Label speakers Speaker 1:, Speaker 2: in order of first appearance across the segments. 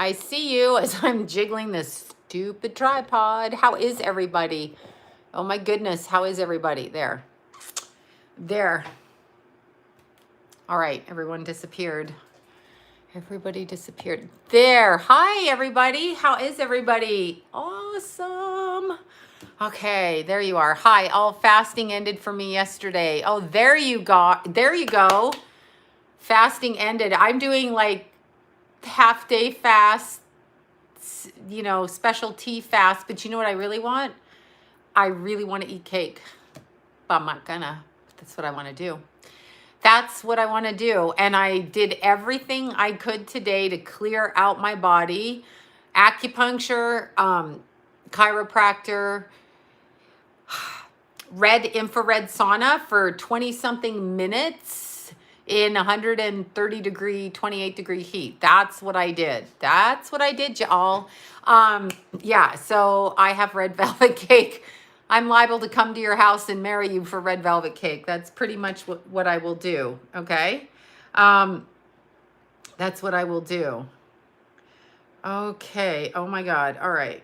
Speaker 1: I see you as I'm jiggling this stupid tripod. How is everybody? Oh my goodness, how is everybody? There. There. All right, everyone disappeared. Everybody disappeared. There. Hi, everybody. How is everybody? Awesome. Okay, there you are. Hi, all fasting ended for me yesterday. Oh, there you go. There you go. Fasting ended. I'm doing like half day fast, you know, specialty fast, but you know what I really want? I really want to eat cake, but I'm not gonna. That's what I want to do. That's what I want to do. And I did everything I could today to clear out my body. Acupuncture, chiropractor, red infrared sauna for 20 something minutes in 130 degree, 28 degree heat. That's what I did. That's what I did, y'all. Yeah, so I have red velvet cake. I'm liable to come to your house and marry you for red velvet cake. That's pretty much what I will do, okay? That's what I will do. Okay, oh my God, all right.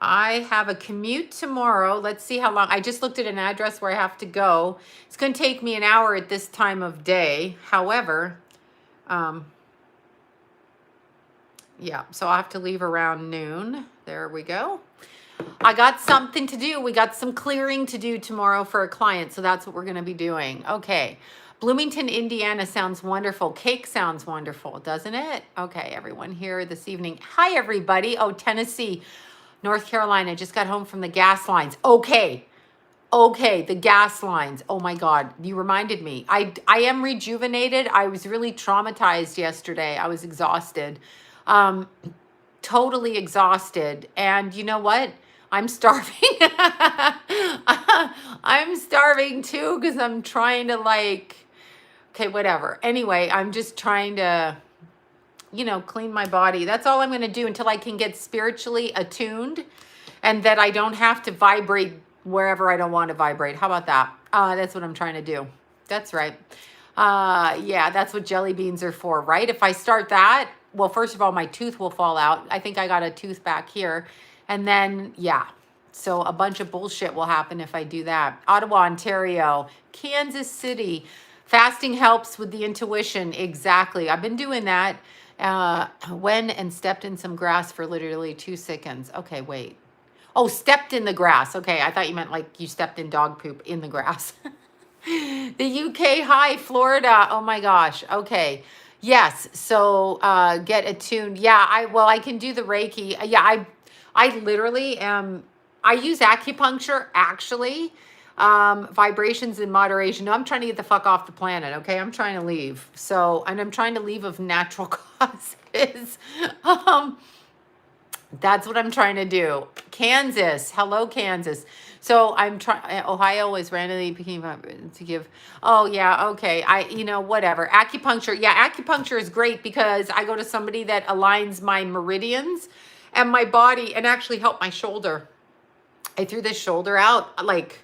Speaker 1: I have a commute tomorrow. Let's see how long. I just looked at an address where I have to go. It's going to take me an hour at this time of day. However, yeah, so I'll have to leave around noon. There we go. I got something to do. We got some clearing to do tomorrow for a client. So that's what we're going to be doing. Okay. Bloomington, Indiana sounds wonderful. Cake sounds wonderful, doesn't it? Okay, everyone here this evening. Hi, everybody. Oh, Tennessee. North Carolina, just got home from the gas lines. Okay, the gas lines. Oh my God, you reminded me. I am rejuvenated. I was really traumatized yesterday. I was exhausted, totally exhausted. And you know what? I'm starving. I'm starving too because I'm trying to okay, whatever. Anyway, I'm just trying to clean my body. That's all I'm going to do until I can get spiritually attuned and that I don't have to vibrate wherever I don't want to vibrate. How about that? That's what I'm trying to do. That's right. Yeah, that's what jelly beans are for, right? If I start that, well, first of all, my tooth will fall out. I think I got a tooth back here. And then, yeah. So a bunch of bullshit will happen if I do that. Ottawa, Ontario, Kansas City. Fasting helps with the intuition. Exactly. I've been doing that. Went and stepped in some grass for literally 2 seconds. Okay, wait. Oh, stepped in the grass. Okay, I thought you meant like you stepped in dog poop in the grass. The UK, hi, Florida. Oh my gosh. Okay. Yes. So get attuned. Yeah, I can do the Reiki. Yeah, I literally am. I use acupuncture actually. Vibrations in moderation. No, I'm trying to get the fuck off the planet. Okay, I'm trying to leave. So, and I'm trying to leave of natural causes. That's what I'm trying to do. Kansas, hello, Kansas. So I'm trying. Ohio is randomly picking up to give. Oh yeah, okay. Whatever. Acupuncture. Yeah, acupuncture is great because I go to somebody that aligns my meridians and my body, and actually help my shoulder. I threw this shoulder out like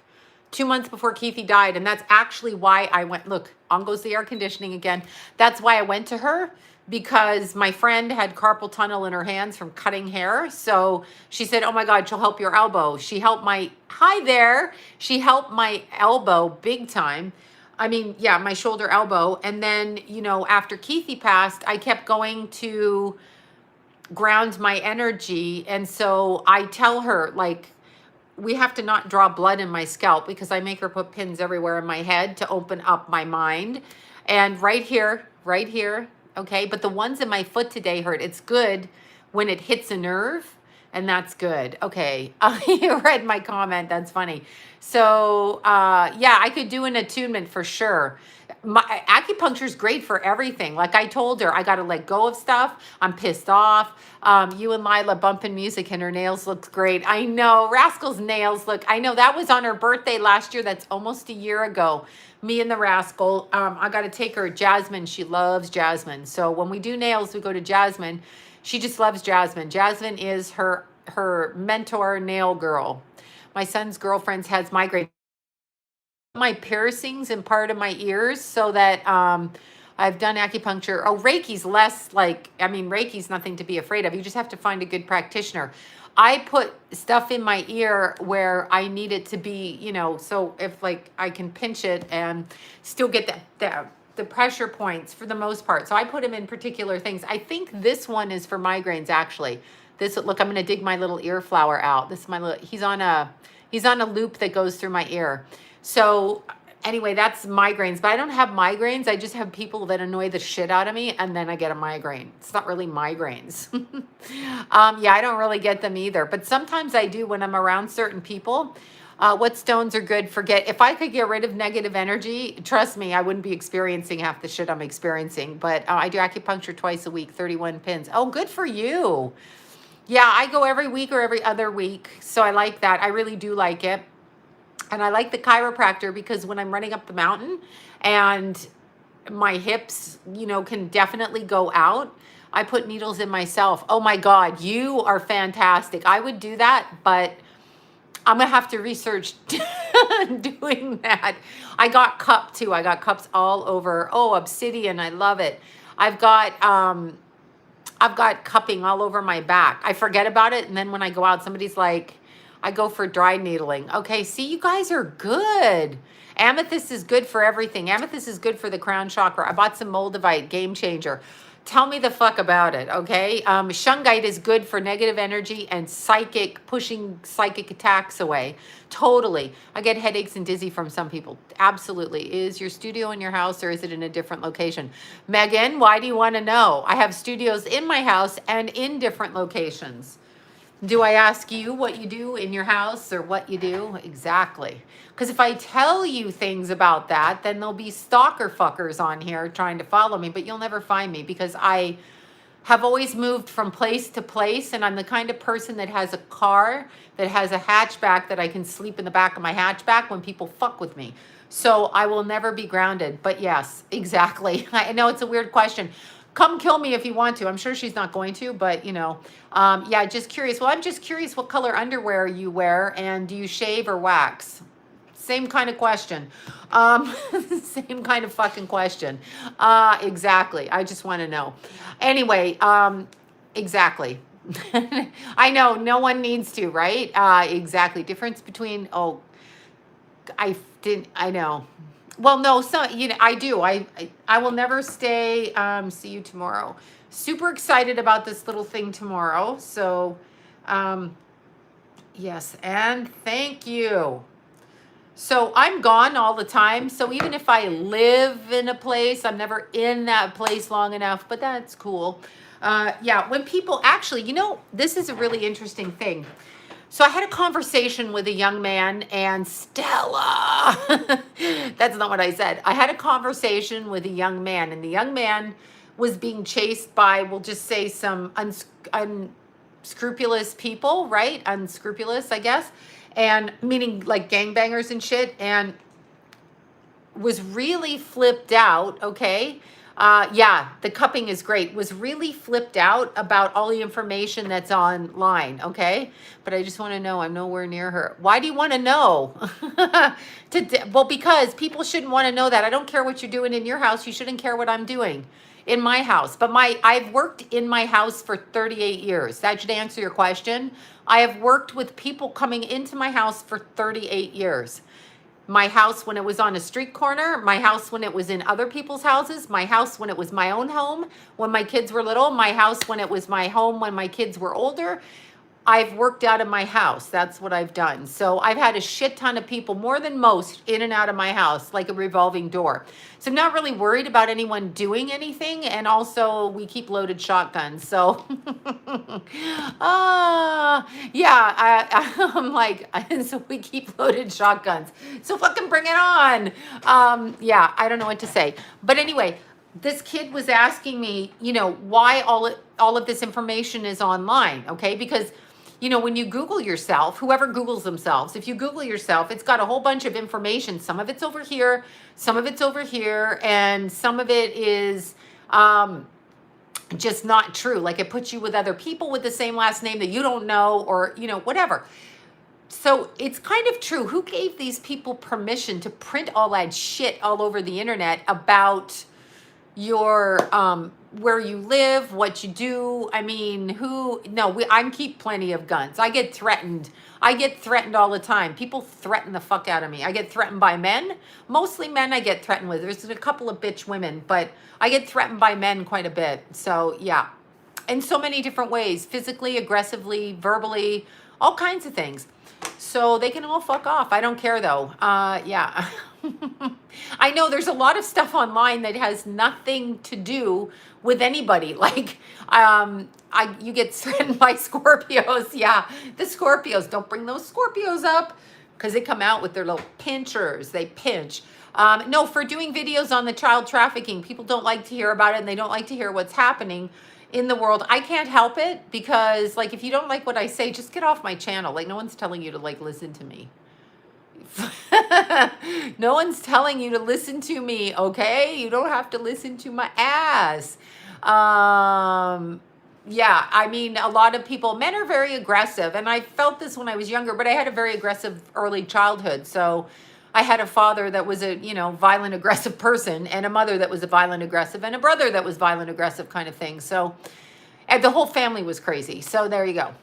Speaker 1: 2 months before Keithy died. And that's actually why I went, look, on goes the air conditioning again. That's why I went to her, because my friend had carpal tunnel in her hands from cutting hair. So she said, oh my God, she'll help your elbow. She helped hi there. She helped my elbow big time. I mean, yeah, my shoulder elbow. And then, after Keithy passed, I kept going to ground my energy. And so I tell her, we have to not draw blood in my scalp because I make her put pins everywhere in my head to open up my mind. And right here, okay? But the ones in my foot today hurt. It's good when it hits a nerve, and that's good. Okay, you read my comment. That's funny. So, yeah, I could do an attunement for sure. Acupuncture is great for everything. Like I told her, I got to let go of stuff. I'm pissed off. You and Lila bumping music and her nails look great. I know. Rascal's nails look, I know that was on her birthday last year. That's almost a year ago. Me and the Rascal. I got to take her. Jasmine. She loves Jasmine. So when we do nails, we go to Jasmine. She just loves Jasmine. Jasmine is her mentor nail girl. My son's girlfriend has migraine. My piercings in part of my ears so that I've done acupuncture. Oh, Reiki's less like, I mean, Reiki's nothing to be afraid of. You just have to find a good practitioner. I put stuff in my ear where I need it to be, you know, so if like I can pinch it and still get the pressure points for the most part. So I put them in particular things. I think this one is for migraines actually. This, look, I'm going to dig my little ear flower out. This is my little, he's on a loop that goes through my ear. So anyway, that's migraines, but I don't have migraines. I just have people that annoy the shit out of me and then I get a migraine. It's not really migraines. Yeah, I don't really get them either, but sometimes I do when I'm around certain people. What stones are good? Forget. If I could get rid of negative energy, trust me, I wouldn't be experiencing half the shit I'm experiencing. But I do acupuncture twice a week, 31 pins. Oh, good for you. Yeah, I go every week or every other week. So I like that. I really do like it. And I like the chiropractor because when I'm running up the mountain and my hips, you know, can definitely go out, I put needles in myself. Oh my God, you are fantastic. I would do that, but I'm gonna have to research doing that. I got cup too. I got cups all over. Oh, obsidian, I love it. I've got cupping all over my back. I forget about it, and then when I go out, somebody's like, I go for dry needling. Okay, see, you guys are good. Amethyst is good for everything. Amethyst is good for the crown chakra. I bought some moldavite, game changer. Tell me the fuck about it, okay? Shungite is good for negative energy and pushing psychic attacks away. Totally. I get headaches and dizzy from some people. Absolutely. Is your studio in your house or is it in a different location? Megan, why do you want to know? I have studios in my house and in different locations. Do I ask you what you do in your house or what you do? Exactly. Because if I tell you things about that, then there'll be stalker fuckers on here trying to follow me, but you'll never find me because I have always moved from place to place, and I'm the kind of person that has a car that has a hatchback that I can sleep in the back of my hatchback when people fuck with me. So I will never be grounded. But yes, exactly. I know it's a weird question. Come kill me if you want to. I'm sure she's not going to, but you know, yeah, just curious. Well, I'm just curious what color underwear you wear and do you shave or wax? Same kind of question. Same kind of fucking question. Exactly. I just want to know. Anyway, exactly. I know no one needs to, right? Exactly. Difference between, oh, I know. Well, no, so, you know, I do. I will never stay. See you tomorrow. Super excited about this little thing tomorrow. So, yes, and thank you. So I'm gone all the time. So even if I live in a place, I'm never in that place long enough, but that's cool. Yeah, when people actually, you know, this is a really interesting thing. So I had a conversation with a young man and Stella, that's not what I said. I had a conversation with a young man and the young man was being chased by, we'll just say some unscrupulous people, right? Unscrupulous, I guess. And meaning like gangbangers and shit, and was really flipped out, okay? Yeah, the cupping is great. Was really flipped out about all the information that's online, okay? But I just want to know, I'm nowhere near her. Why do you want to know? Well, because people shouldn't want to know that. I don't care what you're doing in your house. You shouldn't care what I'm doing in my house. But I've worked in my house for 38 years. That should answer your question. I have worked with people coming into my house for 38 years. My house when it was on a street corner, my house when it was in other people's houses, my house when it was my own home, when my kids were little, my house when it was my home when my kids were older. I've worked out of my house. That's what I've done. So I've had a shit ton of people, more than most, in and out of my house, like a revolving door. So I'm not really worried about anyone doing anything. And also we keep loaded shotguns. So, yeah, I'm like, so we keep loaded shotguns. So fucking bring it on. Yeah, I don't know what to say. But anyway, this kid was asking me, you know, why all of this information is online, okay? Because, you know, when you Google yourself, whoever Googles themselves, if you Google yourself, it's got a whole bunch of information. Some of it's over here, some of it's over here, and some of it is just not true. Like it puts you with other people with the same last name that you don't know, or, you know, whatever. So it's kind of true. Who gave these people permission to print all that shit all over the internet about, your where you live, what you do. I mean, I keep plenty of guns. I get threatened. I get threatened all the time. People threaten the fuck out of me. I get threatened by men. Mostly men I get threatened with. There's a couple of bitch women, but I get threatened by men quite a bit. So yeah. In so many different ways, physically, aggressively, verbally, all kinds of things. So they can all fuck off. I don't care though. Yeah. I know there's a lot of stuff online that has nothing to do with anybody. Like, you get threatened by Scorpios. Yeah, the Scorpios. Don't bring those Scorpios up because they come out with their little pinchers. They pinch. No, for doing videos on the child trafficking, people don't like to hear about it and they don't like to hear what's happening in the world. I can't help it because, like, if you don't like what I say, just get off my channel. Like, no one's telling you to, like, listen to me. No one's telling you to listen to me, okay? You don't have to listen to my ass. Yeah, I mean, a lot of people, men are very aggressive, and I felt this when I was younger, but I had a very aggressive early childhood, so I had a father that was a, violent, aggressive person, and a mother that was a violent, aggressive, and a brother that was violent, aggressive kind of thing. So, and the whole family was crazy. So there you go.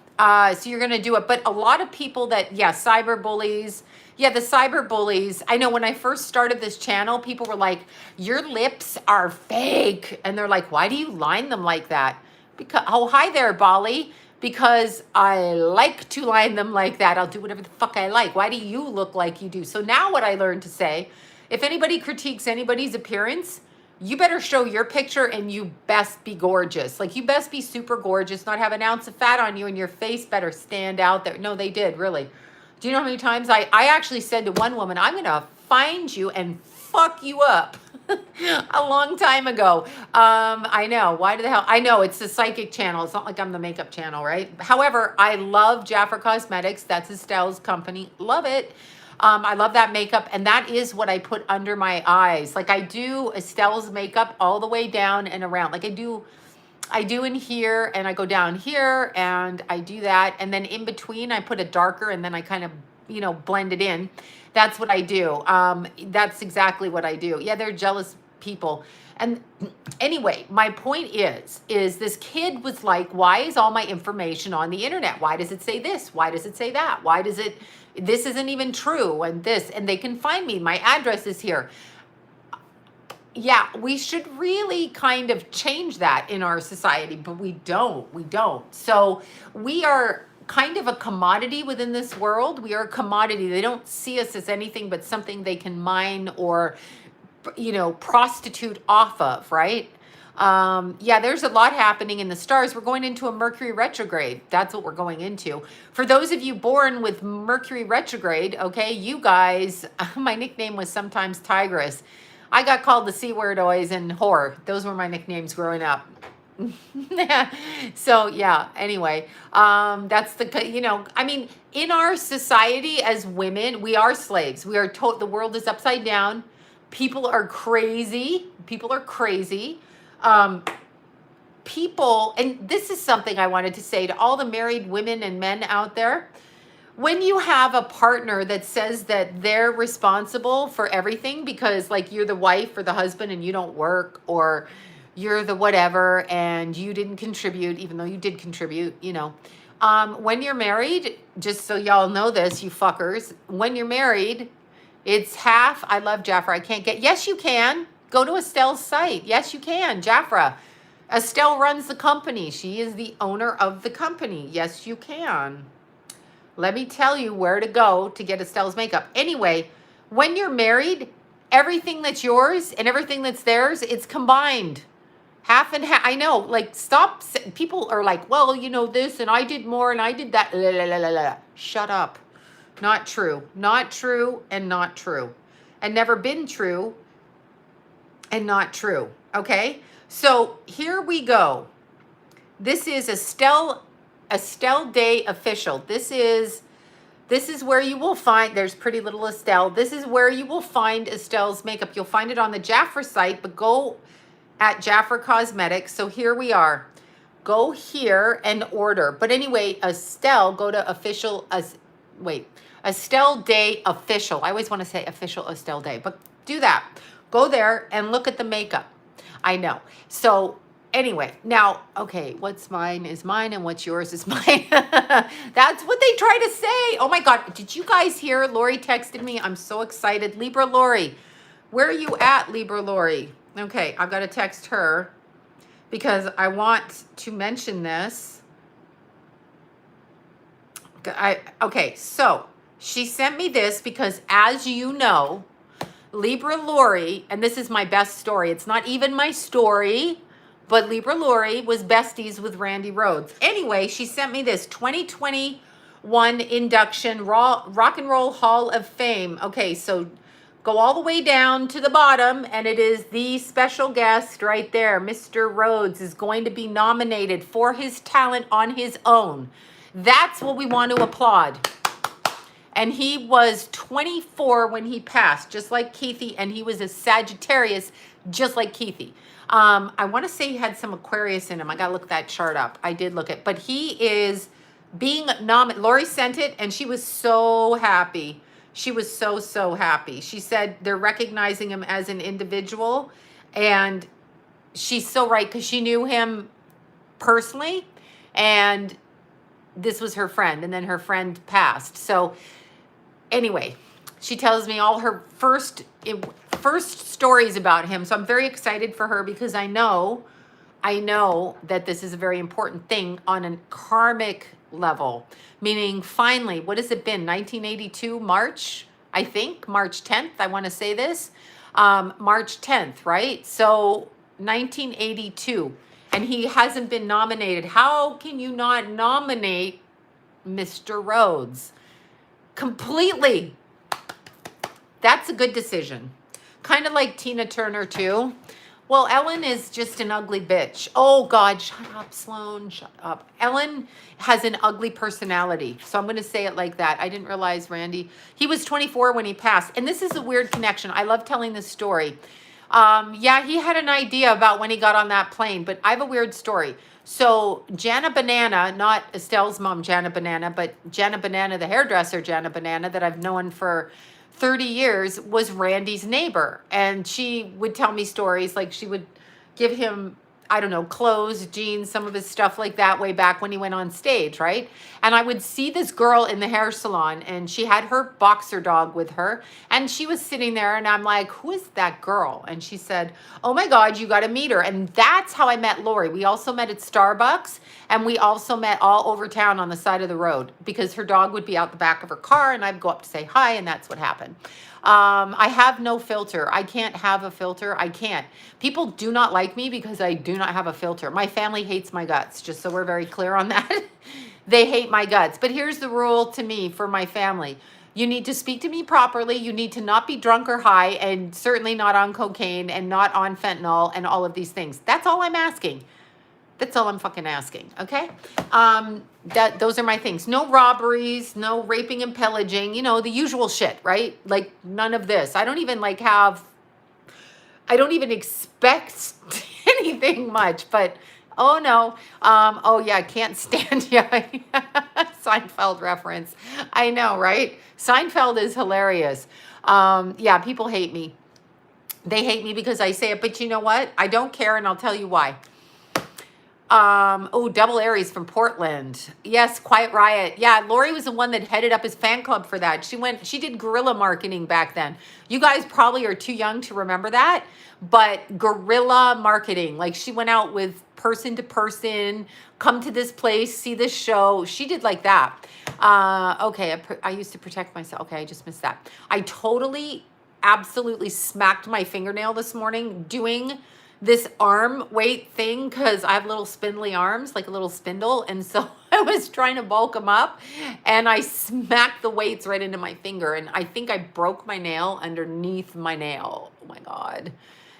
Speaker 1: So you're going to do it. But a lot of people that, cyber bullies. Yeah, the cyber bullies. I know when I first started this channel, people were like, your lips are fake. And they're like, why do you line them like that? Because, oh, hi there, Bali. Because I like to line them like that. I'll do whatever the fuck I like. Why do you look like you do? So now what I learned to say, if anybody critiques anybody's appearance, you better show your picture and you best be gorgeous. Like, you best be super gorgeous, not have an ounce of fat on you, and your face better stand out there. No, they did, really. Do you know how many times I actually said to one woman, I'm going to find you and fuck you up a long time ago. I know. Why the hell? I know it's the psychic channel. It's not like I'm the makeup channel, right? However, I love Jafra Cosmetics. That's Estelle's company. Love it. I love that makeup, and that is what I put under my eyes. Like, I do Estelle's makeup all the way down and around. Like, I do in here, and I go down here, and I do that, and then in between, I put a darker, and then I kind of, blend it in. That's what I do. That's exactly what I do. Yeah, they're jealous people. And anyway, my point is this kid was like, why is all my information on the internet? Why does it say this? Why does it say that? Why does it, this isn't even true, and this, and they can find me. My address is here. Yeah, we should really kind of change that in our society, but we don't. So we are kind of a commodity within this world. We are a commodity. They don't see us as anything but something they can mine or, prostitute off of, right? Yeah, there's a lot happening in the stars. We're going into a Mercury retrograde. That's what we're going into. For those of you born with Mercury retrograde, okay, you guys, my nickname was sometimes Tigress. I got called the C word always and whore. Those were my nicknames growing up. So yeah, anyway, that's the, I mean, in our society as women, we are slaves. We are told the world is upside down. People are crazy. People, and this is something I wanted to say to all the married women and men out there. When you have a partner that says that they're responsible for everything because, like, you're the wife or the husband and you don't work, or you're the whatever and you didn't contribute, even though you did contribute, when you're married, just so y'all know this, you fuckers, when you're married, it's half. I love Jafra. I can't get, yes, you can. Go to Estelle's site. Yes, you can. Jafra. Estelle runs the company. She is the owner of the company. Yes, you can. Let me tell you where to go to get Estelle's makeup. Anyway, when you're married, everything that's yours and everything that's theirs, it's combined. Half and half. I know, like, stop. People are like, well, this, and I did more, and I did that. La, la, la, la, la. Shut up. Not true. Not true and not true. And never been true and not true. Okay? So here we go. This is Estelle Day Official. This is where you will find, there's pretty little Estelle. This is where you will find Estelle's makeup. You'll find it on the Jafra site, but go at Jafra Cosmetics. So here we are. Go here and order. But anyway, Estelle, go to official, Estelle Day Official. I always want to say official Estelle Day, but do that. Go there and look at the makeup. I know. So anyway, now, okay, what's mine is mine and what's yours is mine. That's what they try to say. Oh my God. Did you guys hear? Lori texted me. I'm so excited. Libra Lori. Where are you at, Libra Lori? Okay, I've got to text her because I want to mention this. Okay, so she sent me this because, as you know, Libra Lori, and this is my best story. It's not even my story, but Libra Lori was besties with Randy Rhoads. Anyway, she sent me this 2021 induction Rock and Roll Hall of Fame. Okay, so go all the way down to the bottom, and it is the special guest right there. Mr. Rhoads is going to be nominated for his talent on his own. That's what we want to applaud. And he was 24 when he passed, just like Keithy, and he was a Sagittarius, just like Keithy. I want to say he had some Aquarius in him. I got to look that chart up. I did look it. But he is being nominated. Lori sent it, and she was so happy. She was so, so happy. She said they're recognizing him as an individual, and she's so right because she knew him personally, and this was her friend, and then her friend passed. So anyway, she tells me all her first stories about him. So I'm very excited for her because I know that this is a very important thing on a karmic level. Meaning, finally, what has it been? 1982, March, I think, March 10th. I want to say this. March 10th, right? So 1982. And he hasn't been nominated. How can you not nominate Mr. Rhoads? Completely. That's a good decision. Kind of like Tina Turner too. Well, Ellen is just an ugly bitch. Oh God, shut up, Sloan, shut up. Ellen has an ugly personality. So I'm going to say it like that. I didn't realize Randy, he was 24 when he passed. And this is a weird connection. I love telling this story. Yeah, he had an idea about when he got on that plane, but I have a weird story. So Jana Banana, not Estelle's mom, Jana Banana, but Jana Banana, the hairdresser, Jana Banana, that I've known for 30 years, was Randy's neighbor. And she would tell me stories, like she would give him, I don't know, clothes, jeans, some of his stuff like that way back when he went on stage, right? And I would see this girl in the hair salon, and she had her boxer dog with her, and she was sitting there, and I'm like, who is that girl? And she said, oh my God, you got to meet her. And that's how I met Lori. We also met at Starbucks, and we also met all over town on the side of the road because her dog would be out the back of her car, and I'd go up to say hi, and that's what happened. I have no filter. I can't have a filter. I can't. People do not like me because I do not have a filter. My family hates my guts, just so we're very clear on that. They hate my guts. But here's the rule to me for my family. You need to speak to me properly. You need to not be drunk or high, and certainly not on cocaine and not on fentanyl and all of these things. That's all I'm asking. That's all I'm fucking asking, okay? Those are my things. No robberies, no raping and pillaging, you know, the usual shit, right? Like none of this. I don't even expect anything much, but oh no. Oh yeah, can't stand you. Seinfeld reference. I know, right? Seinfeld is hilarious. Yeah, people hate me. They hate me because I say it, but you know what? I don't care, and I'll tell you why. Oh, Double Aries from Portland. Yes, Quiet Riot. Yeah, Lori was the one that headed up his fan club for that. She did guerrilla marketing back then. You guys probably are too young to remember that, but guerrilla marketing. Like she went out with person to person, come to this place, see this show. She did like that. Okay, I used to protect myself. Okay, I just missed that. I totally, absolutely smacked my fingernail this morning doing this arm weight thing because I have little spindly arms, like a little spindle. And so I was trying to bulk them up, and I smacked the weights right into my finger. And I think I broke my nail underneath my nail. Oh my God.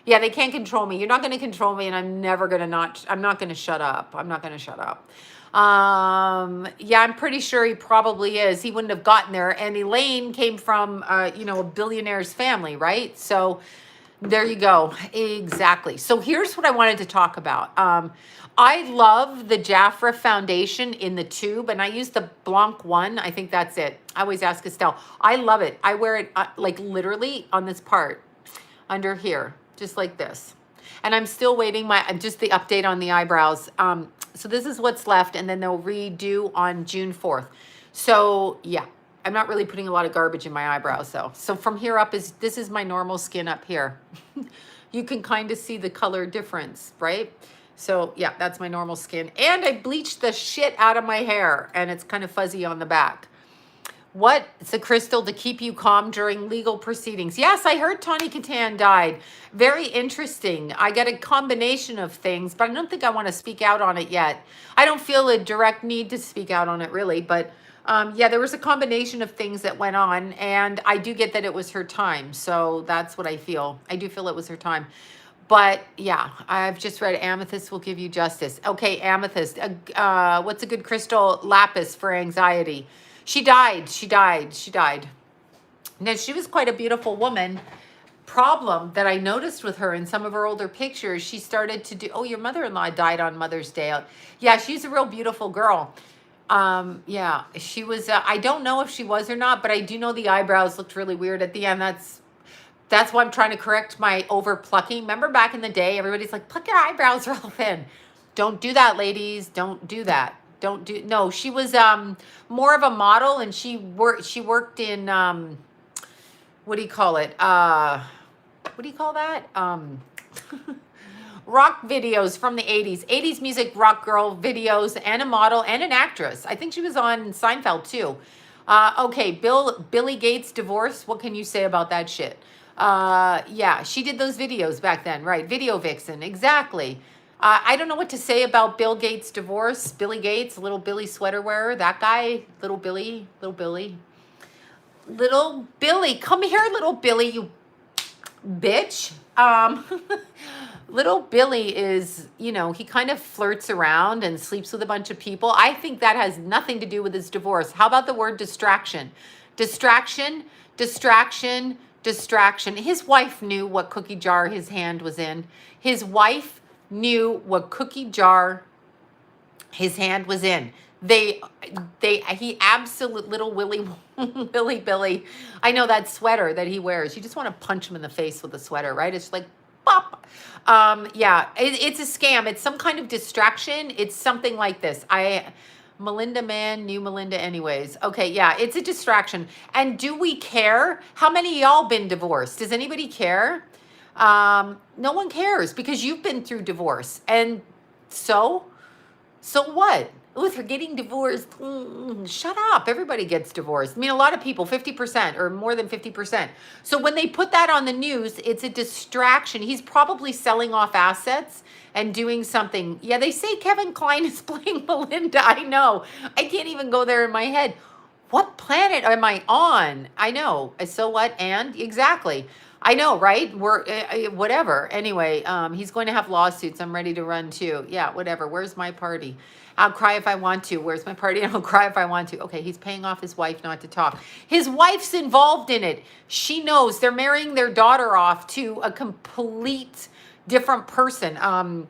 Speaker 1: Yeah, they can't control me. You're not going to control me, and I'm not going to shut up. I'm not going to shut up. Yeah, I'm pretty sure he probably is. He wouldn't have gotten there. And Elaine came from, a billionaire's family, right? So there you go. Exactly. So here's what I wanted to talk about. I love the Jafra foundation in the tube, and I use the Blanc one. I think that's it. I always ask Estelle. I love it. I wear it like literally on this part under here, just like this. And I'm still waiting just the update on the eyebrows. So this is what's left, and then they'll redo on June 4th. So yeah, I'm not really putting a lot of garbage in my eyebrows though. So from here up this is my normal skin up here. You can kind of see the color difference, right? So yeah, that's my normal skin. And I bleached the shit out of my hair, and it's kind of fuzzy on the back. What's a crystal to keep you calm during legal proceedings? Yes, I heard Tawny Katan died. Very interesting. I get a combination of things, but I don't think I want to speak out on it yet. I don't feel a direct need to speak out on it really, but yeah, there was a combination of things that went on, and I do get that it was her time. So that's what I feel. I do feel it was her time. But yeah, I've just read Amethyst will give you justice. Okay, Amethyst. What's a good crystal? Lapis for anxiety. She died. Now, she was quite a beautiful woman. Problem that I noticed with her in some of her older pictures, she started to do, oh, your mother-in-law died on Mother's Day. Yeah, she's a real beautiful girl. Yeah, she was, I don't know if she was or not, but I do know the eyebrows looked really weird at the end. That's why I'm trying to correct my over plucking. Remember back in the day, everybody's like, pluck your eyebrows real thin. Don't do that, ladies. Don't do that. No, she was more of a model, and she worked in what do you call it? What do you call that? Rock videos from the 80s. 80s music rock girl videos, and a model and an actress. I think she was on Seinfeld too. Okay, Billy Gates divorce. What can you say about that shit? Yeah, she did those videos back then, right? Video vixen, exactly. I don't know what to say about Bill Gates' divorce. Billy Gates, little Billy sweater wearer, that guy, little Billy. Little Billy, come here, little Billy, you bitch. Little Billy is, you know, he kind of flirts around and sleeps with a bunch of people. I think that has nothing to do with his divorce. How about the word distraction? Distraction. His wife knew what cookie jar his hand was in. His wife knew what cookie jar his hand was in. He absolute little Willy Billy. I know that sweater that he wears. You just want to punch him in the face with a sweater, right? It's like, pop. Yeah, it's a scam. It's some kind of distraction. It's something like this. Melinda man knew Melinda anyways. Okay, yeah, it's a distraction. And do we care? How many of y'all been divorced? Does anybody care? No one cares because you've been through divorce. And so what? Luther, getting divorced, shut up. Everybody gets divorced. I mean, a lot of people, 50% or more than 50%. So when they put that on the news, it's a distraction. He's probably selling off assets and doing something. Yeah, they say Kevin Kline is playing Melinda. I know. I can't even go there in my head. What planet am I on? I know. So what? And exactly. I know, right? We're whatever. Anyway, he's going to have lawsuits. I'm ready to run too. Yeah, whatever. Where's my party? I'll cry if I want to. Where's my party? I'll cry if I want to. Okay, he's paying off his wife not to talk. His wife's involved in it. She knows. They're marrying their daughter off to a complete different person.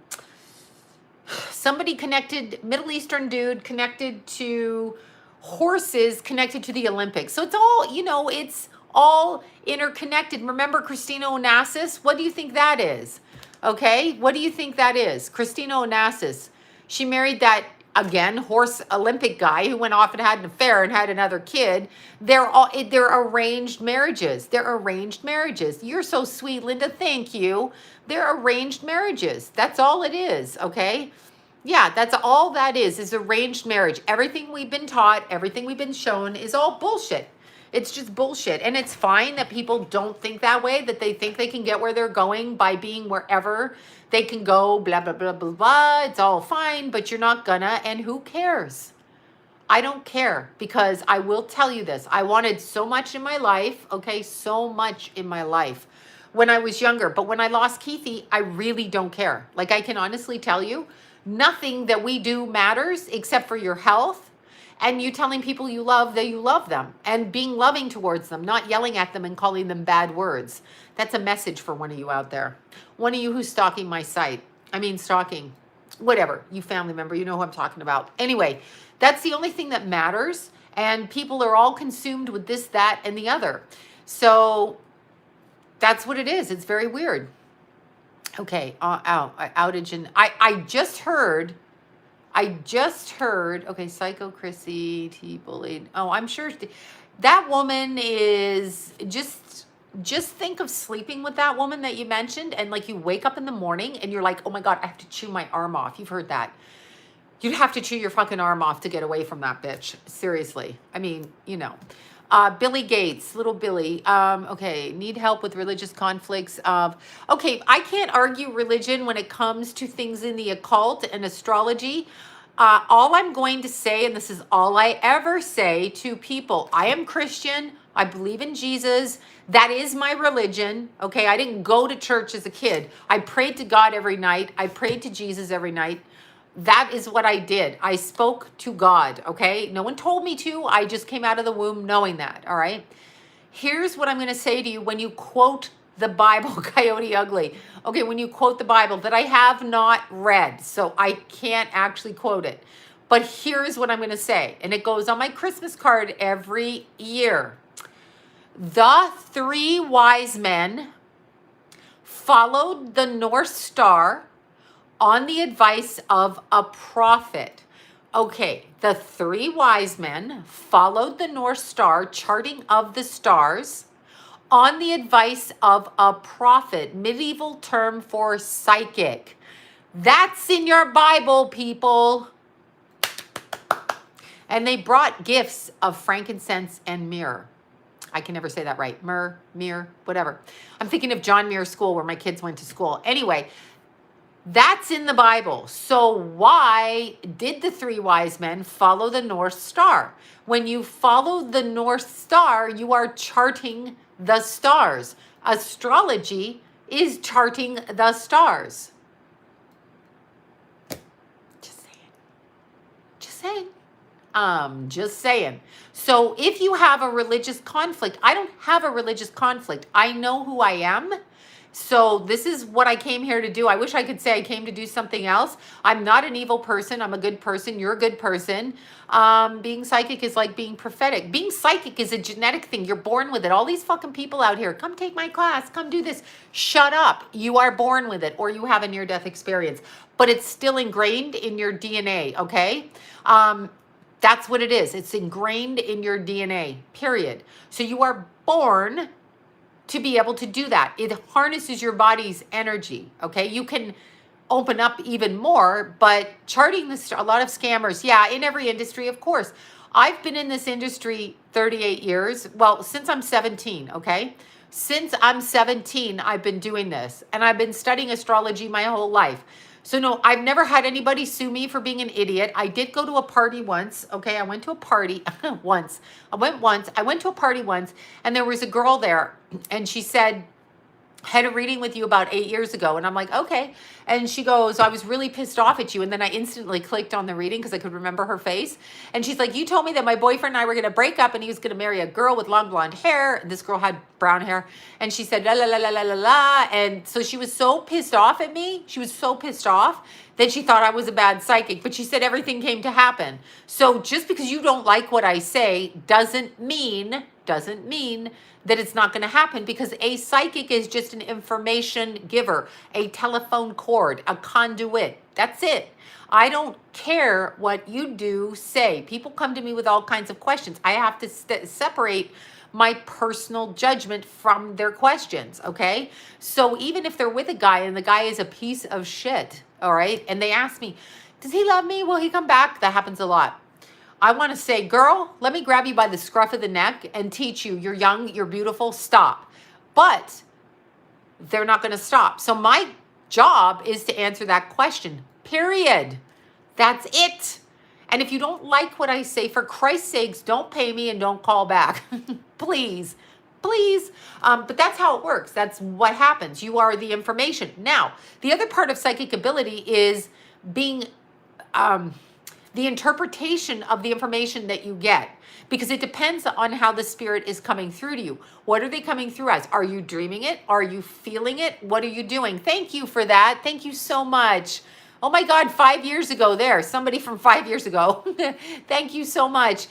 Speaker 1: Somebody connected, Middle Eastern dude connected to horses, connected to the Olympics. So it's all, you know, it's all interconnected. Remember Christina Onassis? What do you think that is? Okay, what do you think that is? Christina Onassis. She married that, again, horse Olympic guy who went off and had an affair and had another kid. They're arranged marriages. They're arranged marriages. You're so sweet, Linda. Thank you. They're arranged marriages. That's all it is, okay? Yeah, that's all that is arranged marriage. Everything we've been taught, everything we've been shown is all bullshit. It's just bullshit. And it's fine that people don't think that way, that they think they can get where they're going by being wherever they can go, blah, blah, blah, blah, blah. It's all fine, but you're not gonna, and who cares? I don't care, because I will tell you this. I wanted so much in my life, okay, so much in my life when I was younger. But when I lost Keithy, I really don't care. Like, I can honestly tell you, nothing that we do matters except for your health and you telling people you love that you love them and being loving towards them, not yelling at them and calling them bad words. That's a message for one of you out there. One of you who's stalking my site. I mean, stalking, whatever, you family member, you know who I'm talking about. Anyway, that's the only thing that matters. And people are all consumed with this, that, and the other. So that's what it is. It's very weird. Okay, outage, and I just heard, okay, Psycho Chrissy, T bullied. Oh, I'm sure that woman is just think of sleeping with that woman that you mentioned, and like you wake up in the morning and you're like, oh my God, I have to chew my arm off. You've heard that. You'd have to chew your fucking arm off to get away from that bitch. Seriously. I mean, you know. Billy Gates, little Billy. Okay, need help with religious conflicts. Okay, I can't argue religion when it comes to things in the occult and astrology. All I'm going to say, and this is all I ever say to people, I am Christian. I believe in Jesus. That is my religion. Okay, I didn't go to church as a kid. I prayed to God every night. I prayed to Jesus every night. That is what I did. I spoke to God, okay? No one told me to. I just came out of the womb knowing that, all right? Here's what I'm going to say to you when you quote the Bible, Coyote Ugly. Okay, when you quote the Bible that I have not read, so I can't actually quote it. But here's what I'm going to say, and it goes on my Christmas card every year. The 3 wise men followed the North Star on the advice of a prophet. Okay, the 3 wise men followed the North Star, charting of the stars, on the advice of a prophet, medieval term for psychic. That's in your Bible, people. And they brought gifts of frankincense and myrrh. I can never say that right. Myrrh, whatever. I'm thinking of John Muir School where my kids went to school. Anyway, that's in the Bible. So why did the 3 wise men follow the North Star? When you follow the North Star, you are charting the stars. Astrology is charting the stars. Just saying. Just saying. Just saying. So if you have a religious conflict, I don't have a religious conflict. I know who I am. So this is what I came here to do. I wish I could say I came to do something else. I'm not an evil person. I'm a good person. You're a good person. Being psychic is like being prophetic. Being psychic is a genetic thing. You're born with it. All these fucking people out here, come take my class, come do this. Shut up. You are born with it, or you have a near-death experience. But it's still ingrained in your DNA, okay? That's what it is. It's ingrained in your DNA, period. So you are born to be able to do that. It harnesses your body's energy, okay? You can open up even more, but charting a lot of scammers, yeah, in every industry, of course. I've been in this industry 38 years. Well, since I'm 17, okay? Since I'm 17, I've been doing this, and I've been studying astrology my whole life. So no, I've never had anybody sue me for being an idiot. I did go to a party once, okay? I went to a party once. I went to a party once, and there was a girl there, and she said, had a reading with you about 8 years ago. And I'm like, okay. And she goes, I was really pissed off at you. And then I instantly clicked on the reading because I could remember her face. And she's like, you told me that my boyfriend and I were going to break up and he was going to marry a girl with long blonde hair. This girl had brown hair. And she said, la, la, la, la, la, la, la. And so she was so pissed off at me. She was so pissed off that she thought I was a bad psychic. But she said everything came to happen. So just because you don't like what I say doesn't mean that it's not going to happen, because a psychic is just an information giver, a telephone cord, a conduit. That's it. I don't care what you do, say. People come to me with all kinds of questions. I have to separate my personal judgment from their questions, okay? So even if they're with a guy and the guy is a piece of shit, all right, and they ask me, does he love me? Will he come back? That happens a lot. I want to say, girl, let me grab you by the scruff of the neck and teach you. You're young, you're beautiful, stop. But they're not going to stop. So my job is to answer that question, period. That's it. And if you don't like what I say, for Christ's sakes, don't pay me and don't call back. Please. But that's how it works. That's what happens. You are the information. Now, the other part of psychic ability is being... the interpretation of the information that you get, because it depends on how the spirit is coming through to you. What are they coming through as? Are you dreaming it? Are you feeling it? What are you doing? Thank you for that. Thank you so much. Oh my God, 5 years ago there, somebody from 5 years ago. Thank you so much.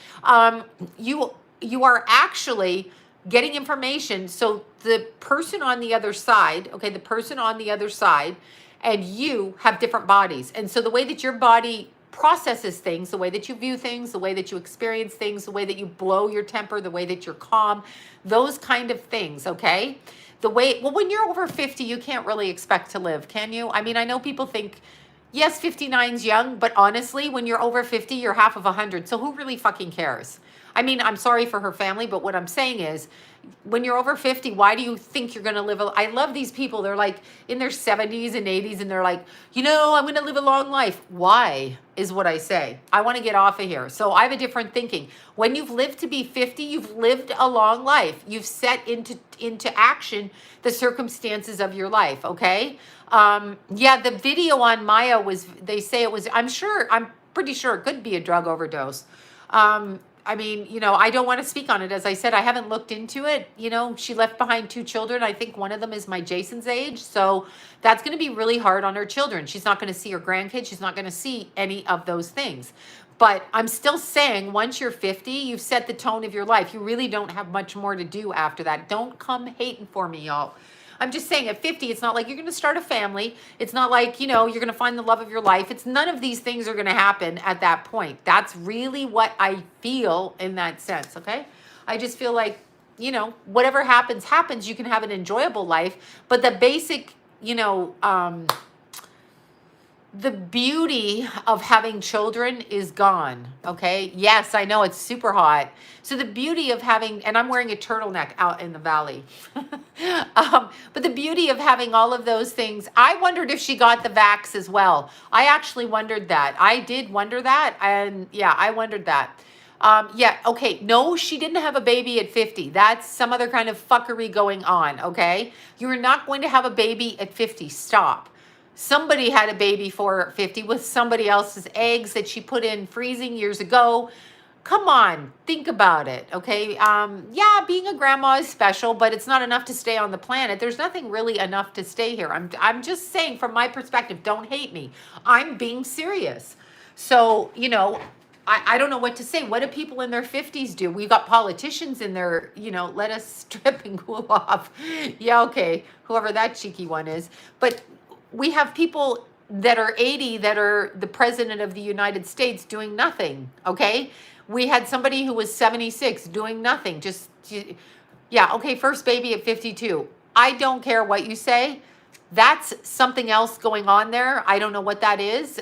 Speaker 1: You are actually getting information. So the person on the other side, okay, the person on the other side and you have different bodies. And so the way that your body processes things, the way that you view things, the way that you experience things, the way that you blow your temper, the way that you're calm, those kind of things, okay? The way, well, when you're over 50, you can't really expect to live, can you? I mean, I know people think, yes, 59's young, but honestly, when you're over 50, you're half of 100. So who really fucking cares? I mean, I'm sorry for her family, but what I'm saying is, when you're over 50, why do you think you're going to live? I love these people. They're like in their 70s and 80s, and they're like, you know, I'm going to live a long life. Why is what I say. I want to get off of here. So I have a different thinking. When you've lived to be 50, you've lived a long life. You've set into action the circumstances of your life, okay? Yeah, the video on Maya was, they say it was, I'm pretty sure it could be a drug overdose. I mean, you know, I don't want to speak on it. As I said, I haven't looked into it. You know, she left behind 2 children. I think one of them is my Jason's age. So that's going to be really hard on her children. She's not going to see her grandkids. She's not going to see any of those things. But I'm still saying, once you're 50, you've set the tone of your life. You really don't have much more to do after that. Don't come hating for me, y'all. I'm just saying at 50, it's not like you're going to start a family. It's not like, you know, you're going to find the love of your life. It's none of these things are going to happen at that point. That's really what I feel in that sense, okay? I just feel like, you know, whatever happens, happens. You can have an enjoyable life. But the basic, you know, the beauty of having children is gone, okay? Yes, I know it's super hot. So the beauty of having, and I'm wearing a turtleneck out in the valley. But the beauty of having all of those things, I wondered if she got the vax as well. I actually wondered that. I did wonder that. And yeah, I wondered that. Yeah, okay. No, she didn't have a baby at 50. That's some other kind of fuckery going on, okay? You're not going to have a baby at 50. Stop. Somebody had a baby for 50 with somebody else's eggs that she put in freezing years ago. Come on, think about it, okay? Yeah, being a grandma is special, but it's not enough to stay on the planet. There's nothing really enough to stay here. I'm just saying from my perspective, don't hate me. I'm being serious. So, you know, I don't know what to say. What do people in their 50s do? We've got politicians in their, you know, let us strip and cool off. Yeah, okay, whoever that cheeky one is. But we have people that are 80 that are the president of the United States doing nothing, okay? We had somebody who was 76 doing nothing. Just, yeah, okay, first baby at 52. I don't care what you say. That's something else going on there. I don't know what that is.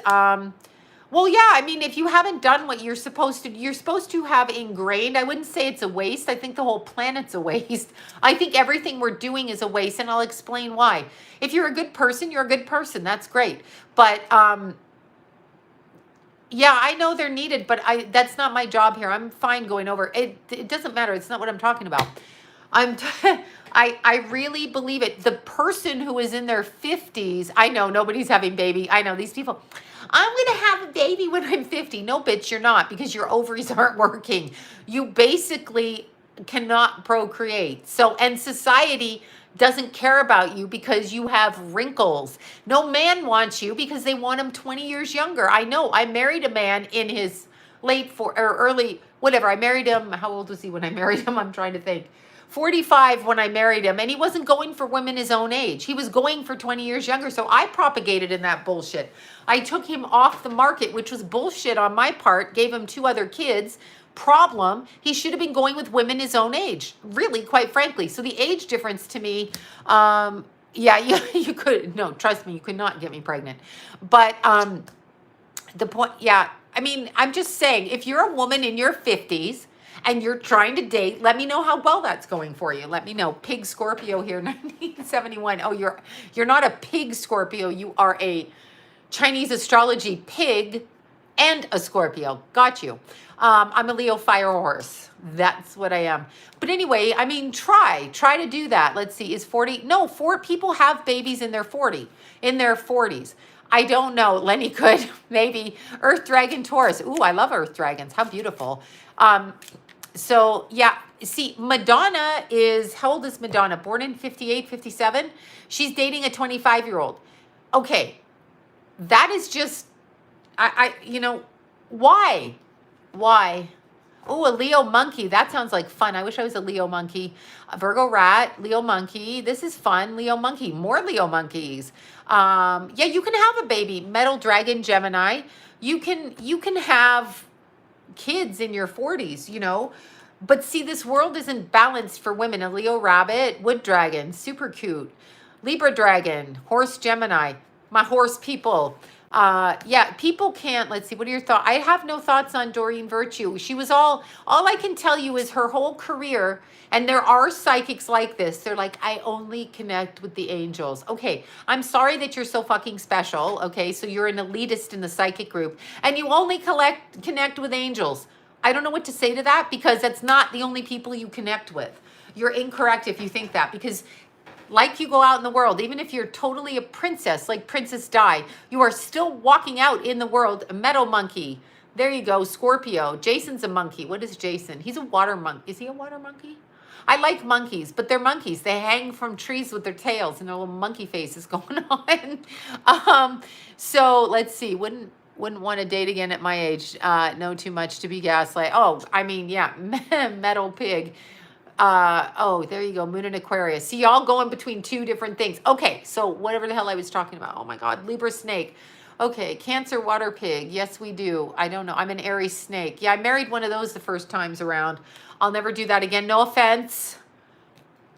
Speaker 1: Well, yeah, I mean, if you haven't done what you're supposed to have ingrained, I wouldn't say it's a waste. I think the whole planet's a waste. I think everything we're doing is a waste, and I'll explain why. If you're a good person, you're a good person. That's great. But, yeah, I know they're needed, but that's not my job here. I'm fine going over. It doesn't matter. It's not what I'm talking about. I really believe it. The person who is in their 50s, I know nobody's having baby. I know these people. I'm going to have a baby when I'm 50. No, bitch, you're not, because your ovaries aren't working. You basically cannot procreate. So, and society doesn't care about you because you have wrinkles. No man wants you because they want him 20 years younger. I know. I married a man in his early, whatever. I married him. How old was he when I married him? I'm trying to think. 45 when I married him, and he wasn't going for women his own age. He was going for 20 years younger, so I propagated in that bullshit. I took him off the market, which was bullshit on my part, gave him 2 other kids. Problem, he should have been going with women his own age, really, quite frankly. So the age difference to me, yeah, you could, no, trust me, you could not get me pregnant. But the point, yeah, I mean, I'm just saying, if you're a woman in your 50s, and you're trying to date, let me know how well that's going for you. Let me know. Pig Scorpio here, 1971. Oh, you're not a pig Scorpio. You are a Chinese astrology pig and a Scorpio. Got you. I'm a Leo fire horse. That's what I am. But anyway, I mean, try to do that. Let's see. Is 40? No, 4 people have babies in their 40s. I don't know. Lenny could. Maybe. Earth Dragon Taurus. Ooh, I love Earth Dragons. How beautiful. So, yeah, see, Madonna is, how old is Madonna? Born in 58, 57? She's dating a 25-year-old. Okay, that is just, you know, why? Why? Oh, a Leo monkey. That sounds like fun. I wish I was a Leo monkey. A Virgo rat, Leo monkey. This is fun. Leo monkey. More Leo monkeys. Yeah, you can have a baby. Metal dragon, Gemini. You can have kids in your 40s, you know. But see, this world isn't balanced for women. A Leo rabbit, wood dragon, super cute. Libra dragon, horse Gemini, my horse people. Yeah, people can't, let's see, what are your thoughts? I have no thoughts on Doreen Virtue. She was all I can tell you is her whole career, and there are psychics like this. They're like, I only connect with the angels. Okay, I'm sorry that you're so fucking special. Okay, so you're an elitist in the psychic group, and you only connect with angels. I don't know what to say to that, because that's not the only people you connect with. You're incorrect if you think that, because like you go out in the world, even if you're totally a princess, like Princess Di, you are still walking out in the world. A metal monkey. There you go, Scorpio. Jason's a monkey. What is Jason? He's a water monkey. Is he a water monkey? I like monkeys, but they're monkeys. They hang from trees with their tails and their little monkey faces going on. So let's see. Wouldn't want to date again at my age. Know too much to be gaslight. Oh, I mean, yeah, metal pig. Oh, there you go. Moon and Aquarius. See, y'all going between two different things. Okay, so whatever the hell I was talking about. Oh my God, Libra snake. Okay, Cancer water pig. Yes, we do. I don't know. I'm an Aries snake. Yeah, I married one of those the first times around. I'll never do that again. No offense.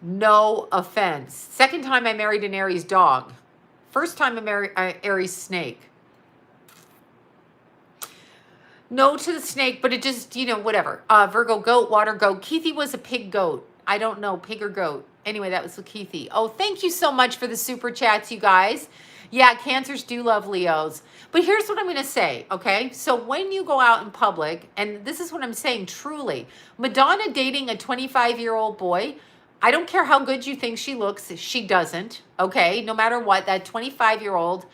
Speaker 1: No offense. Second time I married an Aries dog. First time I married an Aries snake. No to the snake, but it just, you know, whatever. Virgo goat, water goat. Keithy was a pig goat. I don't know, pig or goat. Anyway, that was Keithy. Oh, thank you so much for the super chats, you guys. Yeah, Cancers do love Leos. But here's what I'm going to say, okay? So when you go out in public, and this is what I'm saying truly, Madonna dating a 25-year-old boy, I don't care how good you think she looks, she doesn't, okay? No matter what, that 25-year-old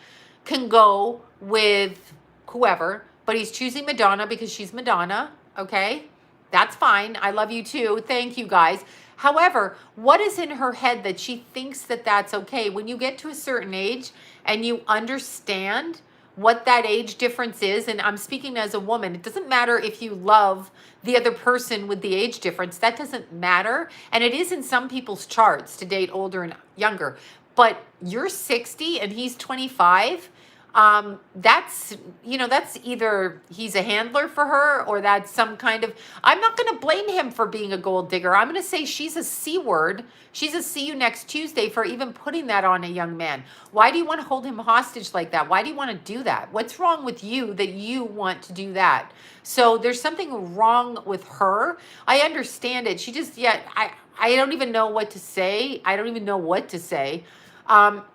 Speaker 1: can go with whoever, but he's choosing Madonna because she's Madonna, okay? That's fine. I love you too. Thank you, guys. However, what is in her head that she thinks that that's okay? When you get to a certain age and you understand what that age difference is, and I'm speaking as a woman, it doesn't matter if you love the other person with the age difference. That doesn't matter. And it is in some people's charts to date older and younger. But you're 60 and he's 25. That's, you know, that's either he's a handler for her or that's some kind of, I'm not going to blame him for being a gold digger. I'm going to say she's a C word. She's a see you next Tuesday for even putting that on a young man. Why do you want to hold him hostage like that? Why do you want to do that? What's wrong with you that you want to do that? So there's something wrong with her. I understand it. She just, yeah, I don't even know what to say. I don't even know what to say.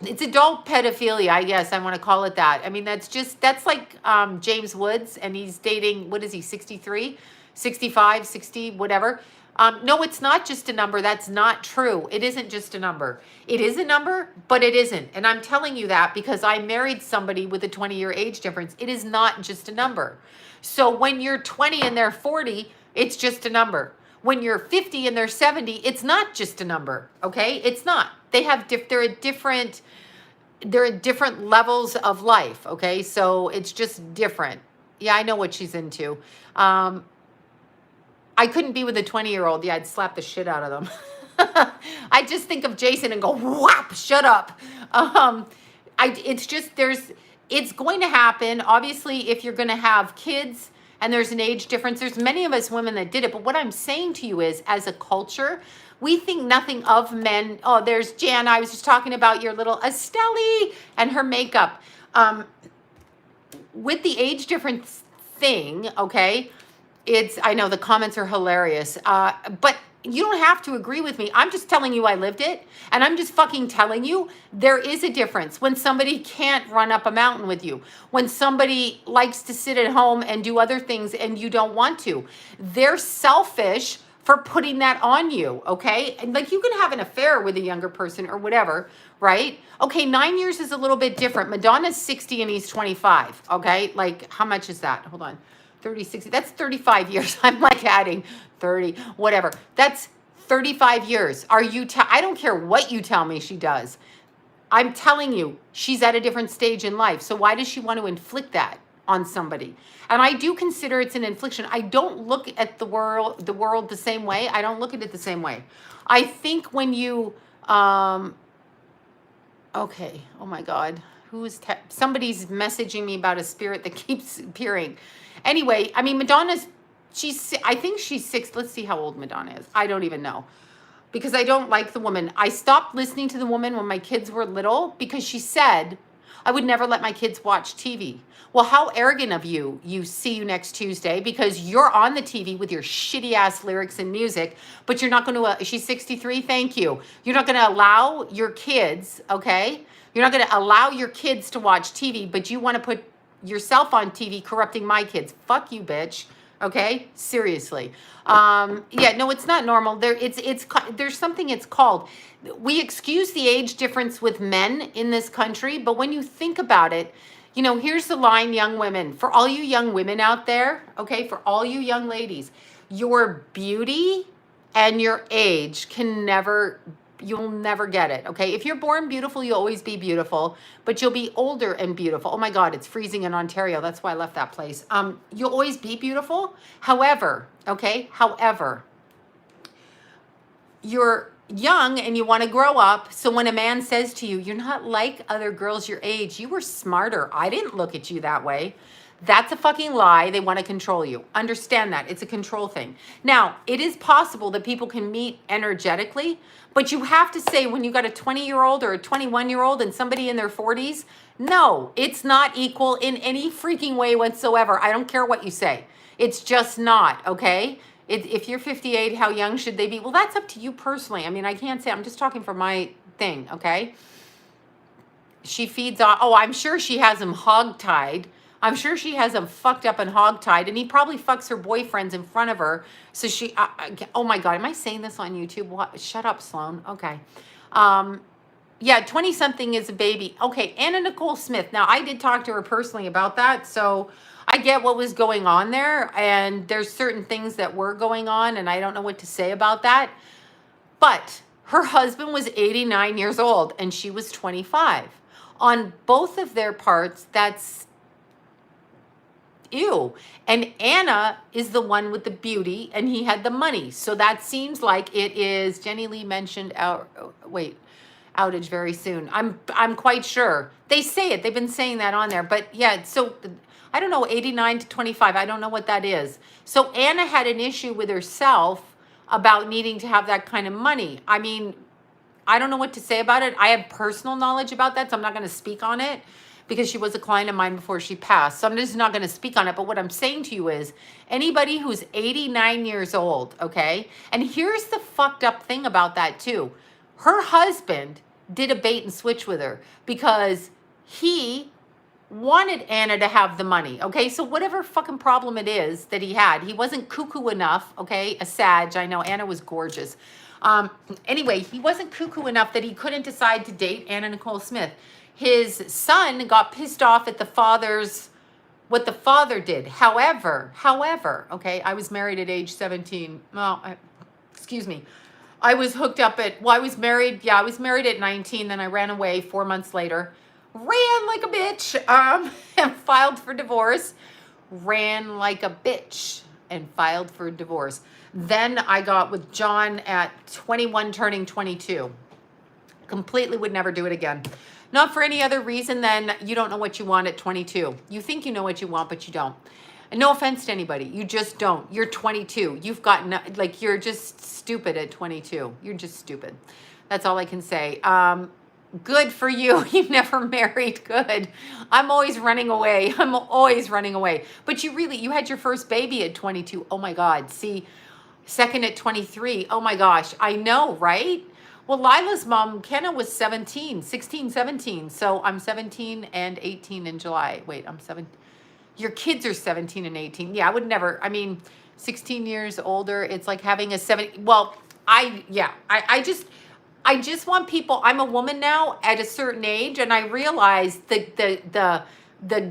Speaker 1: It's adult pedophilia, I guess I want to call it that. I mean, that's like James Woods, and he's dating, what is he, 63, 65, 60, whatever. No, it's not just a number. That's not true. It isn't just a number. It is a number, but it isn't. And I'm telling you that because I married somebody with a 20-year age difference. It is not just a number. So when you're 20 and they're 40, it's just a number. When you're 50 and they're 70, it's not just a number, okay? It's not. They're at different levels of life, okay? So it's just different. Yeah, I know what she's into. I couldn't be with a 20-year-old. Yeah, I'd slap the shit out of them. I just think of Jason and go, whap, shut up. It's going to happen. Obviously, if you're going to have kids, and there's an age difference. There's many of us women that did it. But what I'm saying to you is, as a culture, we think nothing of men. Oh, there's Jan. I was just talking about your little Estelle and her makeup. With the age difference thing, okay, I know the comments are hilarious. But you don't have to agree with me. I'm just telling you I lived it. And I'm just fucking telling you there is a difference when somebody can't run up a mountain with you. When somebody likes to sit at home and do other things and you don't want to. They're selfish for putting that on you, okay? And like you can have an affair with a younger person or whatever, right? Okay, 9 years is a little bit different. Madonna's 60 and he's 25, okay? Like how much is that? Hold on. 30, 60, that's 35 years. I'm like adding 30, whatever. That's 35 years. I don't care what you tell me she does. I'm telling you, she's at a different stage in life. So why does she want to inflict that? on somebody. And I do consider it's an infliction. I don't look at the world the same way. I don't look at it the same way. I think when you okay, oh my God. Somebody's messaging me about a spirit that keeps appearing. Anyway, I mean, I think she's 6. Let's see how old Madonna is. I don't even know, because I don't like the woman. I stopped listening to the woman when my kids were little because she said I would never let my kids watch TV. Well, how arrogant of you. See you next Tuesday, because you're on the TV with your shitty ass lyrics and music, but you're not going to, she's 63. Thank you. You're not going to allow your kids, okay? You're not going to allow your kids to watch TV, but you want to put yourself on TV corrupting my kids. Fuck you, bitch. Okay? Seriously. Yeah, no, it's not normal. There's something it's called. We excuse the age difference with men in this country, but when you think about it, you know, here's the line, young women. For all you young women out there, okay, for all you young ladies, your beauty and your age you'll never get it, okay? If you're born beautiful, you'll always be beautiful, but you'll be older and beautiful. Oh my God, it's freezing in Ontario. That's why I left that place. You'll always be beautiful. However, okay, you're young and you want to grow up. So when a man says to you, you're not like other girls your age, you were smarter. I didn't look at you that way. That's a fucking lie. They want to control you. Understand that. It's a control thing. Now, it is possible that people can meet energetically, but you have to say, when you got a 20-year-old or a 21-year-old and somebody in their 40s, no, it's not equal in any freaking way whatsoever. I don't care what you say. It's just not, okay? If you're 58, how young should they be? Well, that's up to you personally. I mean, I can't say. I'm just talking for my thing, okay? She feeds on. Oh, I'm sure she has him hog-tied. I'm sure she has him fucked up and hog-tied, and he probably fucks her boyfriends in front of her. So oh my God, am I saying this on YouTube? What? Shut up, Sloan. Okay. Yeah, 20-something is a baby. Okay, Anna Nicole Smith. Now, I did talk to her personally about that, so I get what was going on there, and there's certain things that were going on, and I don't know what to say about that. But her husband was 89 years old, and she was 25. On both of their parts, that's ew. And Anna is the one with the beauty, and he had the money. So that seems like it is. Jenny Lee mentioned outage very soon. I'm quite sure. They say it. They've been saying that on there. But yeah, so I don't know, 89 to 25. I don't know what that is. So Anna had an issue with herself about needing to have that kind of money. I mean, I don't know what to say about it. I have personal knowledge about that, so I'm not going to speak on it, because she was a client of mine before she passed. So I'm just not going to speak on it. But what I'm saying to you is, anybody who's 89 years old, okay? And here's the fucked up thing about that too. Her husband did a bait and switch with her because he wanted Anna to have the money, okay? So whatever fucking problem it is that he had, he wasn't cuckoo enough, okay? A Sag, I know, Anna was gorgeous. Anyway, he wasn't cuckoo enough that he couldn't decide to date Anna Nicole Smith. His son got pissed off at what the father did. However, okay, I was married at age 17. Well, excuse me. I was married at 19. Then I ran away 4 months later. Ran like a bitch, and filed for divorce. Ran like a bitch and filed for divorce. Then I got with John at 21, turning 22. Completely would never do it again. Not for any other reason than you don't know what you want at 22. You think you know what you want, but you don't. And no offense to anybody. You just don't. You're 22. You've got, you're just stupid at 22. You're just stupid. That's all I can say. Good for you. You never married. Good. I'm always running away. But you had your first baby at 22. Oh my God. See, second at 23. Oh my gosh. I know, right? Well, Lila's mom, Kenna, was 16, 17. So I'm 17 and 18 in July. Wait, I'm 7. Your kids are 17 and 18. Yeah, I would never, 16 years older. It's like having a 7. Well, I just want people, I'm a woman now at a certain age, and I realize the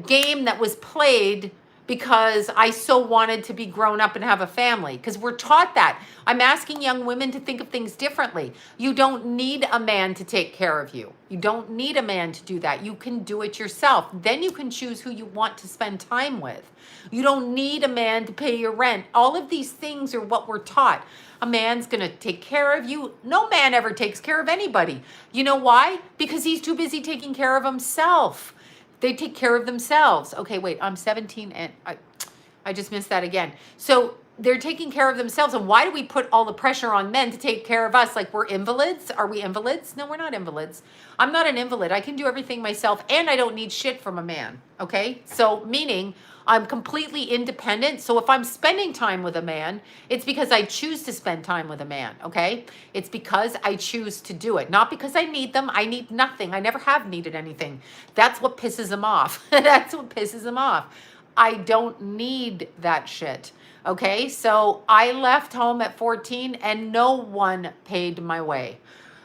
Speaker 1: game that was played because I so wanted to be grown up and have a family, because we're taught that. I'm asking young women to think of things differently. You don't need a man to take care of you. You don't need a man to do that. You can do it yourself. Then you can choose who you want to spend time with. You don't need a man to pay your rent. All of these things are what we're taught. A man's going to take care of you. No man ever takes care of anybody. You know why? Because he's too busy taking care of himself. They take care of themselves. Okay, wait, I'm 17 and I just missed that again. So they're taking care of themselves. And why do we put all the pressure on men to take care of us? Like we're invalids? Are we invalids? No, we're not invalids. I'm not an invalid. I can do everything myself and I don't need shit from a man. Okay, so meaning I'm completely independent. So if I'm spending time with a man, it's because I choose to spend time with a man, okay? It's because I choose to do it. Not because I need them. I need nothing. I never have needed anything. That's what pisses them off. That's what pisses them off. I don't need that shit, okay? So I left home at 14 and no one paid my way.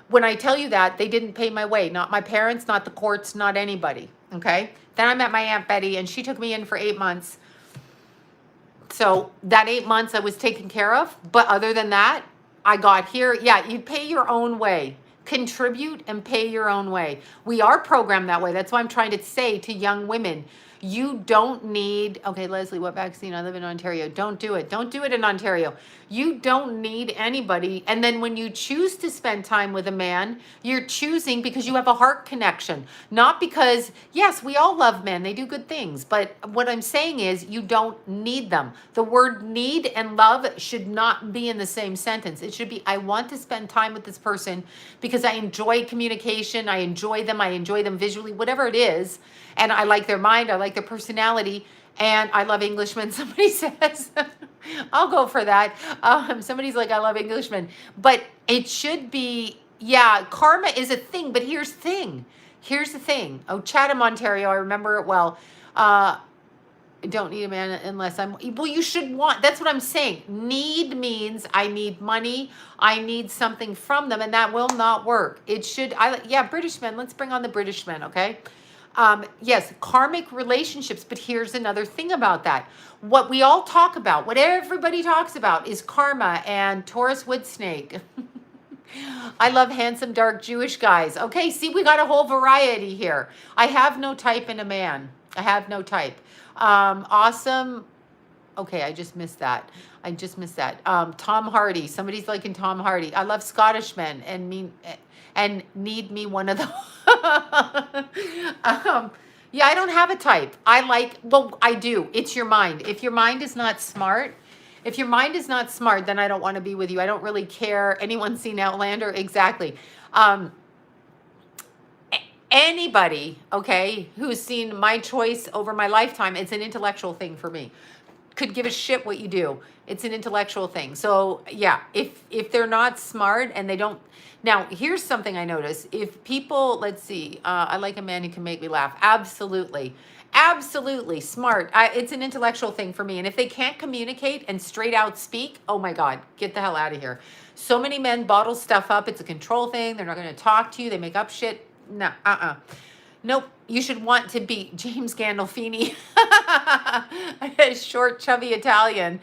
Speaker 1: When I tell you that, they didn't pay my way. Not my parents, not the courts, not anybody, okay? Then I met my Aunt Betty and she took me in for 8 months. So that 8 months I was taken care of. But other than that, I got here. Yeah, you pay your own way. Contribute and pay your own way. We are programmed that way. That's why I'm trying to say to young women, you don't need, okay, Leslie, what vaccine? I live in Ontario. Don't do it. Don't do it in Ontario. You don't need anybody. And then when you choose to spend time with a man, you're choosing because you have a heart connection. Not because, yes, we all love men. They do good things. But what I'm saying is you don't need them. The word need and love should not be in the same sentence. It should be, I want to spend time with this person because I enjoy communication. I enjoy them visually, whatever it is. And I like their mind. I like their personality. And I love Englishmen. Somebody says, I'll go for that. Somebody's like, I love Englishmen. But it should be, yeah, karma is a thing. But here's the thing. Here's the thing. Oh, Chatham, Ontario. I remember it well. Don't need a man unless I'm, well, you should want, that's what I'm saying. Need means I need money. I need something from them. And that will not work. It should, yeah, British men. Let's bring on the British men, okay? Yes, karmic relationships, but here's another thing about that. What we all talk about, what everybody talks about is karma and Taurus wood snake. I love handsome, dark Jewish guys. Okay, see, we got a whole variety here. I have no type in a man. I have no type. Awesome. Okay, I just missed that. Tom Hardy. Somebody's liking Tom Hardy. I love Scottish men and need me one of those. Yeah, I don't have a type. Well, I do. It's your mind. If your mind is not smart, then I don't want to be with you. I don't really care. Anyone seen Outlander? Exactly. Anybody, okay, who's seen My Choice over my lifetime, it's an intellectual thing for me. Could give a shit what you do. It's an intellectual thing. So yeah, if they're not smart and they don't. Now, here's something I notice. If people, let's see, I like a man who can make me laugh. Absolutely. Absolutely smart. It's an intellectual thing for me. And if they can't communicate and straight out speak, oh my God, get the hell out of here. So many men bottle stuff up. It's a control thing. They're not going to talk to you. They make up shit. No, Nope. You should want to be James Gandolfini, a short, chubby Italian.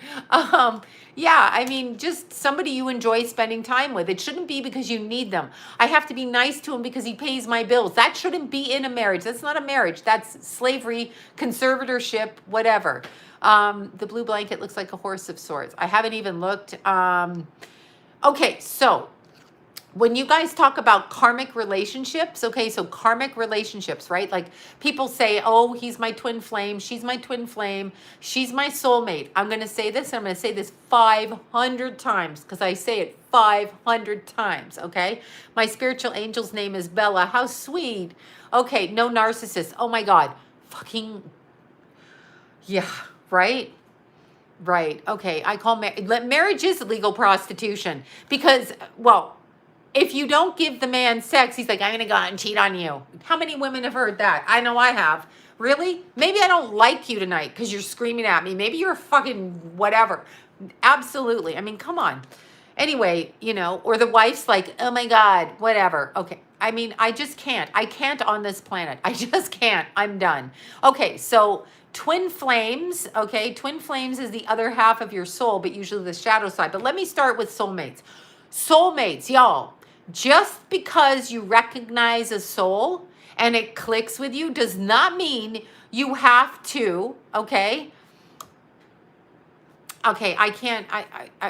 Speaker 1: Yeah, I mean, just somebody you enjoy spending time with. It shouldn't be because you need them. I have to be nice to him because he pays my bills. That shouldn't be in a marriage. That's not a marriage. That's slavery, conservatorship, whatever. The blue blanket looks like a horse of sorts. I haven't even looked. Okay, so when you guys talk about karmic relationships, okay, so karmic relationships, right? Like people say, oh, he's my twin flame. She's my twin flame. She's my soulmate. I'm going to say this. I'm going to say this 500 times because I say it 500 times, okay? My spiritual angel's name is Bella. How sweet. Okay, no narcissist. Oh my God. Fucking, yeah, right? Right. Okay, I call marriage is legal prostitution because, well, if you don't give the man sex, he's like, I'm going to go out and cheat on you. How many women have heard that? I know I have. Really? Maybe I don't like you tonight because you're screaming at me. Maybe you're fucking whatever. Absolutely. I mean, come on. Anyway, you know, or the wife's like, oh my God, whatever. Okay. I mean, I just can't. I can't on this planet. I just can't. I'm done. Okay. So twin flames, okay? Twin flames is the other half of your soul, but usually the shadow side. But let me start with soulmates. Soulmates, y'all, just because you recognize a soul and it clicks with you does not mean you have to, okay? Okay, I can't,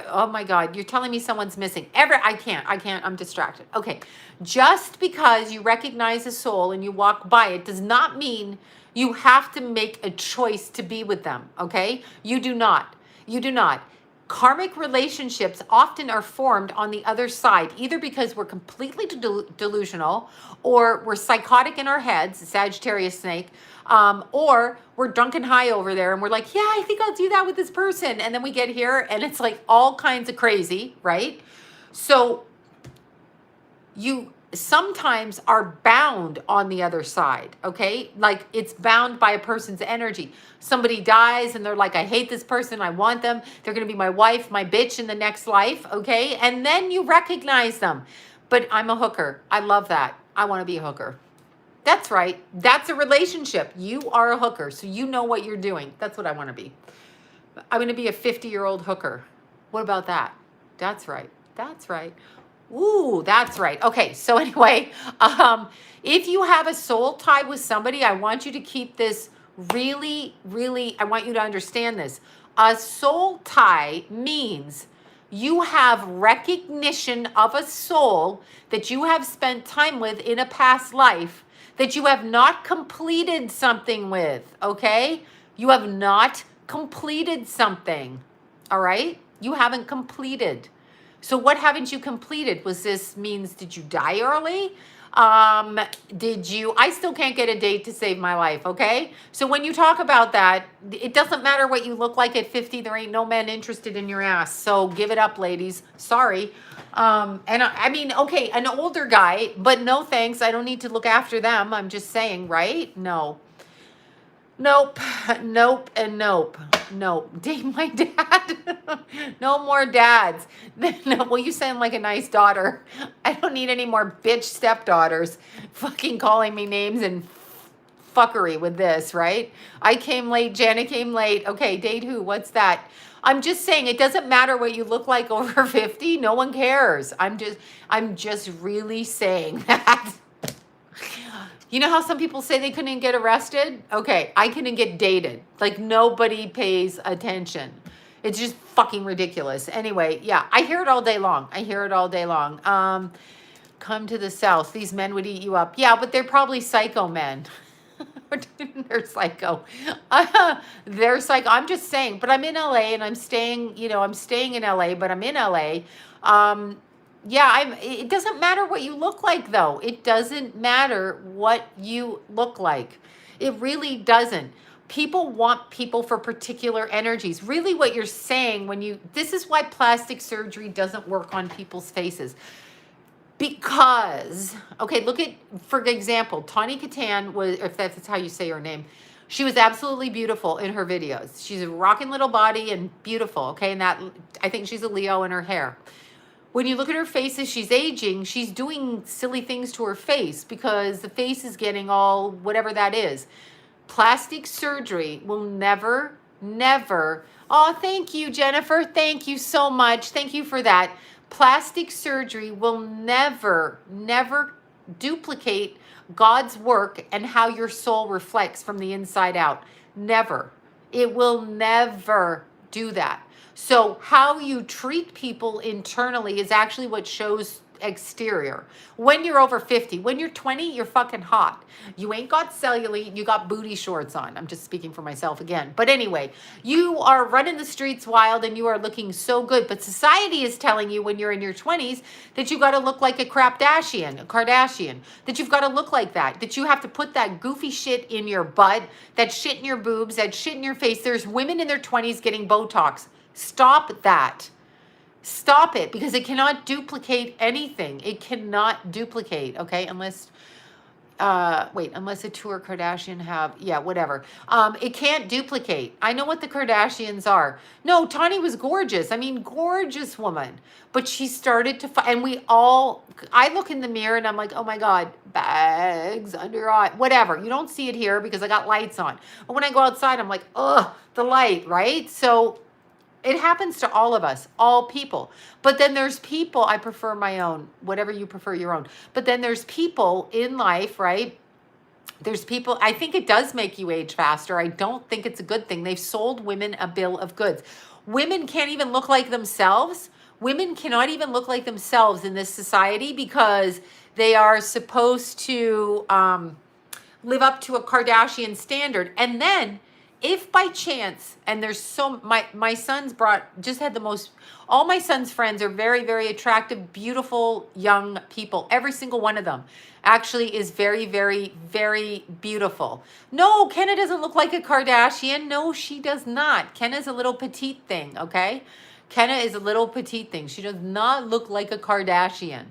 Speaker 1: oh my God, you're telling me someone's missing. I can't, I'm distracted. Okay, just because you recognize a soul and you walk by it does not mean you have to make a choice to be with them, okay? You do not. Karmic relationships often are formed on the other side, either because we're completely delusional or we're psychotic in our heads, Sagittarius snake, or we're drunk and high over there and we're like, yeah, I think I'll do that with this person. And then we get here and it's like all kinds of crazy, right? So you sometimes are bound on the other side, okay? Like it's bound by a person's energy. Somebody dies and they're like, I hate this person, I want them, they're gonna be my wife, my bitch in the next life, okay? And then you recognize them. But I'm a hooker, I love that. I wanna be a hooker. That's right, that's a relationship. You are a hooker, so you know what you're doing. That's what I wanna be. I'm gonna be a 50-year-old hooker. What about that? That's right, that's right. Ooh, that's right. Okay, so anyway, if you have a soul tie with somebody, I want you to keep this really, I want you to understand this. A soul tie means you have recognition of a soul that you have spent time with in a past life that you have not completed something with, okay? You have not completed something, all right? You haven't completed. So what haven't you completed? Did you die early? I still can't get a date to save my life, okay? So when you talk about that, it doesn't matter what you look like at 50, there ain't no men interested in your ass. So give it up, ladies. Sorry. I mean, okay, an older guy, but no thanks. I don't need to look after them. I'm just saying, right? No. Nope, nope, and nope. Nope. Date my dad. No more dads. No, well, you sound like a nice daughter. I don't need any more bitch stepdaughters fucking calling me names and fuckery with this, right? I came late, Janet came late. Okay, date who? What's that? I'm just saying it doesn't matter what you look like over 50. No one cares. I'm just really saying that. You know how some people say they couldn't get arrested? Okay, I couldn't get dated. Like nobody pays attention. It's just fucking ridiculous. Anyway, yeah, I hear it all day long. Come to the South. These men would eat you up. Yeah, but they're probably psycho men. They're psycho. They're psycho. I'm just saying, but I'm in LA and I'm staying in LA, but I'm in LA. Yeah, it doesn't matter what you look like, though. It doesn't matter what you look like. It really doesn't. People want people for particular energies. Really what you're saying this is why plastic surgery doesn't work on people's faces. Because, okay, look at, for example, Tawny Katan was, if that's how you say her name, she was absolutely beautiful in her videos. She's a rocking little body and beautiful, okay? And I think she's a Leo in her hair. When you look at her face as she's aging, she's doing silly things to her face because the face is getting all whatever that is. Plastic surgery will never, oh, thank you, Jennifer. Thank you so much. Thank you for that. Plastic surgery will never duplicate God's work and how your soul reflects from the inside out. Never. It will never do that. So how you treat people internally is actually what shows exterior. When you're over 50, when you're 20, you're fucking hot. You ain't got cellulite, you got booty shorts on. I'm just speaking for myself again. But anyway, you are running the streets wild and you are looking so good. But society is telling you when you're in your 20s that you got to look like a Kardashian, that you've got to look like that you have to put that goofy shit in your butt, that shit in your boobs, that shit in your face. There's women in their 20s getting Botox. Stop that. Stop it, because it cannot duplicate anything. It cannot duplicate, okay? Unless Wait, unless a two or Kardashian have, yeah, whatever. It can't duplicate. I know what the Kardashians are. No, Tawny was gorgeous. I mean, gorgeous woman. But she started to, and we all, I look in the mirror and I'm like, oh my God, bags under eye, whatever. You don't see it here because I got lights on. But when I go outside, I'm like, ugh, the light, right? So it happens to all of us, all people. But then there's people, I prefer my own, whatever you prefer your own. But then there's people in life, right? There's people, I think it does make you age faster. I don't think it's a good thing. They've sold women a bill of goods. Women can't even look like themselves. Women cannot even look like themselves in this society because they are supposed to live up to a Kardashian standard. And then if by chance, and there's so, my son's just had the most, all my son's friends are very, very attractive, beautiful young people. Every single one of them actually is very, very, very beautiful. No, Kenna doesn't look like a Kardashian. No, she does not. Kenna's a little petite thing, okay? Kenna is a little petite thing. She does not look like a Kardashian,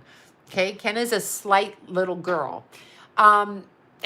Speaker 1: okay? Kenna's a slight little girl. And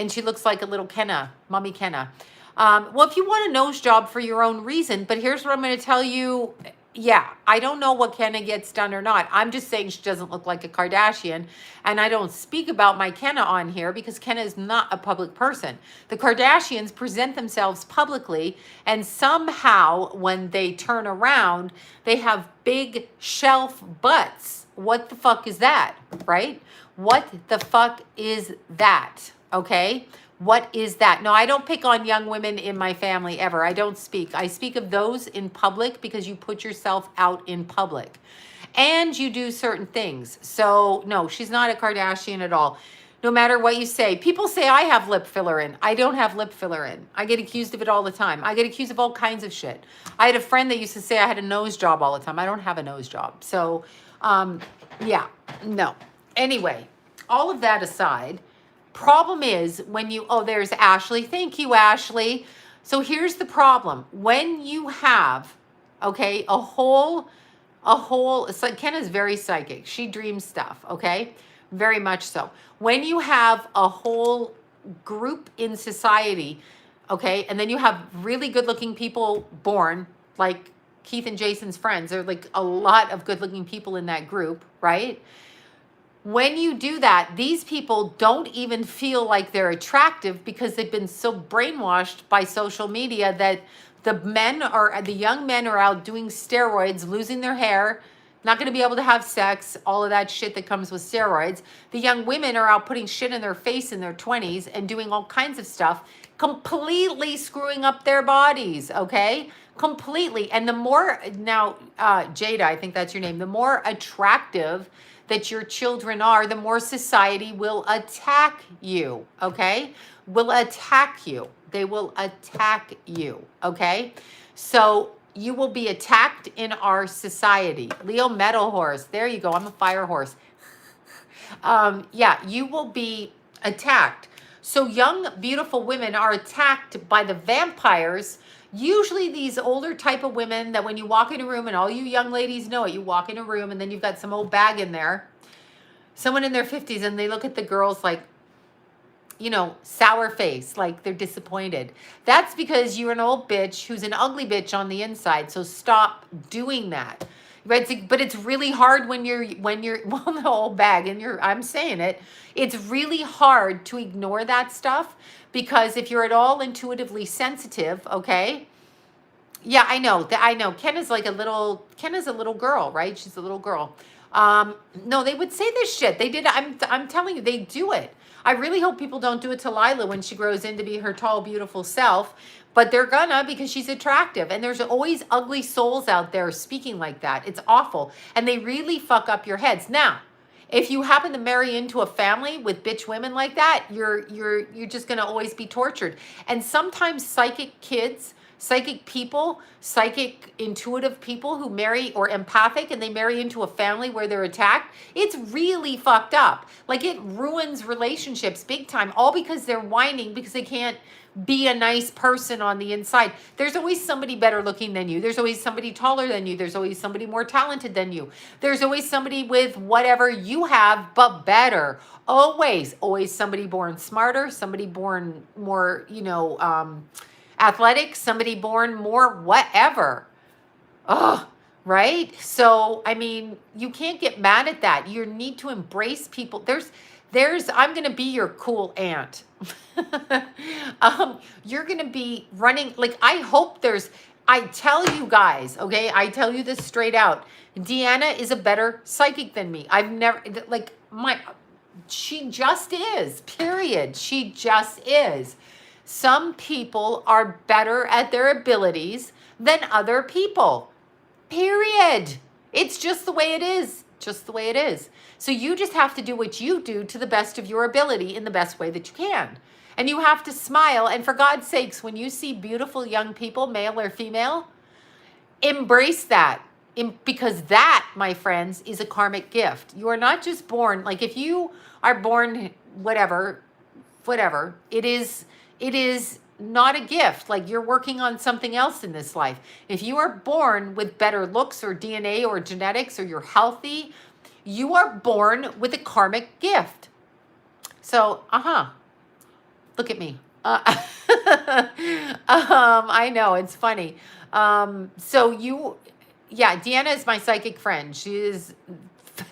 Speaker 1: she looks like a little Kenna, mommy Kenna. Well, if you want a nose job for your own reason, but here's what I'm going to tell you. Yeah, I don't know what Kenna gets done or not. I'm just saying she doesn't look like a Kardashian. And I don't speak about my Kenna on here because Kenna is not a public person. The Kardashians present themselves publicly, and somehow when they turn around, they have big shelf butts. What the fuck is that, right? What the fuck is that, okay? What is that? No, I don't pick on young women in my family ever. I don't speak. I speak of those in public because you put yourself out in public and you do certain things. So no, she's not a Kardashian at all. No matter what you say. People say I have lip filler in. I don't have lip filler in. I get accused of it all the time. I get accused of all kinds of shit. I had a friend that used to say I had a nose job all the time. I don't have a nose job. So, yeah, no. Anyway, all of that aside, problem is when you, oh, there's Ashley. Thank you, Ashley. So here's the problem. When you have, okay, it's like Kenna's very psychic. She dreams stuff, okay? Very much so. When you have a whole group in society, okay, and then you have really good looking people born, like Keith and Jason's friends, there are like a lot of good looking people in that group, right? When you do that, these people don't even feel like they're attractive because they've been so brainwashed by social media that the young men are out doing steroids, losing their hair, not going to be able to have sex, all of that shit that comes with steroids. The young women are out putting shit in their face in their 20s and doing all kinds of stuff, completely screwing up their bodies, okay? Completely. And the more, now, Jada, I think that's your name, the more attractive that your children are, the more society will attack you, okay? Will attack you. They will attack you, okay? So you will be attacked in our society. Leo Metal Horse, there you go, I'm a fire horse. Yeah, you will be attacked. So young, beautiful women are attacked by the vampires. Usually these older type of women that when you walk in a room, and all you young ladies know it, you walk in a room and then you've got some old bag in there, someone in their 50s, and they look at the girls like, you know, sour face, like they're disappointed. That's because you're an old bitch who's an ugly bitch on the inside. So stop doing that. Right? But it's really hard when you're, well, the old bag and I'm saying it, it's really hard to ignore that stuff because if you're at all intuitively sensitive, okay? Yeah, I know. Kenna's a little girl, right? She's a little girl. No, they would say this shit. They did. I'm telling you, they do it. I really hope people don't do it to Lila when she grows into be her tall, beautiful self, but they're gonna because she's attractive. And there's always ugly souls out there speaking like that. It's awful. And they really fuck up your heads. Now, if you happen to marry into a family with bitch women like that, you're just gonna always be tortured. And sometimes psychic kids psychic people, psychic, intuitive people who marry, or empathic, and they marry into a family where they're attacked. It's really fucked up. Like, it ruins relationships big time, all because they're whining because they can't be a nice person on the inside. There's always somebody better looking than you. There's always somebody taller than you. There's always somebody more talented than you. There's always somebody with whatever you have, but better. Always somebody born smarter, somebody born more, athletic, somebody born more whatever. Oh, right? So, I mean, you can't get mad at that. You need to embrace people. I'm going to be your cool aunt. You're going to be running. Like, I tell you guys, okay, I tell you this straight out. Deanna is a better psychic than me. I've never, like, she just is, period. She just is. Some people are better at their abilities than other people, period. It's just the way it is. Just the way it is. So you just have to do what you do to the best of your ability in the best way that you can. And you have to smile. And for God's sakes, when you see beautiful young people, male or female, embrace that. Because that, my friends, is a karmic gift. You are not just born, like if you are born whatever, it is not a gift. Like, you're working on something else in this life. If you are born with better looks or DNA or genetics, or you're healthy, you are born with a karmic gift. So, look at me. I know, it's funny. Deanna is my psychic friend. She is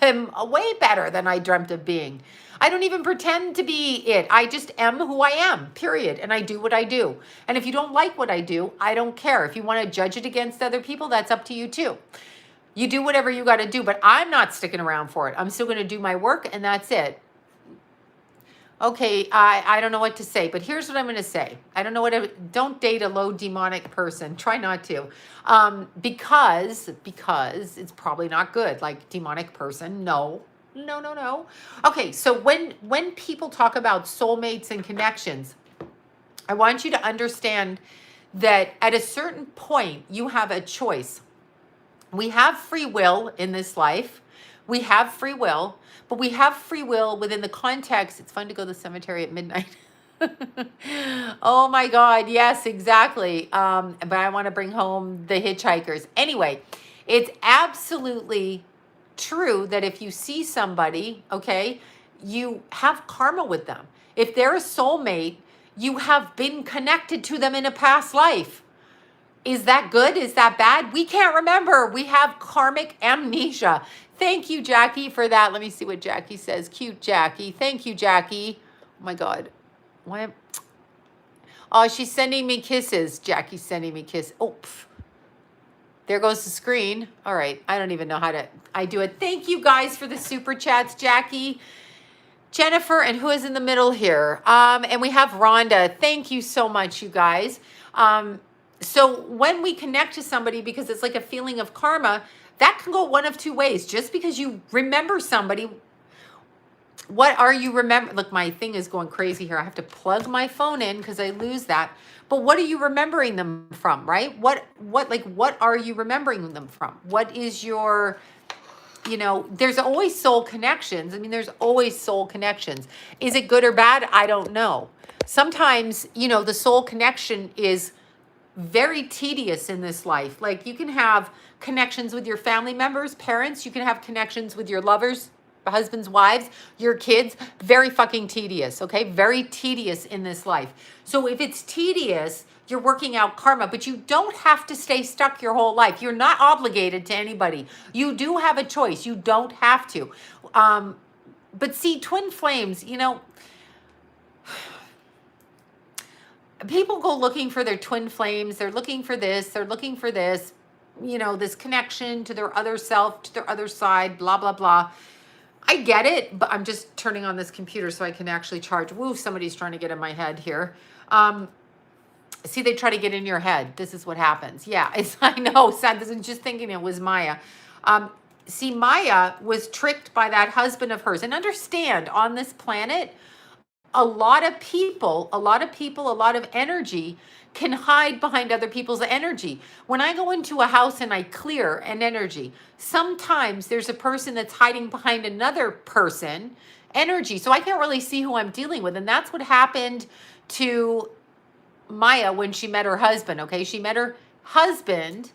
Speaker 1: way better than I dreamt of being. I don't even pretend to be it. I just am who I am, period. And I do what I do. And if you don't like what I do, I don't care. If you want to judge it against other people, that's up to you too. You do whatever you got to do, but I'm not sticking around for it. I'm still going to do my work, and that's it. Okay, I don't know what to say, but here's what I'm going to say. Don't date a low demonic person. Try not to. Because it's probably not good. Like, demonic person, no. Okay, so when people talk about soulmates and connections, I want you to understand that at a certain point, you have a choice. We have free will in this life. We have free will, but we have free will within the context. It's fun to go to the cemetery at midnight. Oh my God. Yes, exactly. But I want to bring home the hitchhikers. Anyway, it's absolutely true that if you see somebody, okay, you have karma with them. If they're a soulmate, you have been connected to them in a past life. Is that good? Is that bad? We can't remember. We have karmic amnesia. Thank you, Jackie, for that. Let me see what Jackie says. Cute Jackie. Thank you, Jackie. Oh my God. What? Oh, she's sending me kisses. Jackie's sending me kisses. Oh, there goes the screen. All right. I don't even know how I do it. Thank you guys for the super chats, Jackie, Jennifer, and who is in the middle here? And we have Rhonda. Thank you so much, you guys. So when we connect to somebody, because it's like a feeling of karma, that can go one of two ways. Just because you remember somebody, what are you remember? Look, my thing is going crazy here. I have to plug my phone in because I lose that. But what are you remembering them from, right? What are you remembering them from? What is your, there's always soul connections. I mean, there's always soul connections. Is it good or bad? I don't know. Sometimes, the soul connection is very tedious in this life. Like, you can have connections with your family members, parents. You can have connections with your lovers, husbands, wives, your kids. Very fucking tedious, okay? Very tedious in this life. So if it's tedious, you're working out karma, but you don't have to stay stuck your whole life. You're not obligated to anybody. You do have a choice. You don't have to. But see, twin flames, people go looking for their twin flames. They're looking for this. They're looking for this, this connection to their other self, to their other side, blah, blah, blah. I get it, but I'm just turning on this computer so I can actually charge. Woo, somebody's trying to get in my head here. See, they try to get in your head. This is what happens. Yeah, I know. Sad. This is just thinking it was Maya. See, Maya was tricked by that husband of hers. And understand, on this planet, a lot of people, a lot of energy can hide behind other people's energy. When I go into a house and I clear an energy, sometimes there's a person that's hiding behind another person energy. So I can't really see who I'm dealing with. And that's what happened to Maya when she met her husband. Okay. She met her husband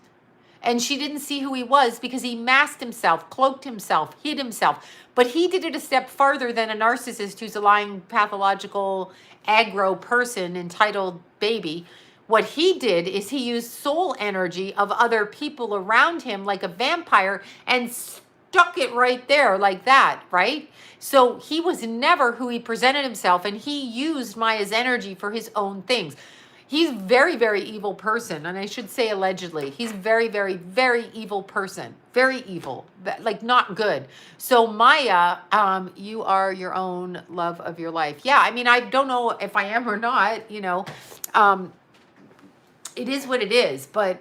Speaker 1: and she didn't see who he was because he masked himself, cloaked himself, hid himself. But he did it a step farther than a narcissist who's a lying, pathological, aggro person, entitled baby. What he did is he used soul energy of other people around him like a vampire and stuck it right there like that, right? So he was never who he presented himself, and he used Maya's energy for his own things. He's very, very evil person. And I should say allegedly. He's very, very, very evil person. Very evil. Like not good. So Maya, you are your own love of your life. Yeah, I mean, I don't know if I am or not, you know. It is what it is. But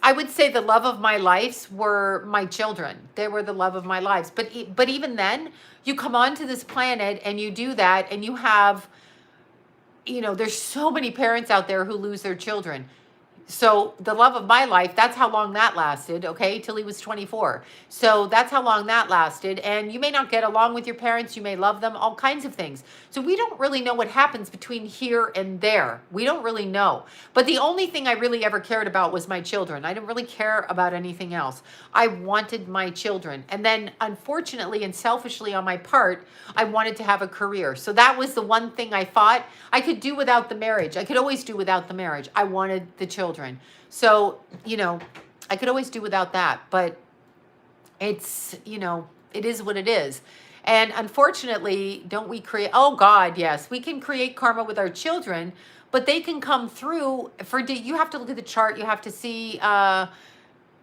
Speaker 1: I would say the love of my lives were my children. They were the love of my lives. But even then, you come onto this planet and you do that and you have, you know, there's so many parents out there who lose their children. So the love of my life, that's how long that lasted, okay, till he was 24. So that's how long that lasted. And you may not get along with your parents. You may love them, all kinds of things. So we don't really know what happens between here and there. We don't really know. But the only thing I really ever cared about was my children. I didn't really care about anything else. I wanted my children. And then unfortunately and selfishly on my part, I wanted to have a career. So that was the one thing I thought I could do without the marriage. I could always do without the marriage. I wanted the children. So, you know, I could always do without that, but it's, you know, it is what it is. And unfortunately, don't we create, oh God, yes, we can create karma with our children, but they can come through for, you have to look at the chart. You have to see,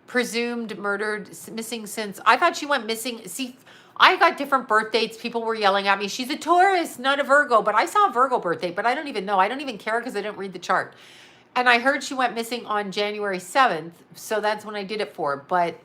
Speaker 1: presumed murdered, missing since, I thought she went missing. See, I got different birth dates. People were yelling at me. She's a Taurus, not a Virgo, but I saw a Virgo birth date, but I don't even know. I don't even care because I didn't read the chart. And I heard she went missing on January 7th. So that's when I did it for. But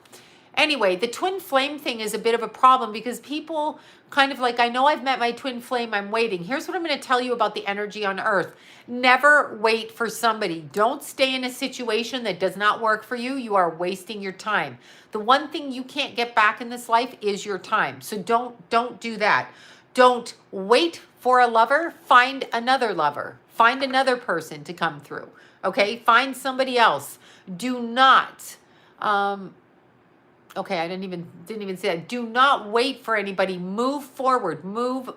Speaker 1: anyway, the twin flame thing is a bit of a problem because people kind of like, I know I've met my twin flame. I'm waiting. Here's what I'm going to tell you about the energy on Earth. Never wait for somebody. Don't stay in a situation that does not work for you. You are wasting your time. The one thing you can't get back in this life is your time. So don't do that. Don't wait for a lover. Find another lover. Find another person to come through. Okay, find somebody else. Do not, okay, I didn't even say that. Do not wait for anybody. Move forward, move.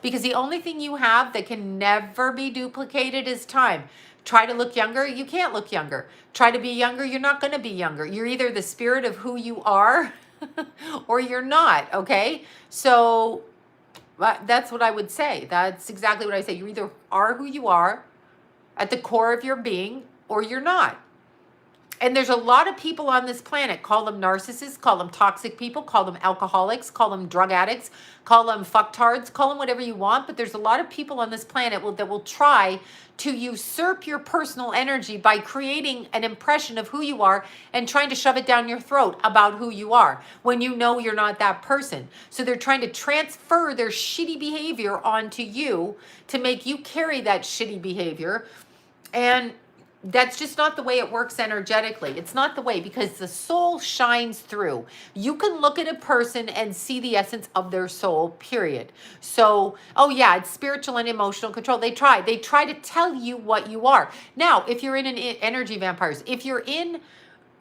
Speaker 1: Because the only thing you have that can never be duplicated is time. Try to look younger, you can't look younger. Try to be younger, you're not going to be younger. You're either the spirit of who you are or you're not, okay? So that's what I would say. That's exactly what I say. You either are who you are at the core of your being, or you're not. And there's a lot of people on this planet, call them narcissists, call them toxic people, call them alcoholics, call them drug addicts, call them fucktards, call them whatever you want. But there's a lot of people on this planet that will try to usurp your personal energy by creating an impression of who you are and trying to shove it down your throat about who you are when you know you're not that person. So they're trying to transfer their shitty behavior onto you to make you carry that shitty behavior. And that's just not the way it works energetically. It's not the way, because the soul shines through. You can look at a person and see the essence of their soul, period. So, oh yeah, it's spiritual and emotional control. They try to tell you what you are. Now, if you're in an energy vampires, if you're in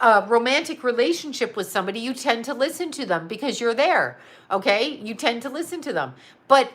Speaker 1: a romantic relationship with somebody, you tend to listen to them because you're there. Okay. You tend to listen to them, but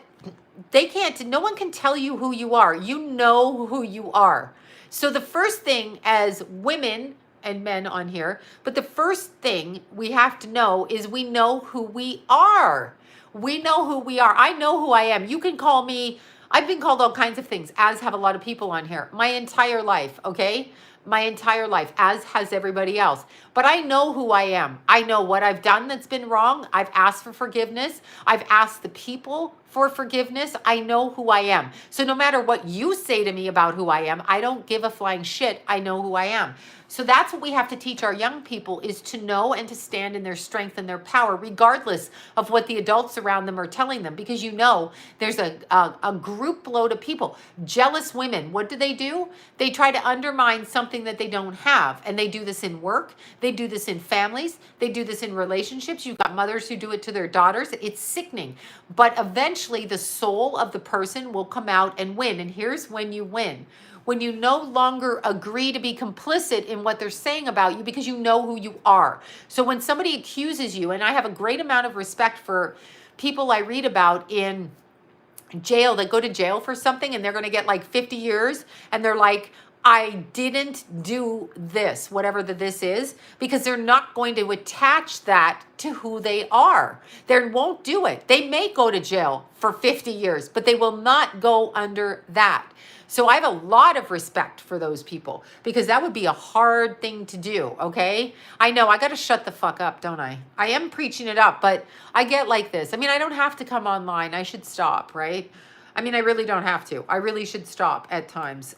Speaker 1: they can't, no one can tell you who you are. You know who you are. So the first thing as women and men on here, but the first thing we have to know is we know who we are. We know who we are. I know who I am. You can call me, I've been called all kinds of things, as have a lot of people on here, my entire life, okay? My entire life, as has everybody else. But I know who I am. I know what I've done that's been wrong. I've asked for forgiveness. I've asked the people for forgiveness. I know who I am. So no matter what you say to me about who I am, I don't give a flying shit. I know who I am. So that's what we have to teach our young people, is to know and to stand in their strength and their power, regardless of what the adults around them are telling them. Because there's a group load of people. Jealous women, what do? They try to undermine something that they don't have. And they do this in work. They do this in families. They do this in relationships. You've got mothers who do it to their daughters. It's sickening. But eventually the soul of the person will come out and win. And here's when you win: when you no longer agree to be complicit in what they're saying about you, because you know who you are. So when somebody accuses you, and I have a great amount of respect for people I read about in jail that go to jail for something and they're going to get like 50 years, and they're like, I didn't do this, whatever this is, because they're not going to attach that to who they are. They won't do it. They may go to jail for 50 years, but they will not go under that. So I have a lot of respect for those people, because that would be a hard thing to do, okay? I know, I got to shut the fuck up, don't I? I am preaching it up, but I get like this. I mean, I don't have to come online. I should stop, right? I mean, I really don't have to. I really should stop at times.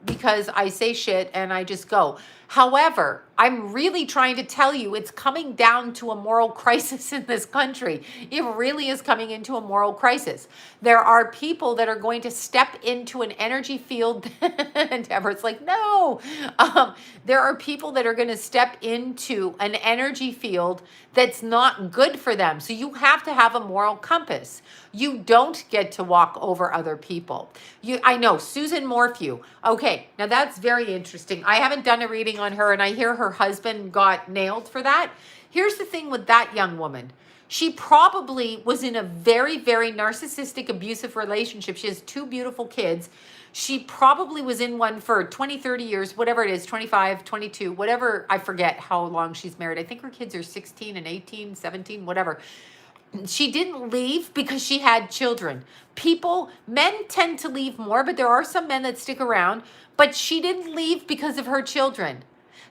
Speaker 1: Because I say shit and I just go. However, I'm really trying to tell you, it's coming down to a moral crisis in this country. It really is coming into a moral crisis. There are people that are going to step into an energy field. And Deborah's like, no. There are people that are going to step into an energy field that's not good for them. So you have to have a moral compass. You don't get to walk over other people. I know, Susan Morphew. Okay, now that's very interesting. I haven't done a reading on her, and I hear her husband got nailed for that. Here's the thing with that young woman. She probably was in a very, very narcissistic, abusive relationship. She has 2 beautiful kids. She probably was in one for 20, 30 years, whatever it is, 25, 22, whatever. I forget how long she's married. I think her kids are 16 and 18, 17, whatever. She didn't leave because she had children. Men tend to leave more, but there are some men that stick around. But she didn't leave because of her children.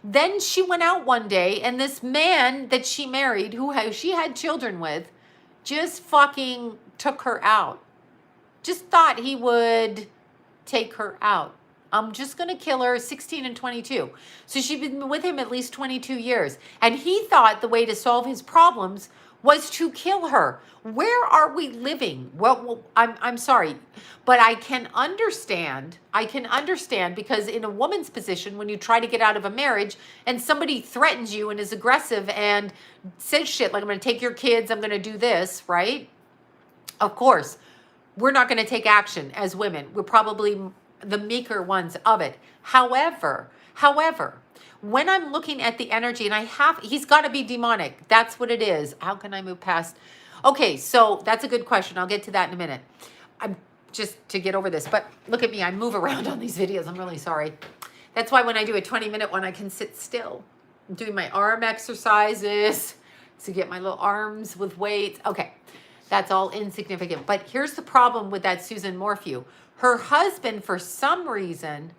Speaker 1: Then she went out one day, and this man that she married, she had children with, just fucking took her out. Just thought he would take her out. I'm just going to kill her, 16 and 22. So she'd been with him at least 22 years. And he thought the way to solve his problems was to kill her. Where are we living? Well, I'm sorry, but I can understand because in a woman's position, when you try to get out of a marriage and somebody threatens you and is aggressive and says shit like, I'm going to take your kids, I'm going to do this, right? Of course, we're not going to take action as women. We're probably the meeker ones of it. However, when I'm looking at the energy, and he's got to be demonic. That's what it is. How can I move past? Okay, so that's a good question. I'll get to that in a minute. I'm just to get over this, but look at me. I move around on these videos. I'm really sorry. That's why when I do a 20-minute one, I can sit still. I'm doing my arm exercises to get my little arms with weights. Okay, that's all insignificant. But here's the problem with that Susan Morphew. Her husband, for some reason,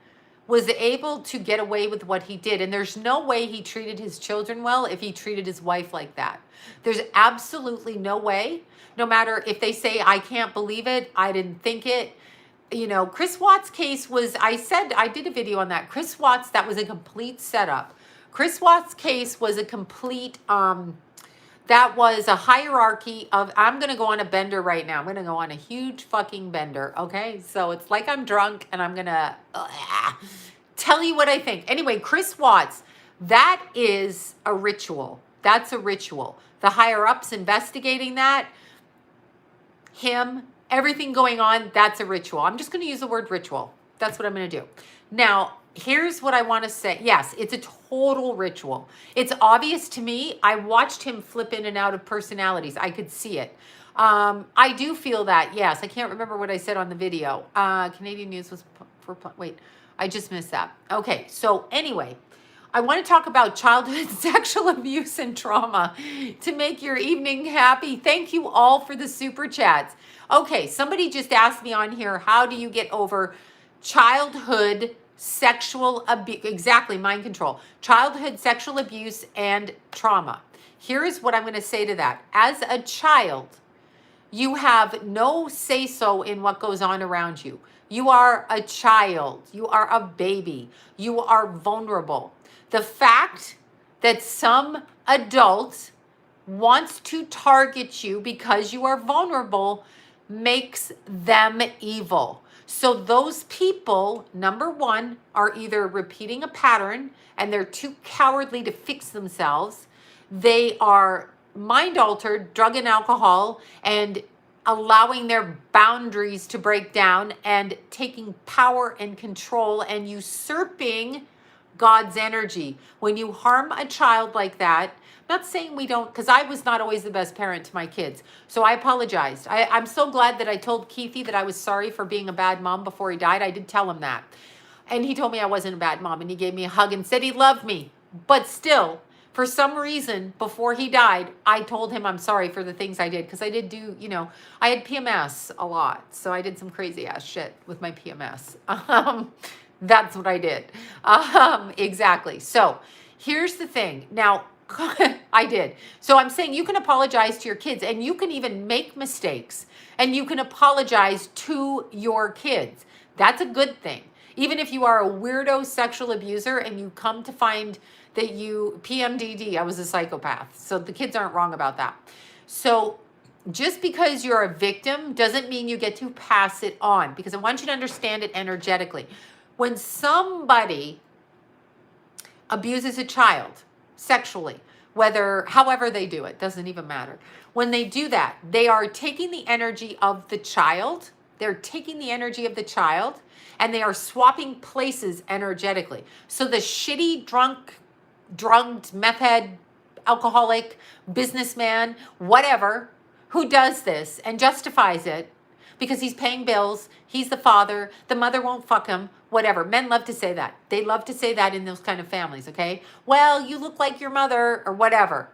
Speaker 1: was able to get away with what he did. And there's no way he treated his children well if he treated his wife like that. There's absolutely no way. No matter if they say, I can't believe it, I didn't think it. You know, Chris Watts' case was, I did a video on that. Chris Watts, that was a complete setup. Chris Watts' case was a complete, that was a hierarchy of, I'm going to go on a bender right now. I'm going to go on a huge fucking bender, okay? So it's like I'm drunk and I'm going to tell you what I think. Anyway, Chris Watts, that is a ritual. That's a ritual. The higher-ups investigating that, him, everything going on, that's a ritual. I'm just going to use the word ritual. That's what I'm going to do. Now, here's what I want to say. Yes, it's a total ritual. It's obvious to me. I watched him flip in and out of personalities. I could see it. I do feel that. Yes, I can't remember what I said on the video. Canadian News was wait, I just missed that. Okay, so anyway, I want to talk about childhood sexual abuse and trauma to make your evening happy. Thank you all for the super chats. Okay, somebody just asked me on here, how do you get over childhood sexual abuse? Exactly, mind control. Childhood sexual abuse and trauma. Here is what I'm going to say to that. As a child, You have no say-so in what goes on around you. You are a child. You are a baby. You are vulnerable. The fact that some adult wants to target you because you are vulnerable makes them evil. So those people, number one, are either repeating a pattern and they're too cowardly to fix themselves. They are mind altered, drug and alcohol, and allowing their boundaries to break down and taking power and control and usurping God's energy. When you harm a child like that, I'm not saying we don't, because I was not always the best parent to my kids. So I apologized. I'm so glad that I told Keithy that I was sorry for being a bad mom before he died. I did tell him that. And he told me I wasn't a bad mom, and he gave me a hug and said he loved me. But still, for some reason, before he died, I told him I'm sorry for the things I did, because I did do, I had PMS a lot. So I did some crazy ass shit with my PMS. That's what I did. Exactly. So here's the thing. Now, I did. So I'm saying you can apologize to your kids, and you can even make mistakes, and you can apologize to your kids. That's a good thing. Even if you are a weirdo sexual abuser and you come to find that you PMDD, I was a psychopath. So the kids aren't wrong about that. So just because you're a victim doesn't mean you get to pass it on, because I want you to understand it energetically. When somebody abuses a child sexually, however they do it, doesn't even matter. When they do that, they are taking the energy of the child. They're taking the energy of the child and they are swapping places energetically. So the shitty, drugged, meth head, alcoholic, businessman, whatever, who does this and justifies it because he's paying bills, he's the father, the mother won't fuck him, whatever. Men love to say that. They love to say that in those kind of families, okay? Well, you look like your mother or whatever.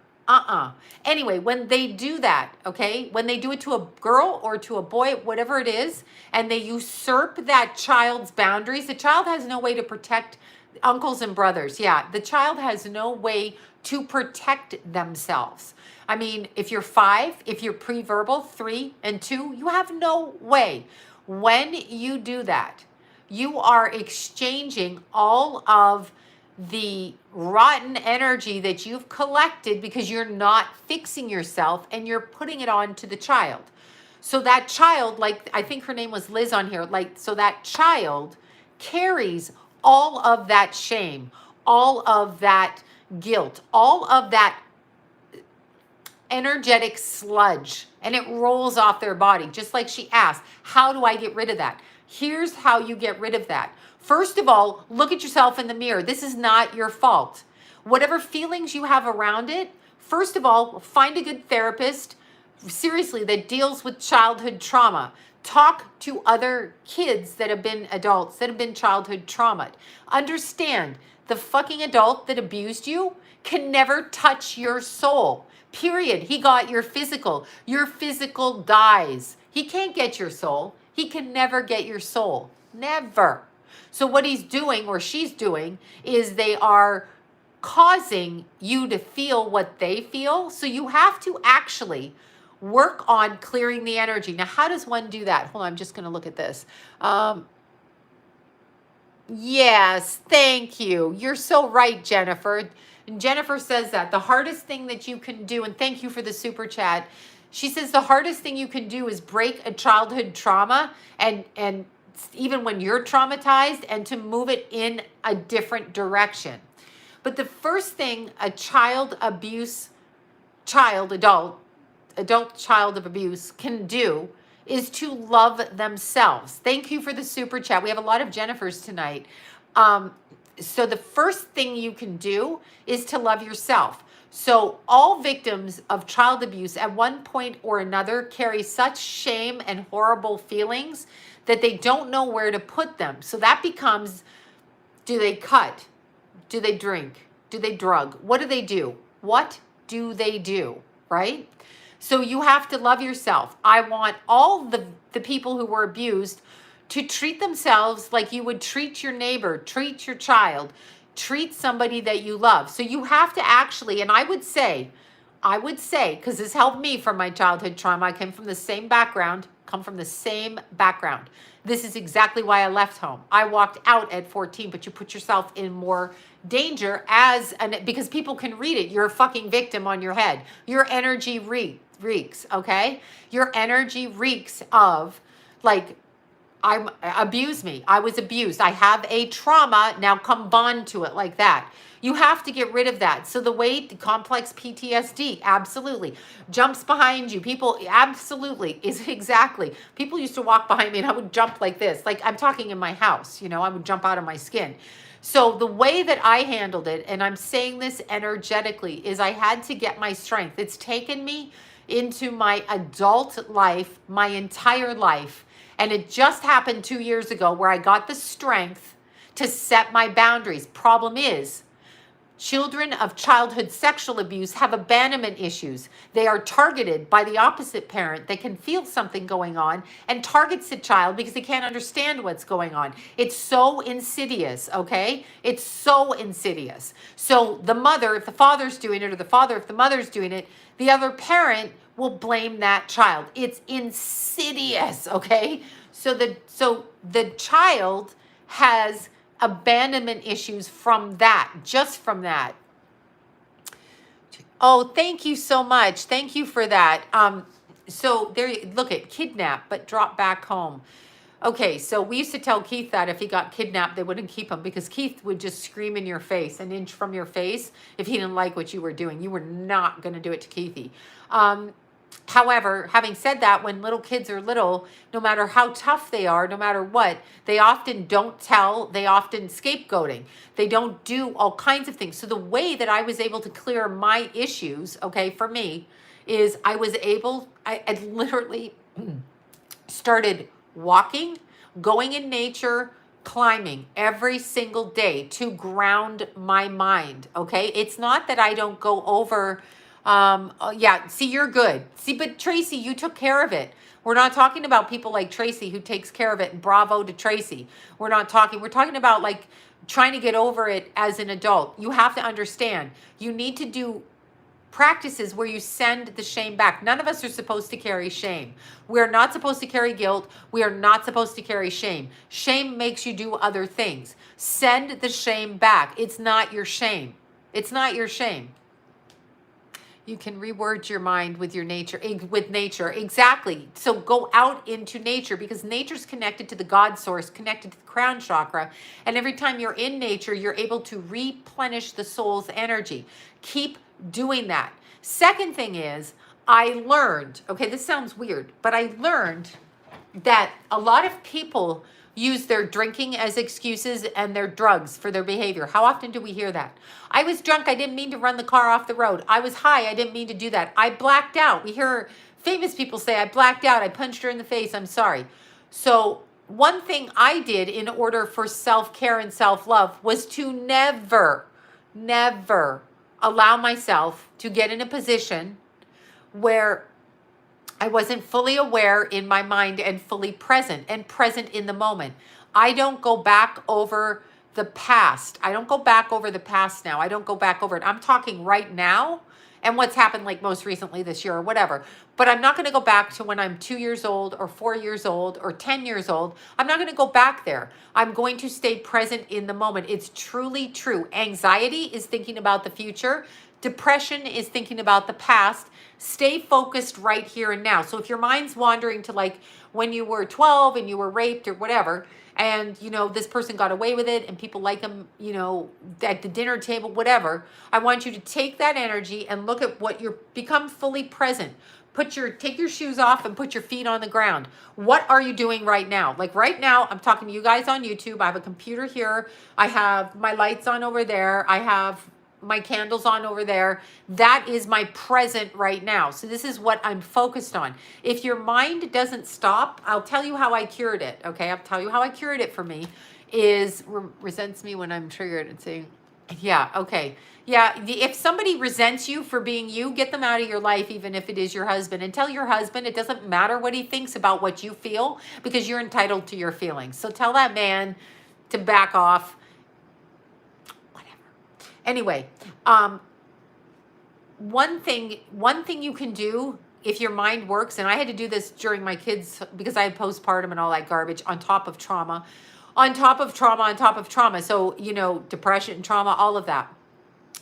Speaker 1: Anyway, when they do that, okay, when they do it to a girl or to a boy, whatever it is, and they usurp that child's boundaries, the child has no way to protect uncles and brothers. Yeah, the child has no way to protect themselves. I mean, if you're 5, if you're pre-verbal 3 and 2, you have no way. When you do that, you are exchanging all of the rotten energy that you've collected because you're not fixing yourself and you're putting it on to the child. So that child, like I think her name was Liz on here, so that child carries all of that shame, all of that guilt, all of that energetic sludge, and it rolls off their body. Just like she asked, how do I get rid of that? Here's how you get rid of that. First of all, look at yourself in the mirror. This is not your fault. Whatever feelings you have around it, first of all, find a good therapist, seriously, that deals with childhood trauma. Talk to other kids that have been adults, that have been childhood traumatized. Understand, the fucking adult that abused you can never touch your soul. Period. He got your physical. Your physical dies. He can't get your soul. He can never get your soul. Never. So what he's doing or she's doing is they are causing you to feel what they feel. So you have to actually work on clearing the energy. Now, how does one do that? Hold on, I'm just going to look at this. Yes, thank you. You're so right, Jennifer. And Jennifer says that the hardest thing that you can do, and thank you for the super chat. She says the hardest thing you can do is break a childhood trauma and even when you're traumatized, and to move it in a different direction. But the first thing a adult child of abuse can do is to love themselves. Thank you for the super chat. We have a lot of Jennifers tonight. So the first thing you can do is to love yourself. So all victims of child abuse at one point or another carry such shame and horrible feelings that they don't know where to put them. So that becomes, do they cut? Do they drink? Do they drug? What do they do? What do they do? Right? So you have to love yourself. I want all the people who were abused to treat themselves like you would treat your neighbor, treat your child, treat somebody that you love. So you have to actually, and I would say, I would say, because this helped me from my childhood trauma, I came from the same background, This is exactly why I left home. I walked out at 14, but you put yourself in more danger because people can read it. You're a fucking victim on your head. Your energy reeks, okay? Your energy reeks of like, abuse me. I was abused. I have a trauma. Now come bond to it like that. You have to get rid of that. So the way complex PTSD, absolutely. Jumps behind you. People, absolutely, is exactly. People used to walk behind me and I would jump like this. Like I'm talking in my house, I would jump out of my skin. So the way that I handled it, and I'm saying this energetically, is I had to get my strength. It's taken me into my adult life, my entire life. And it just happened 2 years ago where I got the strength to set my boundaries. Problem is, children of childhood sexual abuse have abandonment issues. They are targeted by the opposite parent. They can feel something going on and targets the child because they can't understand what's going on. It's so insidious, okay? It's so insidious. So the mother, if the father's doing it, or the father, if the mother's doing it, the other parent will blame that child. It's insidious, okay? So the child has abandonment issues from that, just from that. Oh, thank you so much. Thank you for that. So there, look at kidnap, but drop back home. Okay, so we used to tell Keith that if he got kidnapped, they wouldn't keep him because Keith would just scream in your face, an inch from your face, if he didn't like what you were doing. You were not going to do it to Keithy. However, having said that, when little kids are little, no matter how tough they are, no matter what, they often don't tell, they often scapegoating. They don't do all kinds of things. So the way that I was able to clear my issues, okay, for me, is I literally started walking, going in nature, climbing every single day to ground my mind, okay? It's not that I don't go over... yeah, see, you're good. See, but Tracy, you took care of it. We're not talking about people like Tracy who takes care of it, and bravo to Tracy. We're talking about like trying to get over it as an adult. You have to understand, you need to do practices where you send the shame back. None of us are supposed to carry shame. We're not supposed to carry guilt. We are not supposed to carry shame. Shame makes you do other things. Send the shame back. It's not your shame. It's not your shame. You can reword your mind with nature. Exactly. So go out into nature because nature's connected to the God source, connected to the crown chakra. And every time you're in nature, you're able to replenish the soul's energy. Keep doing that. Second thing is, I learned, okay, this sounds weird, but I learned that a lot of people use their drinking as excuses and their drugs for their behavior. How often do we hear that? I was drunk. I didn't mean to run the car off the road. I was high. I didn't mean to do that. I blacked out. We hear famous people say, I blacked out. I punched her in the face. I'm sorry. So one thing I did in order for self-care and self-love was to never allow myself to get in a position where I wasn't fully aware in my mind and fully present in the moment. I don't go back over the past. I don't go back over the past now. I don't go back over it. I'm talking right now and what's happened like most recently this year or whatever. But I'm not going to go back to when I'm 2 years old or 4 years old or 10 years old. I'm not going to go back there. I'm going to stay present in the moment. It's truly true. Anxiety is thinking about the future. Depression is thinking about the past. Stay focused right here and now. So if your mind's wandering to like when you were 12 and you were raped or whatever, and this person got away with it and people like them, at the dinner table, whatever, I want you to take that energy and look at become fully present. Take your shoes off and put your feet on the ground. What are you doing right now? Like right now, I'm talking to you guys on YouTube. I have a computer here. I have my lights on over there. I have my candles on over there. That is my present right now. So this is what I'm focused on. If your mind doesn't stop, I'll tell you how I cured it. Okay, I'll tell you how I cured it for me is resents me when I'm triggered and saying, yeah, okay. Yeah, if somebody resents you for being you, get them out of your life, even if it is your husband. And tell your husband it doesn't matter what he thinks about what you feel because you're entitled to your feelings. So tell that man to back off. Anyway, one thing you can do if your mind works, and I had to do this during my kids because I had postpartum and all that garbage on top of trauma, on top of trauma, on top of trauma. So, depression, trauma, all of that.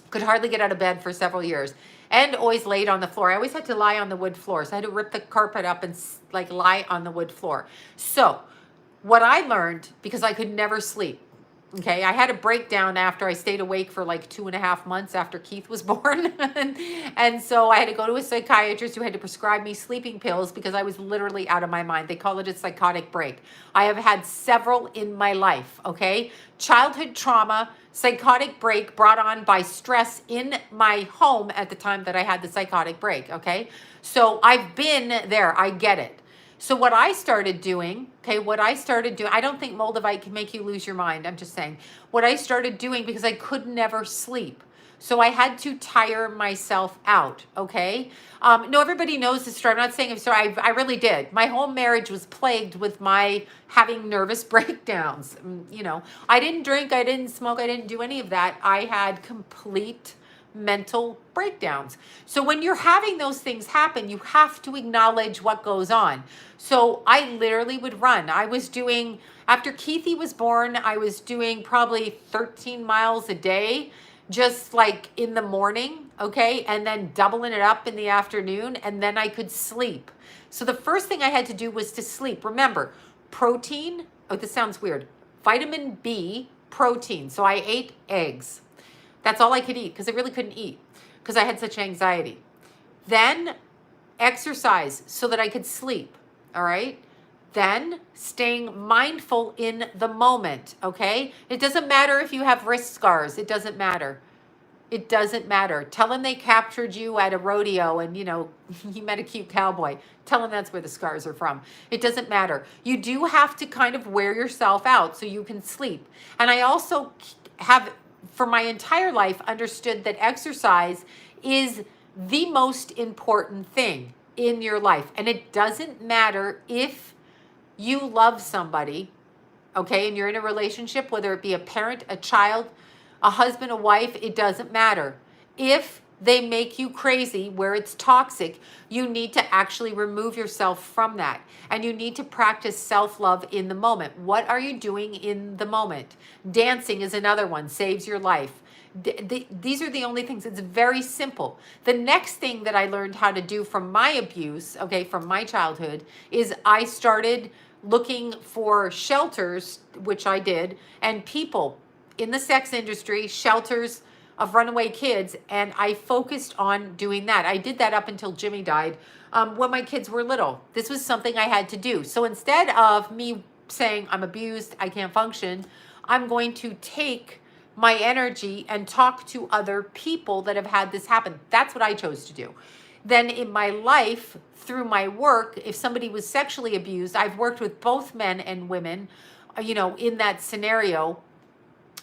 Speaker 1: Could hardly get out of bed for several years and always laid on the floor. I always had to lie on the wood floor. So I had to rip the carpet up and like lie on the wood floor. So what I learned, because I could never sleep, okay, I had a breakdown after I stayed awake for like 2.5 months after Keith was born. And so I had to go to a psychiatrist who had to prescribe me sleeping pills because I was literally out of my mind. They call it a psychotic break. I have had several in my life, okay? Childhood trauma, psychotic break brought on by stress in my home at the time that I had the psychotic break, okay? So I've been there. I get it. So what I started doing, I don't think Moldavite can make you lose your mind. I'm just saying. What I started doing, because I could never sleep. So I had to tire myself out, okay? No, everybody knows this story. I'm not saying I'm sorry. I really did. My whole marriage was plagued with my having nervous breakdowns. I didn't drink, I didn't smoke, I didn't do any of that. I had complete mental breakdowns. So when you're having those things happen, you have to acknowledge what goes on. So I literally would run. After Keithy was born, I was doing probably 13 miles a day, just like in the morning, okay? And then doubling it up in the afternoon, and then I could sleep. So the first thing I had to do was to sleep. Remember, protein, this sounds weird, vitamin B, protein. So I ate eggs. That's all I could eat because I really couldn't eat because I had such anxiety. Then exercise so that I could sleep, all right? Then staying mindful in the moment, okay? It doesn't matter if you have wrist scars. It doesn't matter. It doesn't matter. Tell them they captured you at a rodeo and, you met a cute cowboy. Tell them that's where the scars are from. It doesn't matter. You do have to kind of wear yourself out so you can sleep. And I also have, for my entire life, understood that exercise is the most important thing in your life. And it doesn't matter if you love somebody, okay, and you're in a relationship, whether it be a parent, a child, a husband, a wife, it doesn't matter. If they make you crazy, where it's toxic, you need to actually remove yourself from that. And you need to practice self-love in the moment. What are you doing in the moment? Dancing is another one, saves your life. These are the only things. It's very simple. The next thing that I learned how to do from my abuse, okay, from my childhood, is I started looking for shelters, which I did, and people in the sex industry, shelters of runaway kids, and I focused on doing that. I did that up until Jimmy died when my kids were little. This was something I had to do. So instead of me saying I'm abused, I can't function, I'm going to take my energy and talk to other people that have had this happen. That's what I chose to do. Then in my life, through my work, if somebody was sexually abused, I've worked with both men and women, in that scenario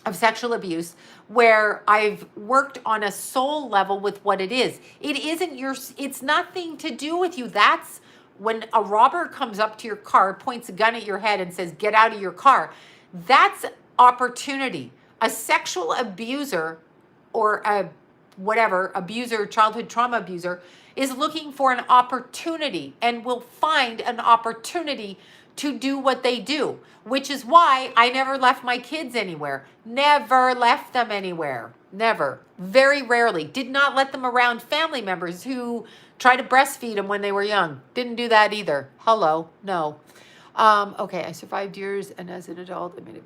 Speaker 1: of sexual abuse, where I've worked on a soul level with what it is. It's nothing to do with you. That's when a robber comes up to your car, points a gun at your head and says, get out of your car. That's opportunity. A sexual abuser or a abuser, childhood trauma abuser, is looking for an opportunity and will find an opportunity to do what they do, which is why I never left my kids anywhere. Never left them anywhere. Never. Very rarely. Did not let them around family members who tried to breastfeed them when they were young. Didn't do that either. Hello. No. Okay, I survived years, and as an adult, I made it.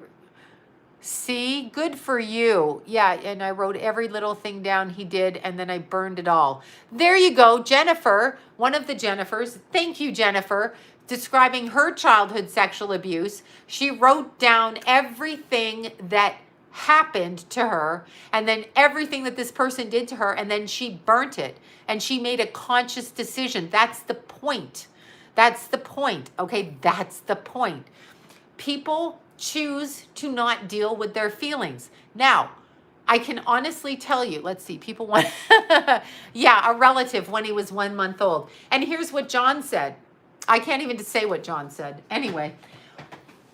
Speaker 1: See, good for you. Yeah, and I wrote every little thing down he did, and then I burned it all. There you go, Jennifer, one of the Jennifers. Thank you, Jennifer, describing her childhood sexual abuse. She wrote down everything that happened to her, and then everything that this person did to her, and then she burnt it, and she made a conscious decision. That's the point. That's the point, okay? That's the point. People choose to not deal with their feelings. Now, I can honestly tell you, let's see, people want, yeah, a relative when he was 1 month old. And here's what John said. I can't even say what John said. Anyway,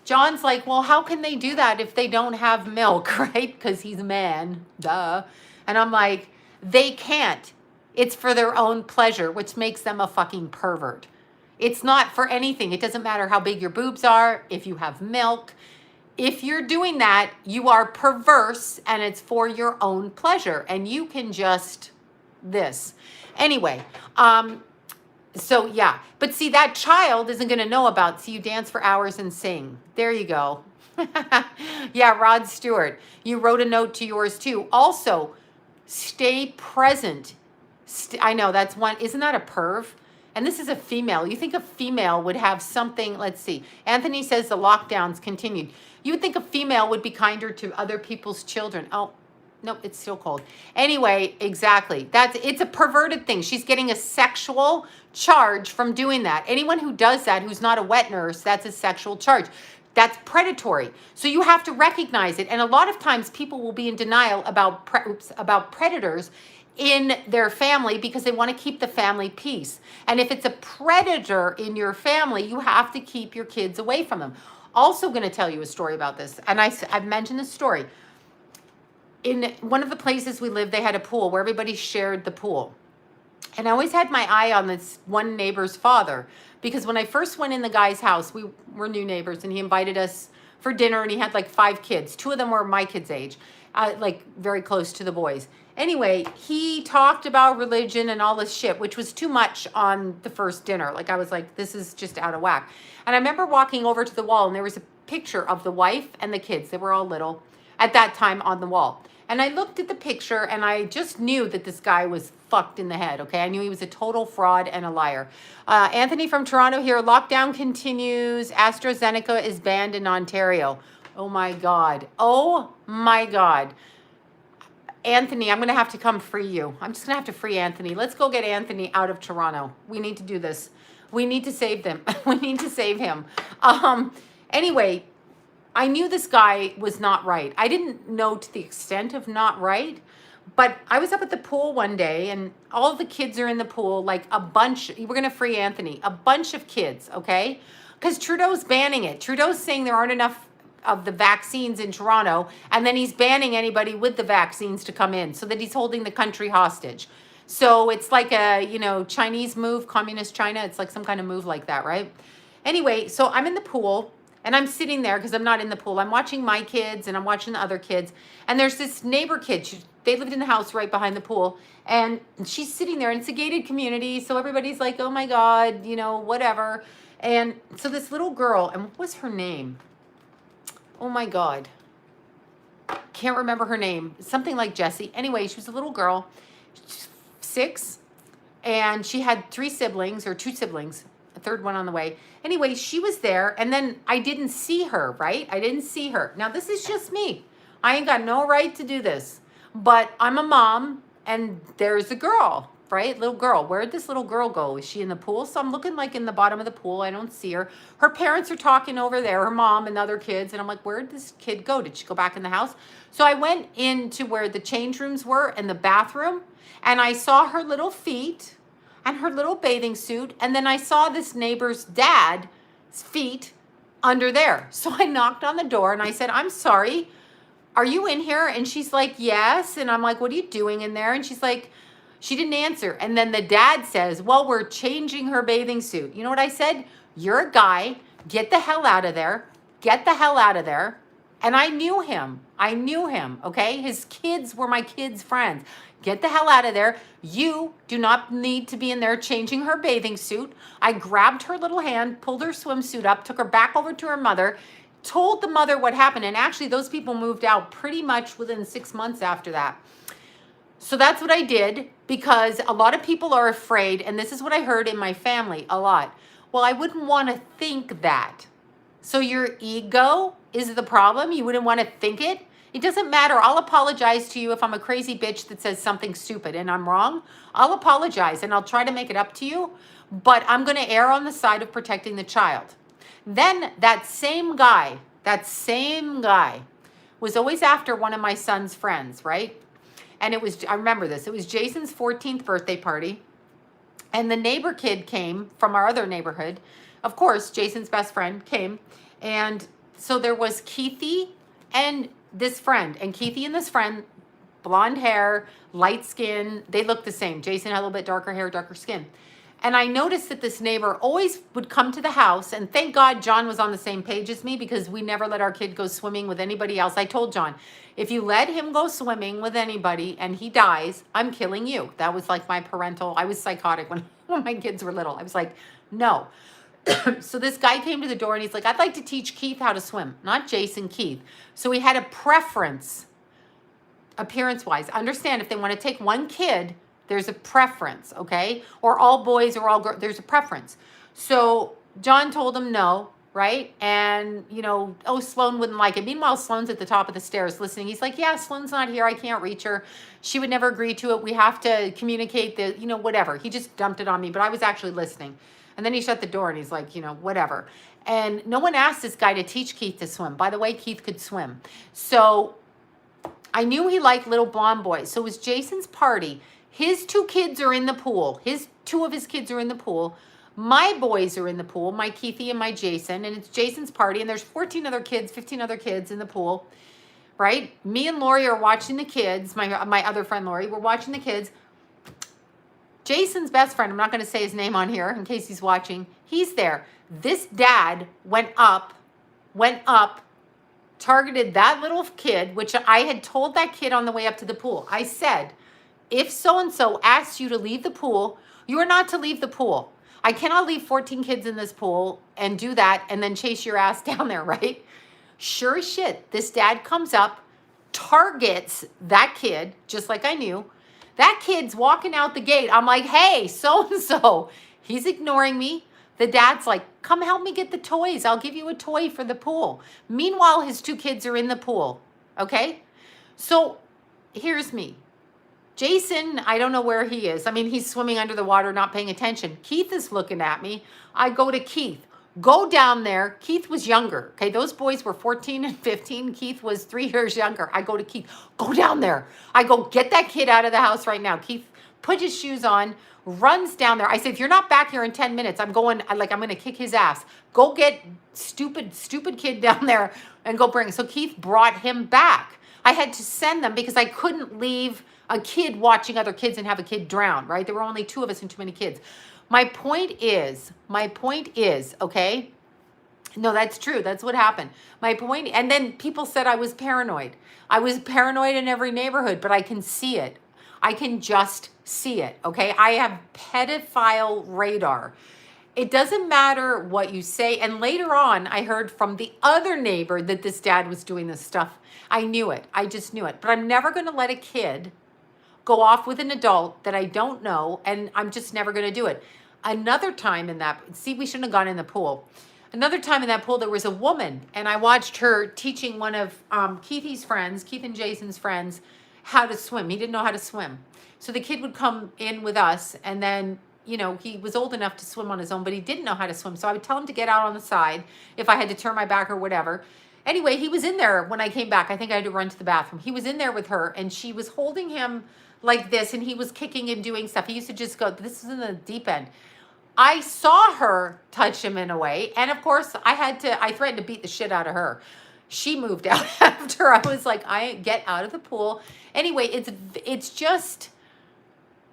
Speaker 1: John's like, well, how can they do that if they don't have milk, right? Because he's a man, duh. And I'm like, they can't. It's for their own pleasure, which makes them a fucking pervert. It's not for anything. It doesn't matter how big your boobs are, if you have milk. If you're doing that, you are perverse and it's for your own pleasure. And you can just this. Anyway, so yeah. But see, that child isn't going to know about, see, you dance for hours and sing. There you go. Yeah, Rod Stewart. You wrote a note to yours too. Also, stay present. I know that's one. Isn't that a perv? And this is a female. You think a female would have something, let's see. Anthony says the lockdowns continued. You would think a female would be kinder to other people's children. Oh, no, it's still cold. Anyway, exactly. It's a perverted thing. She's getting a sexual charge from doing that. Anyone who does that, who's not a wet nurse, that's a sexual charge. That's predatory. So you have to recognize it. And a lot of times people will be in denial about predators in their family because they want to keep the family peace. And if it's a predator in your family, you have to keep your kids away from them. Also going to tell you a story about this. And I've mentioned this story. In one of the places we lived, they had a pool where everybody shared the pool. And I always had my eye on this one neighbor's father because when I first went in the guy's house, we were new neighbors and he invited us for dinner and he had like 5 kids. 2 of them were my kids' age, like very close to the boys. Anyway, he talked about religion and all this shit, which was too much on the first dinner. Like I was like, this is just out of whack. And I remember walking over to the wall and there was a picture of the wife and the kids. They were all little at that time on the wall. And I looked at the picture and I just knew that this guy was fucked in the head, okay? I knew he was a total fraud and a liar. Anthony from Toronto here. Lockdown continues. AstraZeneca is banned in Ontario. Oh my God. Oh my God. Anthony, I'm going to have to come free you. I'm just going to have to free Anthony. Let's go get Anthony out of Toronto. We need to do this. We need to save them. We need to save him. Anyway, I knew this guy was not right. I didn't know to the extent of not right, but I was up at the pool one day and all the kids are in the pool, like a bunch. We're going to free Anthony. A bunch of kids, okay? Because Trudeau's banning it. Trudeau's saying there aren't enough of the vaccines in Toronto, and then he's banning anybody with the vaccines to come in so that he's holding the country hostage. So it's like a, Chinese move, communist China. It's like some kind of move like that, right? Anyway, so I'm in the pool and I'm sitting there because I'm not in the pool. I'm watching my kids and I'm watching the other kids. And there's this neighbor kid. They lived in the house right behind the pool. And she's sitting there and it's a gated community. So everybody's like, oh my God, whatever. And so this little girl, and what was her name? Oh my God. Can't remember her name. Something like Jessie. Anyway, she was a little girl, 6, and she had 3 siblings or 2 siblings, a third one on the way. Anyway, she was there and then I didn't see her, right? I didn't see her. Now this is just me. I ain't got no right to do this, but I'm a mom and there's a girl, right? Little girl. Where'd this little girl go? Is she in the pool? So I'm looking like in the bottom of the pool. I don't see her. Her parents are talking over there, her mom and other kids. And I'm like, where'd this kid go? Did she go back in the house? So I went into where the change rooms were and the bathroom and I saw her little feet and her little bathing suit. And then I saw this neighbor's dad's feet under there. So I knocked on the door and I said, I'm sorry, are you in here? And she's like, yes. And I'm like, what are you doing in there? And she's like, she didn't answer. And then the dad says, well, we're changing her bathing suit. You know what I said? You're a guy. Get the hell out of there. Get the hell out of there. And I knew him. Okay? His kids were my kids' friends. Get the hell out of there. You do not need to be in there changing her bathing suit. I grabbed her little hand, pulled her swimsuit up, took her back over to her mother, told the mother what happened. And actually, those people moved out pretty much within 6 months after that. So that's what I did because a lot of people are afraid. And this is what I heard in my family a lot. Well, I wouldn't want to think that. So your ego is the problem? You wouldn't want to think it? It doesn't matter. I'll apologize to you if I'm a crazy bitch that says something stupid and I'm wrong. I'll apologize and I'll try to make it up to you. But I'm going to err on the side of protecting the child. Then that same guy was always after one of my son's friends, right? And it was, I remember this, it was Jason's 14th birthday party. And the neighbor kid came from our other neighborhood. Of course, Jason's best friend came. And so there was Keithy and this friend. And Keithy and this friend blonde hair, light skin. They look the same. Jason had a little bit darker hair, darker skin. And I noticed that this neighbor always would come to the house, and thank God John was on the same page as me, because we never let our kid go swimming with anybody else. I told John, if you let him go swimming with anybody and he dies, I'm killing you. That was like my parental, I was psychotic when my kids were little. I was like, no. So this guy came to the door and he's like, I'd like to teach Keith how to swim, not Jason, Keith. So he had a preference, appearance-wise. Understand, if they want to take one kid, there's a preference, okay? Or all boys or all girls, there's a preference. So John told him no, right? And, you know, oh, Sloan wouldn't like it. Meanwhile, Sloan's at the top of the stairs listening. He's like, yeah, Sloan's not here. I can't reach her. She would never agree to it. We have to communicate the, you know, whatever. He just dumped it on me, but I was actually listening. And then he shut the door and he's like, you know, whatever. And no one asked this guy to teach Keith to swim. By the way, Keith could swim. So I knew he liked little blonde boys. So it was Jason's party. His two kids are in the pool. Two of his kids are in the pool. My boys are in the pool, my Keithy and my Jason, and it's Jason's party, and there's 14 other kids, 15 other kids in the pool, right? Me and Lori are watching the kids. My other friend Lori, we're watching the kids. Jason's best friend, I'm not going to say his name on here in case he's watching, he's there. This dad went up, targeted that little kid, which I had told that kid on the way up to the pool. I said, if so-and-so asks you to leave the pool, you are not to leave the pool. I cannot leave 14 kids in this pool and do that and then chase your ass down there, right? Sure as shit, this dad comes up, targets that kid, just like I knew. That kid's walking out the gate. I'm like, hey, so-and-so. He's ignoring me. The dad's like, come help me get the toys. I'll give you a toy for the pool. Meanwhile, his two kids are in the pool, okay? So here's me. Jason, I don't know where he is. I mean, he's swimming under the water, not paying attention. Keith is looking at me. I go to Keith. Go down there. Keith was younger. Okay, those boys were 14 and 15. Keith was 3 years younger. I go to Keith. Go down there. I go, get that kid out of the house right now. Keith put his shoes on, runs down there. I said, if you're not back here in 10 minutes, I'm going to kick his ass. Go get stupid kid down there and go bring. So Keith brought him back. I had to send them because I couldn't leave a kid watching other kids and have a kid drown, right? There were only 2 of us and too many kids. My point is, okay? No, that's true. That's what happened. My point, and then people said I was paranoid. I was paranoid in every neighborhood, but I can see it. I can just see it, okay? I have pedophile radar. It doesn't matter what you say. And later on, I heard from the other neighbor that this dad was doing this stuff. I knew it. I just knew it. But I'm never going to let a kid go off with an adult that I don't know, and I'm just never going to do it. Another time in that, see, we shouldn't have gone in the pool. Another time in that pool, there was a woman, and I watched her teaching one of Keithy's friends, Keith and Jason's friends, how to swim. He didn't know how to swim. So the kid would come in with us, and then, you know, he was old enough to swim on his own, but he didn't know how to swim. So I would tell him to get out on the side if I had to turn my back or whatever. Anyway, he was in there when I came back. I think I had to run to the bathroom. He was in there with her, and she was holding him like this, and he was kicking and doing stuff. He used to just go, this is in the deep end. I saw her touch him in a way, and of course, I threatened to beat the shit out of her. She moved out after. I was like, get out of the pool. Anyway, it's just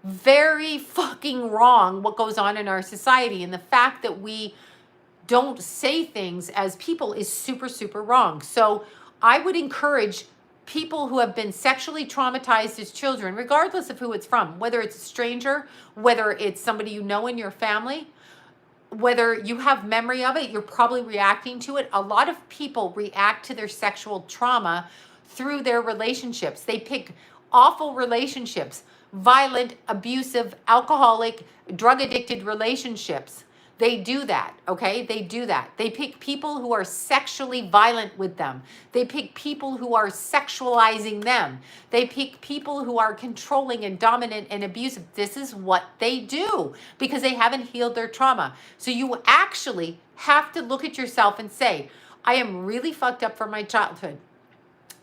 Speaker 1: very fucking wrong what goes on in our society, and the fact that we don't say things as people is super, super wrong. So I would encourage people who have been sexually traumatized as children, regardless of who it's from, whether it's a stranger, whether it's somebody you know in your family, whether you have memory of it, you're probably reacting to it. A lot of people react to their sexual trauma through their relationships. They pick awful relationships, violent, abusive, alcoholic, drug-addicted relationships. They do that, okay? They do that. They pick people who are sexually violent with them. They pick people who are sexualizing them. They pick people who are controlling and dominant and abusive. This is what they do because they haven't healed their trauma. So you actually have to look at yourself and say, I am really fucked up from my childhood.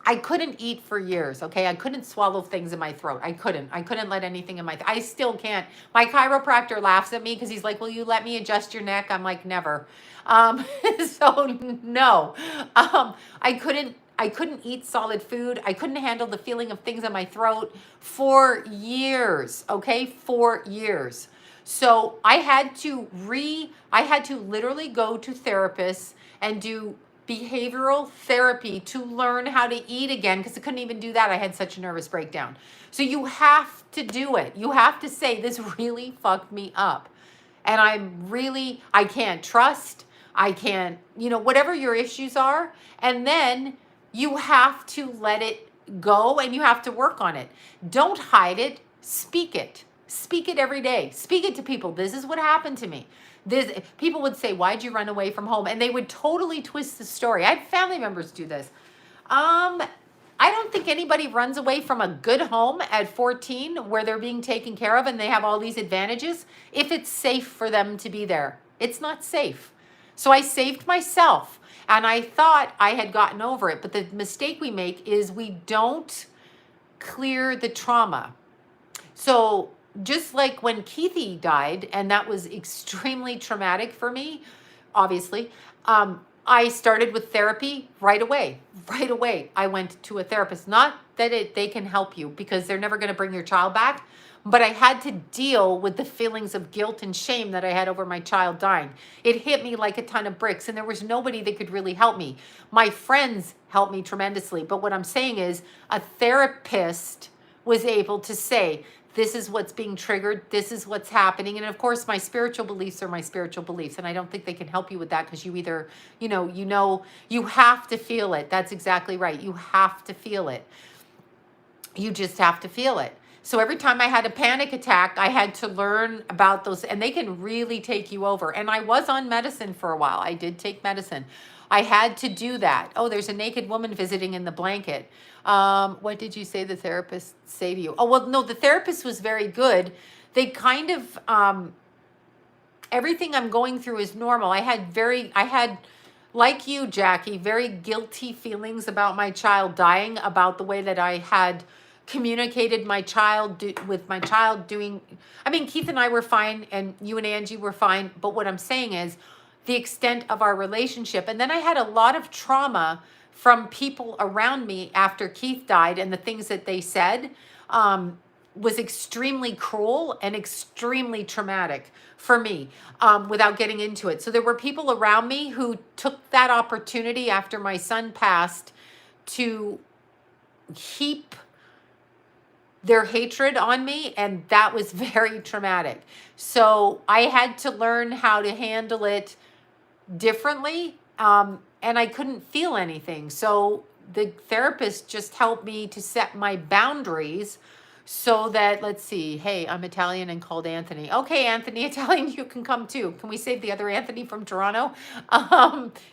Speaker 1: I couldn't eat for years, okay? I couldn't swallow things in my throat. I couldn't let anything in my I still can't. My chiropractor laughs at me because he's like, will you let me adjust your neck? I'm like, never. So no. I I couldn't eat solid food. I couldn't handle the feeling of things in my throat for years, okay? For years. So I had to literally go to therapists and do behavioral therapy to learn how to eat again, because I couldn't even do that. I had such a nervous breakdown. So you have to do it. You have to say, this really fucked me up. And I can't trust, I can't, whatever your issues are. And then you have to let it go and you have to work on it. Don't hide it, speak it. Speak it every day. Speak it to people. This is what happened to me. People would say, why'd you run away from home? And they would totally twist the story. I had family members do this. I don't think anybody runs away from a good home at 14 where they're being taken care of and they have all these advantages if it's safe for them to be there. It's not safe. So I saved myself and I thought I had gotten over it. But the mistake we make is we don't clear the trauma. So just like when Keithy died, and that was extremely traumatic for me, obviously, I started with therapy right away. Right away, I went to a therapist. Not that they can help you because they're never going to bring your child back, but I had to deal with the feelings of guilt and shame that I had over my child dying. It hit me like a ton of bricks, and there was nobody that could really help me. My friends helped me tremendously, but what I'm saying is a therapist was able to say, this is what's being triggered. This is what's happening. And of course, my spiritual beliefs are my spiritual beliefs. And I don't think they can help you with that because you either, you have to feel it. That's exactly right. You have to feel it. You just have to feel it. So every time I had a panic attack, I had to learn about those, and they can really take you over. And I was on medicine for a while. I did take medicine. I had to do that. Oh, there's a naked woman visiting in the blanket. What did you say the therapist say to you? Oh, well, no, the therapist was very good. They kind of, everything I'm going through is normal. I had, like you, Jackie, very guilty feelings about my child dying, about the way that I had communicated with my child doing, Keith and I were fine and you and Angie were fine. But what I'm saying is the extent of our relationship. And then I had a lot of trauma from people around me after Keith died, and the things that they said was extremely cruel and extremely traumatic for me, without getting into it. So there were people around me who took that opportunity after my son passed to heap their hatred on me, and that was very traumatic. So I had to learn how to handle it differently, and I couldn't feel anything. So the therapist just helped me to set my boundaries so that, let's see, hey, I'm Italian and called Anthony. Okay, Anthony, Italian, you can come too. Can we save the other Anthony from Toronto?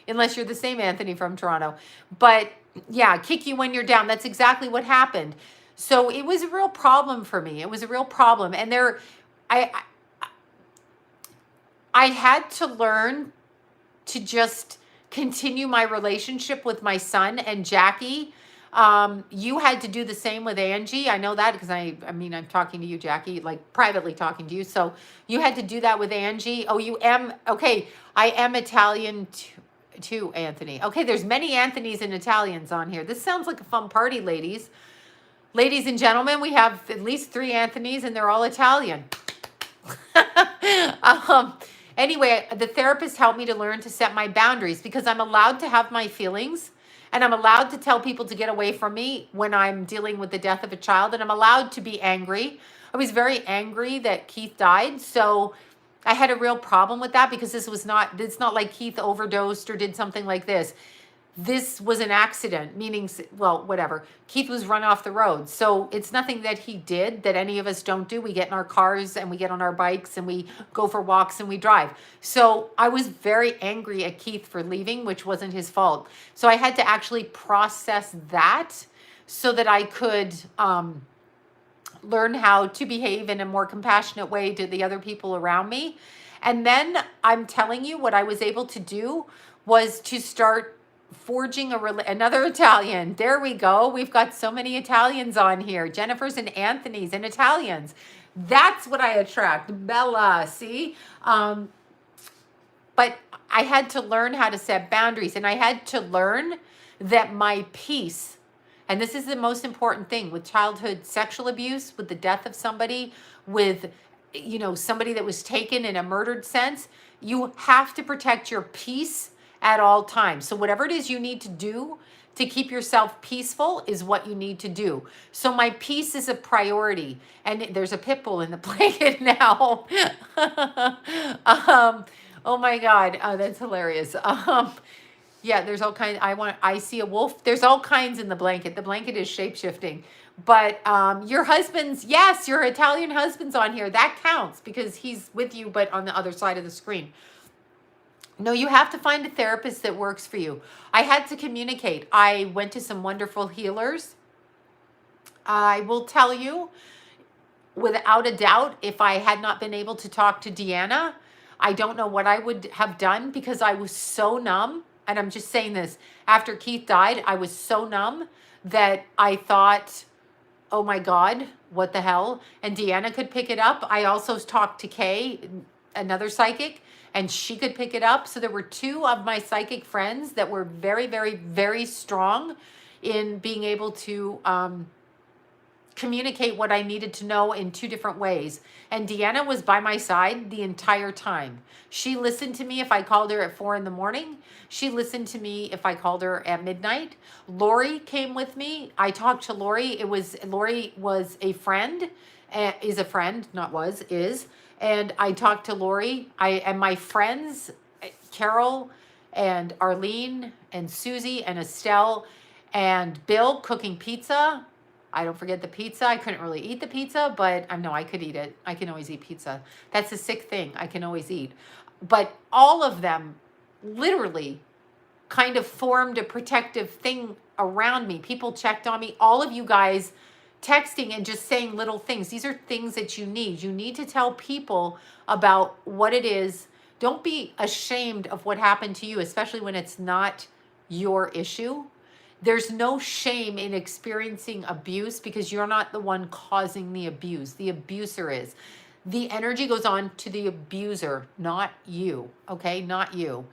Speaker 1: Unless you're the same Anthony from Toronto. But yeah, kick you when you're down. That's exactly what happened. So it was a real problem for me. It was a real problem. And I had to learn to just continue my relationship with my son and Jackie. You had to do the same with Angie. I know that because I'm talking to you, Jackie, like privately talking to you. So you had to do that with Angie. Oh, okay. I am Italian too, Anthony. Okay, there's many Anthonys and Italians on here. This sounds like a fun party, ladies. Ladies and gentlemen, we have at least 3 Anthonys and they're all Italian. Anyway, the therapist helped me to learn to set my boundaries because I'm allowed to have my feelings and I'm allowed to tell people to get away from me when I'm dealing with the death of a child, and I'm allowed to be angry. I was very angry that Keith died. So I had a real problem with that because it's not like Keith overdosed or did something like this. This was an accident, meaning, well, whatever. Keith was run off the road. So it's nothing that he did that any of us don't do. We get in our cars and we get on our bikes and we go for walks and we drive. So I was very angry at Keith for leaving, which wasn't his fault. So I had to actually process that so that I could learn how to behave in a more compassionate way to the other people around me. And then I'm telling you, what I was able to do was to start forging another Italian. There we go. We've got so many Italians on here. Jennifer's and Anthony's and Italians. That's what I attract. Bella, see? But I had to learn how to set boundaries, and I had to learn that my peace, and this is the most important thing with childhood sexual abuse, with the death of somebody, with, somebody that was taken in a murdered sense, you have to protect your peace at all times. So whatever it is you need to do to keep yourself peaceful is what you need to do. So my peace is a priority. And there's a pit bull in the blanket now. Oh my God. Oh, that's hilarious. Yeah, there's all kinds. I see a wolf. There's all kinds in the blanket. The blanket is shape-shifting. But your husband's, yes, your Italian husband's on here. That counts because he's with you, but on the other side of the screen. No, you have to find a therapist that works for you. I had to communicate. I went to some wonderful healers. I will tell you, without a doubt, if I had not been able to talk to Deanna, I don't know what I would have done because I was so numb. And I'm just saying this, after Keith died, I was so numb that I thought, oh my God, what the hell? And Deanna could pick it up. I also talked to Kay, another psychic, and she could pick it up. So there were two of my psychic friends that were very, very, very strong in being able to communicate what I needed to know in two different ways. And Deanna was by my side the entire time. She listened to me if I called her at 4 a.m. She listened to me if I called her at midnight. Lori came with me. I talked to Lori. Lori was a friend, is a friend, not was, is. And I talked to Lori. And my friends, Carol and Arlene and Susie and Estelle and Bill cooking pizza. I don't forget the pizza. I couldn't really eat the pizza, but I know I could eat it. I can always eat pizza. That's a sick thing. I can always eat. But all of them literally kind of formed a protective thing around me. People checked on me. All of you guys texting and just saying little things. These are things that you need. You need to tell people about what it is. Don't be ashamed of what happened to you, especially when it's not your issue. There's no shame in experiencing abuse because you're not the one causing the abuse. The abuser is. The energy goes on to the abuser, not you. Okay? Not you.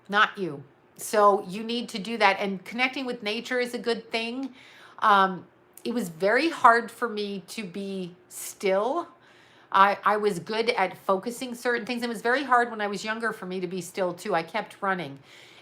Speaker 1: Not you. So you need to do that. And connecting with nature is a good thing. It was very hard for me to be still. I was good at focusing certain things. It was very hard when I was younger for me to be still too. I kept running.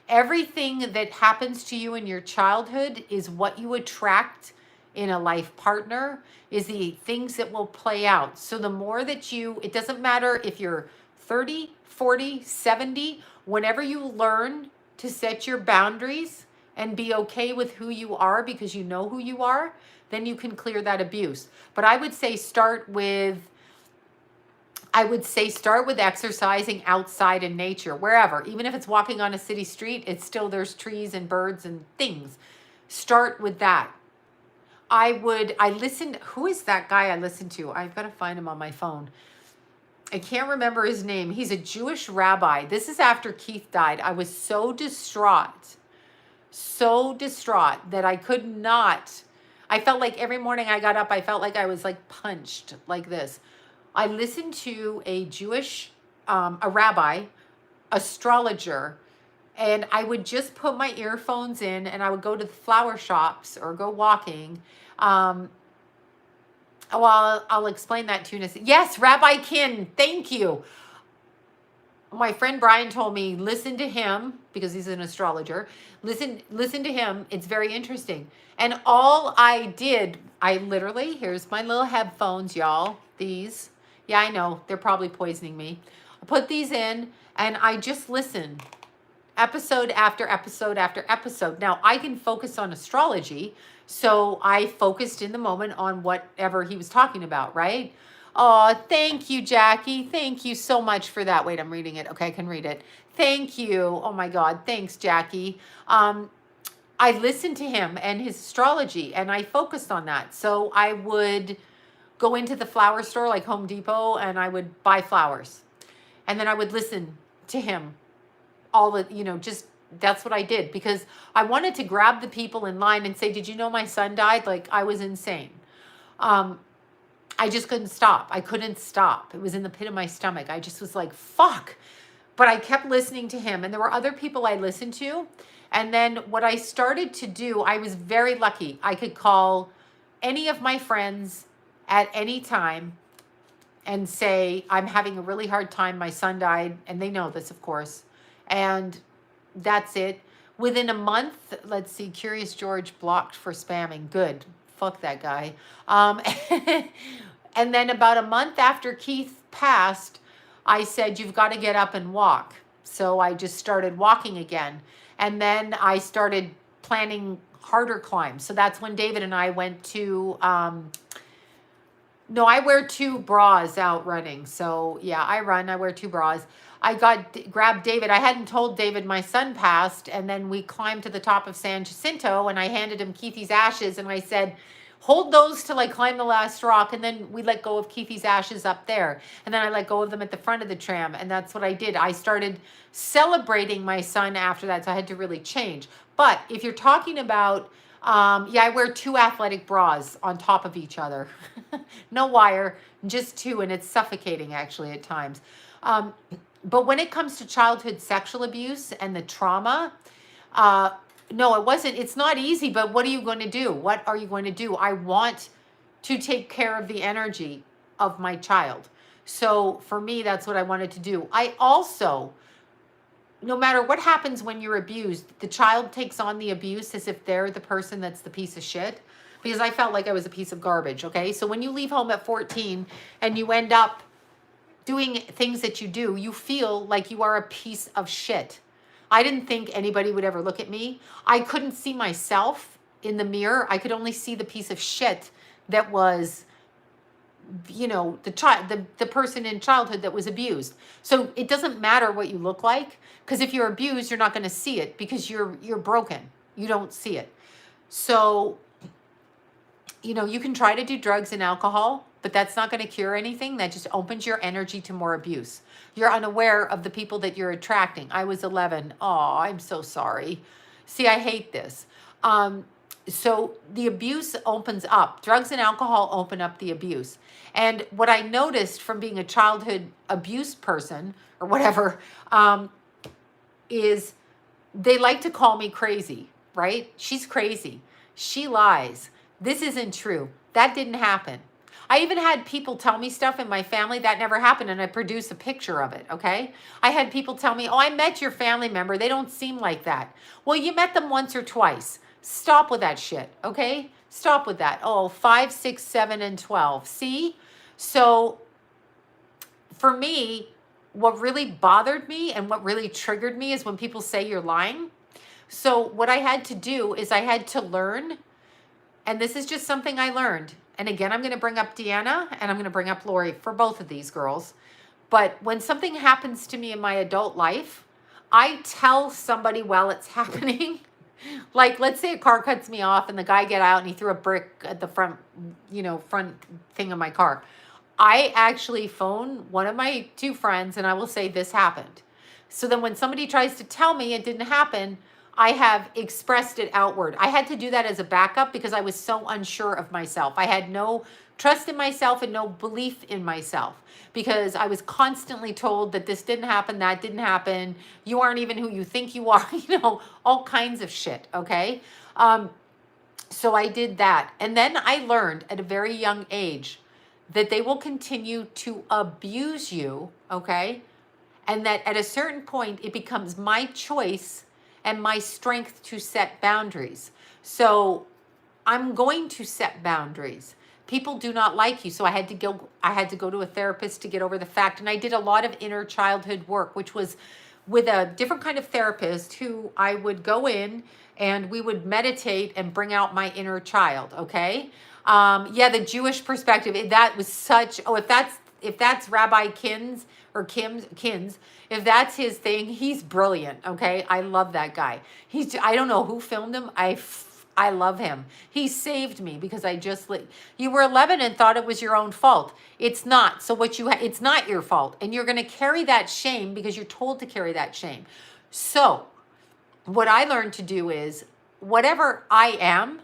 Speaker 1: Everything that happens to you in your childhood is what you attract in a life partner, is the things that will play out. So the more that it doesn't matter if you're 30, 40, 70, whenever you learn to set your boundaries and be okay with who you are because you know who you are, then you can clear that abuse. But I would say start with exercising outside in nature, wherever. Even if it's walking on a city street, there's trees and birds and things. Start with that. Who is that guy I listened to? I've got to find him on my phone. I can't remember his name. He's a Jewish rabbi. This is after Keith died. I was so distraught that I could not. I felt like every morning I got up, I felt like I was like punched like this. I listened to a Jewish, a rabbi, astrologer, and I would just put my earphones in and I would go to the flower shops or go walking. Well, I'll explain that to you in a second. Yes, Rabbi Kin, thank you. My friend Brian told me, listen to him, because he's an astrologer. Listen to him. It's very interesting. And all I did, here's my little headphones, y'all. These. Yeah, I know. They're probably poisoning me. I put these in and I just listen. Episode after episode after episode. Now, I can focus on astrology. So I focused in the moment on whatever he was talking about, right? Oh, thank you, Jackie. Thank you so much for that. Wait, I'm reading it. Okay, I can read it. Thank you. Oh my God. Thanks, Jackie. I listened to him and his astrology and I focused on that. So I would go into the flower store like Home Depot and I would buy flowers. And then I would listen to him. That's what I did because I wanted to grab the people in line and say, did you know my son died? Like I was insane. I just couldn't stop. I couldn't stop. It was in the pit of my stomach. I just was like, fuck. but I kept listening to him, and there were other people I listened to. And then what I started to do, I was very lucky. I could call any of my friends at any time and say, I'm having a really hard time. My son died. And they know this, of course. And that's it. Within a month, let's see, Curious George blocked for spamming. Good. Fuck that guy. And then about a month after Keith passed, I said, you've got to get up and walk. So I just started walking again. And then I started planning harder climbs. So that's when David and I went to, no, I wear 2 bras out running. So yeah, I run, I wear 2 bras. I grabbed David. I hadn't told David my son passed. And then we climbed to the top of San Jacinto and I handed him Keithy's ashes. And I said, hold those till I climb the last rock. And then we let go of Keithy's ashes up there. And then I let go of them at the front of the tram. And that's what I did. I started celebrating my son after that. So I had to really change. But if you're talking about, yeah, I wear 2 athletic bras on top of each other. No wire, just 2. And it's suffocating actually at times. But when it comes to childhood sexual abuse and the trauma, no, it wasn't. It's not easy, but what are you going to do? What are you going to do? I want to take care of the energy of my child. So for me, that's what I wanted to do. I also, no matter what happens when you're abused, the child takes on the abuse as if they're the person that's the piece of shit. Because I felt like I was a piece of garbage, okay? So when you leave home at 14 and you end up doing things that you do, you feel like you are a piece of shit. I didn't think anybody would ever look at me. I couldn't see myself in the mirror. I could only see the piece of shit that was, you know, the person in childhood that was abused. So it doesn't matter what you look like, because if you're abused, you're not going to see it because you're broken. You don't see it. So, you know, you can try to do drugs and alcohol, but that's not going to cure anything. That just opens your energy to more abuse. You're unaware of the people that you're attracting. I was 11. Oh, I'm so sorry. See, I hate this. So the abuse opens up. Drugs and alcohol open up the abuse. And what I noticed from being a childhood abuse person or whatever, is they like to call me crazy, right? She's crazy. She lies. This isn't true. That didn't happen. I even had people tell me stuff in my family that never happened, and I produce a picture of it, okay? I had people tell me, oh, I met your family member. They don't seem like that. Well, you met them once or twice. Stop with that shit, okay? Stop with that. Oh, 5, 6, 7, and 12. See? So for me, what really bothered me and what really triggered me is when people say you're lying. So what I had to do is I had to learn, and this is just something I learned. And again, I'm going to bring up Deanna and I'm going to bring up Lori for both of these girls. But when something happens to me in my adult life, I tell somebody while it's happening. Like, let's say a car cuts me off and the guy get out and he threw a brick at the front, you know, front thing of my car. I actually phone one of my 2 friends and I will say this happened. So then when somebody tries to tell me it didn't happen, I have expressed it outward. I had to do that as a backup because I was so unsure of myself. I had no trust in myself and no belief in myself because I was constantly told that this didn't happen, that didn't happen. You aren't even who you think you are, you know, all kinds of shit, okay? So I did that. And then I learned at a very young age that they will continue to abuse you, okay? And that at a certain point, it becomes my choice and my strength to set boundaries. So I'm going to set boundaries. People do not like you. So I had to go to a therapist to get over the fact. And I did a lot of inner childhood work, which was with a different kind of therapist who I would go in and we would meditate and bring out my inner child. Okay. Yeah. The Jewish perspective, that was such, oh, if that's Rabbi Kins or Kins, if that's his thing, he's brilliant, okay? I love that guy. I don't know who filmed him. I love him. He saved me because you were 11 and thought it was your own fault. It's not. So it's not your fault. And you're going to carry that shame because you're told to carry that shame. So what I learned to do is whatever I am,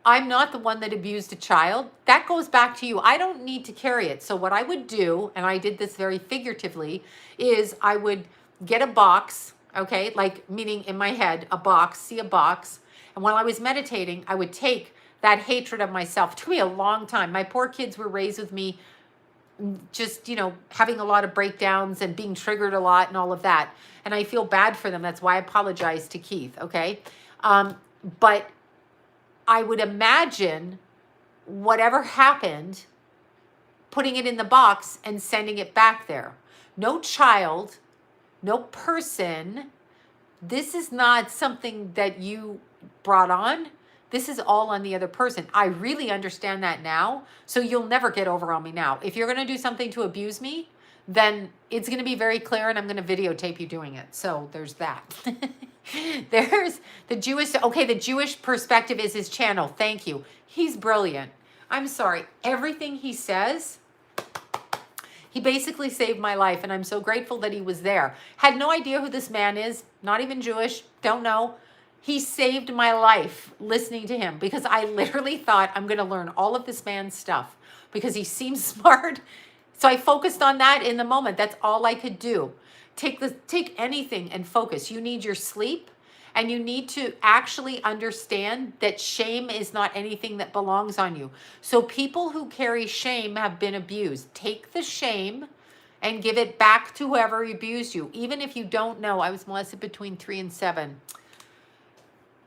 Speaker 1: I'm not the one that abused a child. That goes back to you. I don't need to carry it. So what I would do, and I did this very figuratively, is I would get a box, okay? Like, meaning in my head, a box, see a box. And while I was meditating, I would take that hatred of myself. It took me a long time. My poor kids were raised with me just, having a lot of breakdowns and being triggered a lot and all of that. And I feel bad for them. That's why I apologize to Keith, okay? But I would imagine whatever happened, putting it in the box and sending it back there. No child, no person, this is not something that you brought on. This is all on the other person. I really understand that now. So you'll never get over on me now. If you're going to do something to abuse me, then it's going to be very clear and I'm going to videotape you doing it. So there's that. There's the Jewish perspective is his channel. Thank you. He's brilliant. I'm sorry. Everything he says, he basically saved my life, and I'm so grateful that he was there. Had no idea who this man is, not even Jewish, don't know. He saved my life listening to him because I literally thought I'm going to learn all of this man's stuff because he seems smart. So I focused on that in the moment. That's all I could do. Take anything and focus. You need your sleep, and you need to actually understand that shame is not anything that belongs on you. So people who carry shame have been abused. Take the shame and give it back to whoever abused you. Even if you don't know, I was molested between 3 and 7.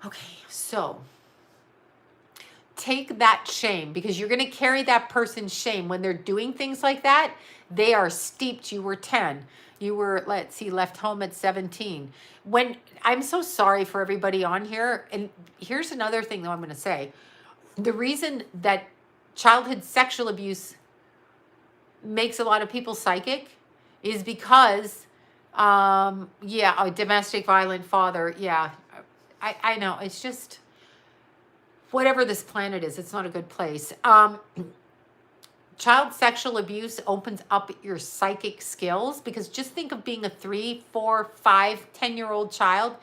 Speaker 1: Okay, so take that shame because you're going to carry that person's shame. When they're doing things like that, they are steeped. You were 10. You were, let's see, left home at 17. When I'm so sorry for everybody on here. And here's another thing though I'm going to say. The reason that childhood sexual abuse makes a lot of people psychic is because, a domestic violent father. Yeah, I know. It's just, whatever this planet is, it's not a good place. Child sexual abuse opens up your psychic skills because just think of being a 3, 4, 5, 10-year-old child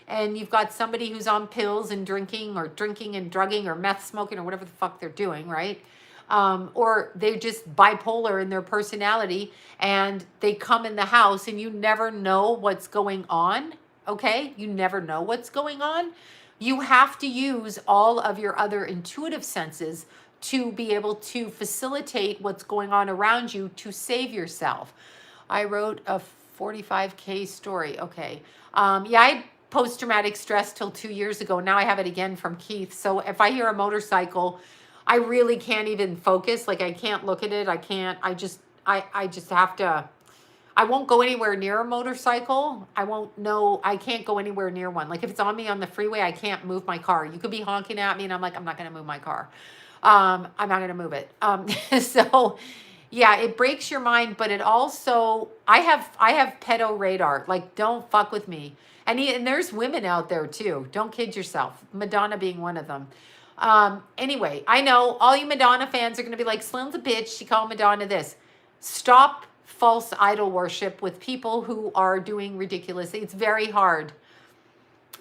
Speaker 1: and you've got somebody who's on pills and drinking and drugging or meth smoking or whatever the fuck they're doing, right? Or they're just bipolar in their personality and they come in the house and you never know what's going on, okay? You never know what's going on. You have to use all of your other intuitive senses to be able to facilitate what's going on around you to save yourself. I wrote a 45K story. Okay. I had post-traumatic stress till 2 years ago. Now I have it again from Keith. So if I hear a motorcycle, I really can't even focus. Like I can't look at it. I just have to, I won't go anywhere near a motorcycle. I can't go anywhere near one. Like if it's on me on the freeway, I can't move my car. You could be honking at me and I'm like, I'm not going to move my car. I'm not going to move it. So yeah, it breaks your mind, but it also, I have pedo radar. Like don't fuck with me. And there's women out there too. Don't kid yourself. Madonna being one of them. Anyway, I know all you Madonna fans are going to be like, Sloan's a bitch. She called Madonna this. Stop false idol worship with people who are doing ridiculous. It's very hard.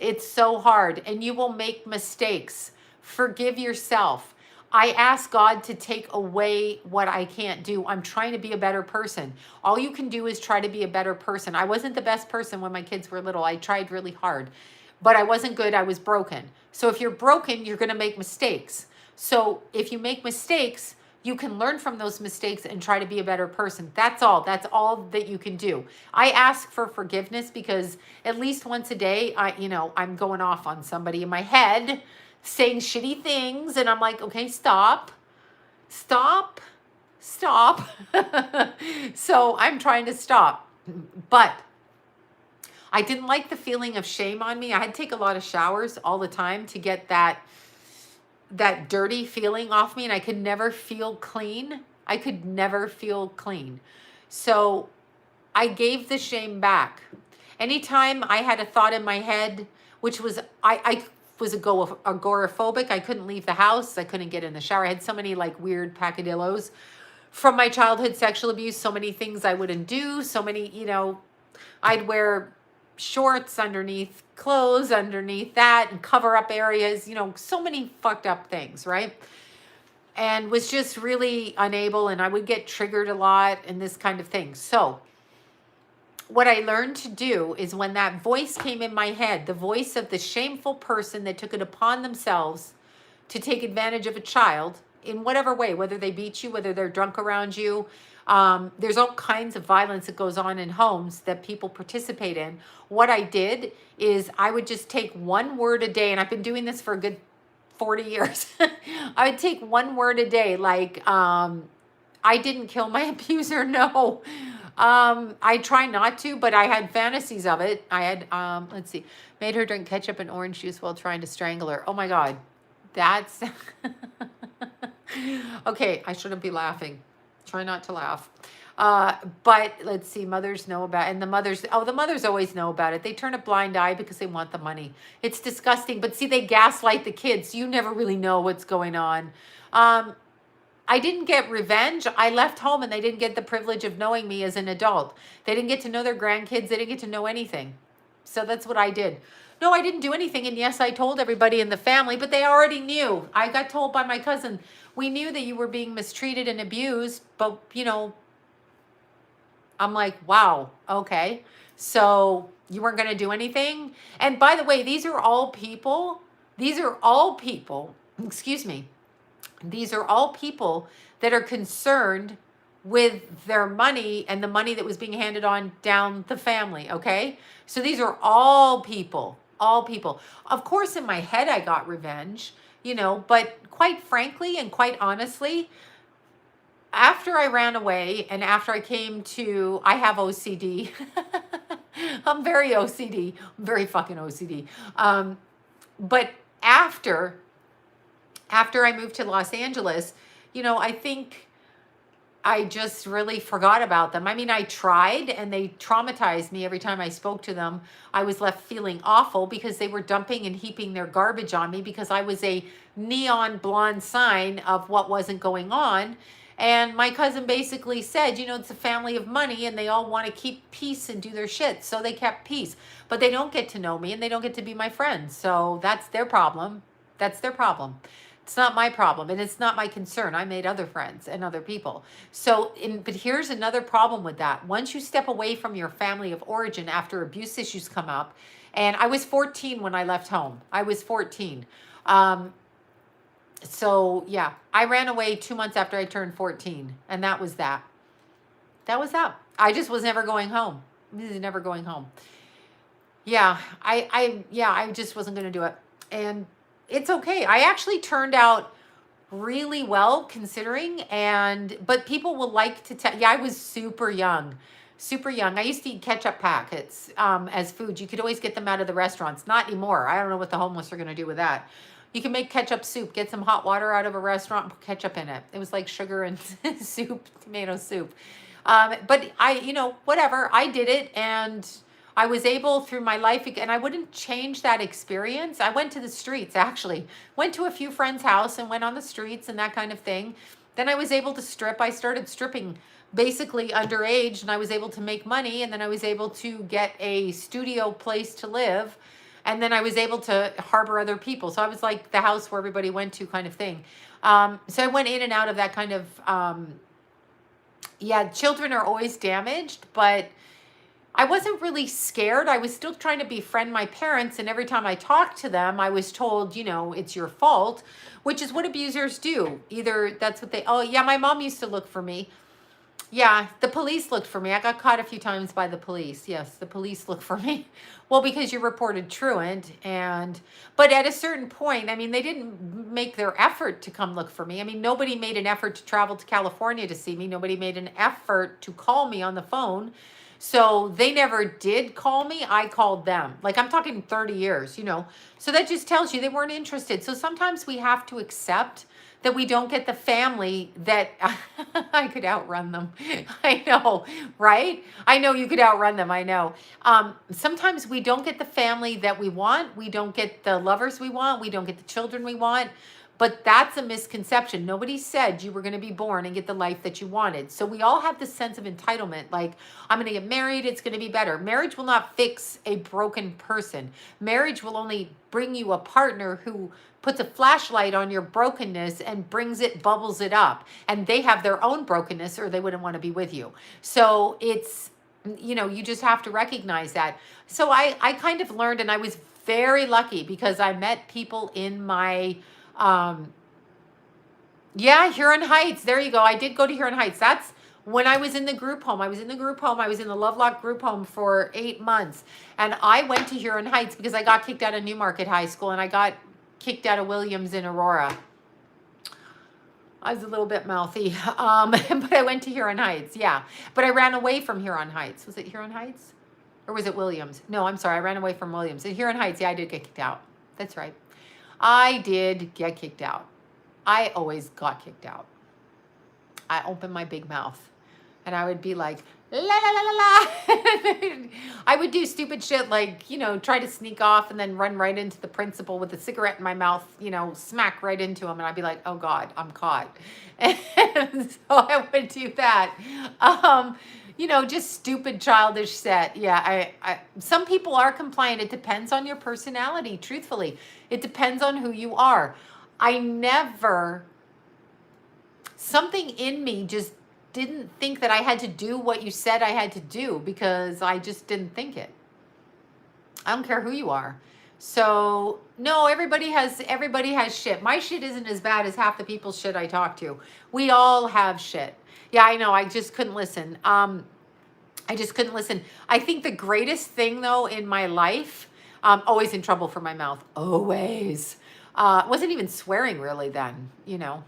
Speaker 1: It's so hard and you will make mistakes. Forgive yourself. I ask God to take away what I can't do. I'm trying to be a better person. All you can do is try to be a better person. I wasn't the best person when my kids were little. I tried really hard, but I wasn't good. I was broken. So if you're broken, you're going to make mistakes. So if you make mistakes, you can learn from those mistakes and try to be a better person. That's all. That's all that you can do. I ask for forgiveness because at least once a day, I'm going off on somebody in my head, saying shitty things. And I'm like, okay, stop. So I'm trying to stop. But I didn't like the feeling of shame on me. I had to take a lot of showers all the time to get that dirty feeling off me. And I could never feel clean. So I gave the shame back. Anytime I had a thought in my head, which was, I was agoraphobic. I couldn't leave the house. I couldn't get in the shower. I had so many like weird peccadillos from my childhood sexual abuse. So many things I wouldn't do. So many, I'd wear shorts underneath clothes, underneath that, and cover up areas, so many fucked up things, right? And was just really unable, and I would get triggered a lot and this kind of thing. So what I learned to do is when that voice came in my head, the voice of the shameful person that took it upon themselves to take advantage of a child in whatever way, whether they beat you, whether they're drunk around you. There's all kinds of violence that goes on in homes that people participate in. What I did is I would just take one word a day, and I've been doing this for a good 40 years. I would take one word a day, like, I didn't kill my abuser, no. I try not to, but I had fantasies of it. I had, let's see, made her drink ketchup and orange juice while trying to strangle her. Oh my God. That's, okay, I shouldn't be laughing. Try not to laugh. But let's see, mothers know about, and the mothers always know about it. They turn a blind eye because they want the money. It's disgusting, but see, they gaslight the kids. You never really know what's going on. I didn't get revenge. I left home and they didn't get the privilege of knowing me as an adult. They didn't get to know their grandkids. They didn't get to know anything. So that's what I did. No, I didn't do anything. And yes, I told everybody in the family, but they already knew. I got told by my cousin, we knew that you were being mistreated and abused, but you know, I'm like, wow, okay. So you weren't going to do anything. And by the way, these are all people, excuse me. These are all people that are concerned with their money and the money that was being handed on down the family, okay? So these are all people, all people. Of course, in my head, I got revenge, you know, but quite frankly and quite honestly, after I ran away and after I came to, I have OCD. I'm very OCD. I'm very fucking OCD. But after I moved to Los Angeles, you know, I think I just really forgot about them. I mean, I tried and they traumatized me every time I spoke to them. I was left feeling awful because they were dumping and heaping their garbage on me because I was a neon blonde sign of what wasn't going on. And my cousin basically said, you know, it's a family of money and they all want to keep peace and do their shit. So they kept peace, but they don't get to know me and they don't get to be my friends. So that's their problem. That's their problem. It's not my problem and it's not my concern. I made other friends and other people. So, but here's another problem with that. Once you step away from your family of origin after abuse issues come up, and I was 14 when I left home. I was 14. So yeah, I ran away 2 months after I turned 14 and that was that. That was that. I just was never going home. Never going home. Yeah, I just wasn't going to do it. And it's okay. I actually turned out really well considering, but people will like to tell, yeah, I was super young. Super young. I used to eat ketchup packets as food. You could always get them out of the restaurants. Not anymore. I don't know what the homeless are going to do with that. You can make ketchup soup. Get some hot water out of a restaurant and put ketchup in it. It was like sugar and soup, tomato soup. But you know, whatever. I did it and I was able through my life, and I wouldn't change that experience. I went to the streets, actually. Went to a few friends' house and went on the streets and that kind of thing. Then I was able to strip. I started stripping basically underage, and I was able to make money, and then I was able to get a studio place to live, and then I was able to harbor other people. So I was like the house where everybody went to kind of thing. So I went in and out of that kind of, yeah, children are always damaged, but I wasn't really scared. I was still trying to befriend my parents, and every time I talked to them, I was told, you know, it's your fault, which is what abusers do. Either that's what they, oh yeah, my mom used to look for me. Yeah, the police looked for me. I got caught a few times by the police. Yes, the police looked for me. Well, because you reported truant, but at a certain point, I mean, they didn't make their effort to come look for me. I mean, nobody made an effort to travel to California to see me. Nobody made an effort to call me on the phone. So they never did call me. I called them. Like, I'm talking 30 years, you know. So that just tells you they weren't interested. So sometimes we have to accept that we don't get the family that I could outrun them. I know, right? I know you could outrun them. I know. Sometimes we don't get the family that we want. We don't get the lovers we want. We don't get the children we want. But that's a misconception. Nobody said you were going to be born and get the life that you wanted. So we all have this sense of entitlement. Like, I'm going to get married. It's going to be better. Marriage will not fix a broken person. Marriage will only bring you a partner who puts a flashlight on your brokenness and bubbles it up. And they have their own brokenness or they wouldn't want to be with you. So it's You know, you just have to recognize that. So I kind of learned, and I was very lucky because I met people in my, um, yeah, Huron Heights. There you go. I did go to Huron Heights. That's when I was in the group home. I was in the group home. I was in the Lovelock group home for 8 months. And I went to Huron Heights because I got kicked out of Newmarket High School and I got kicked out of Williams in Aurora. I was a little bit mouthy, but I went to Huron Heights, yeah. But I ran away from Huron Heights. Was it Huron Heights? Or was it Williams? No, I'm sorry. I ran away from Williams. In Huron Heights, yeah, I did get kicked out. That's right. I did get kicked out. I always got kicked out. I opened my big mouth and I would be like, la la la la la. I would do stupid shit like, you know, try to sneak off and then run right into the principal with a cigarette in my mouth, you know, smack right into him. And I'd be like, oh God, I'm caught. And so I would do that. You know, just stupid childish set. Yeah, some people are compliant. It depends on your personality, truthfully. It depends on who you are. Something in me just didn't think that I had to do what you said I had to do because I just didn't think it. I don't care who you are. So no, everybody has shit. My shit isn't as bad as half the people's shit I talk to. We all have shit. Yeah, I know. I just couldn't listen. I just couldn't listen. I think the greatest thing though in my life, always in trouble for my mouth. Always. Wasn't even swearing really then, you know.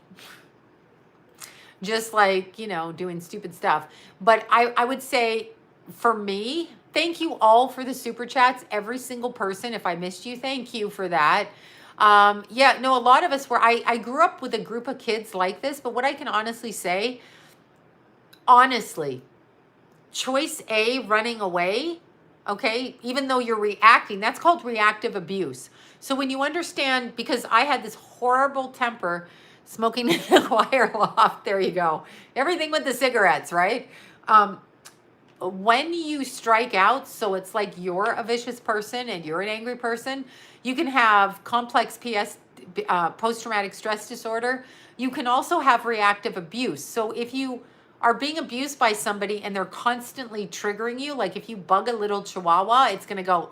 Speaker 1: Just like, you know, doing stupid stuff. But I would say for me, thank you all for the super chats. Every single person. If I missed you, thank you for that. Yeah, no, a lot of us I grew up with a group of kids like this, but what I can honestly say, honestly, choice A, running away, okay, even though you're reacting, that's called reactive abuse. So when you understand, because I had this horrible temper, smoking in the choir loft, there you go. Everything with the cigarettes, right? When you strike out, so it's like you're a vicious person and you're an angry person, you can have complex post-traumatic stress disorder. You can also have reactive abuse. So if you are being abused by somebody and they're constantly triggering you, like if you bug a little chihuahua, it's going to go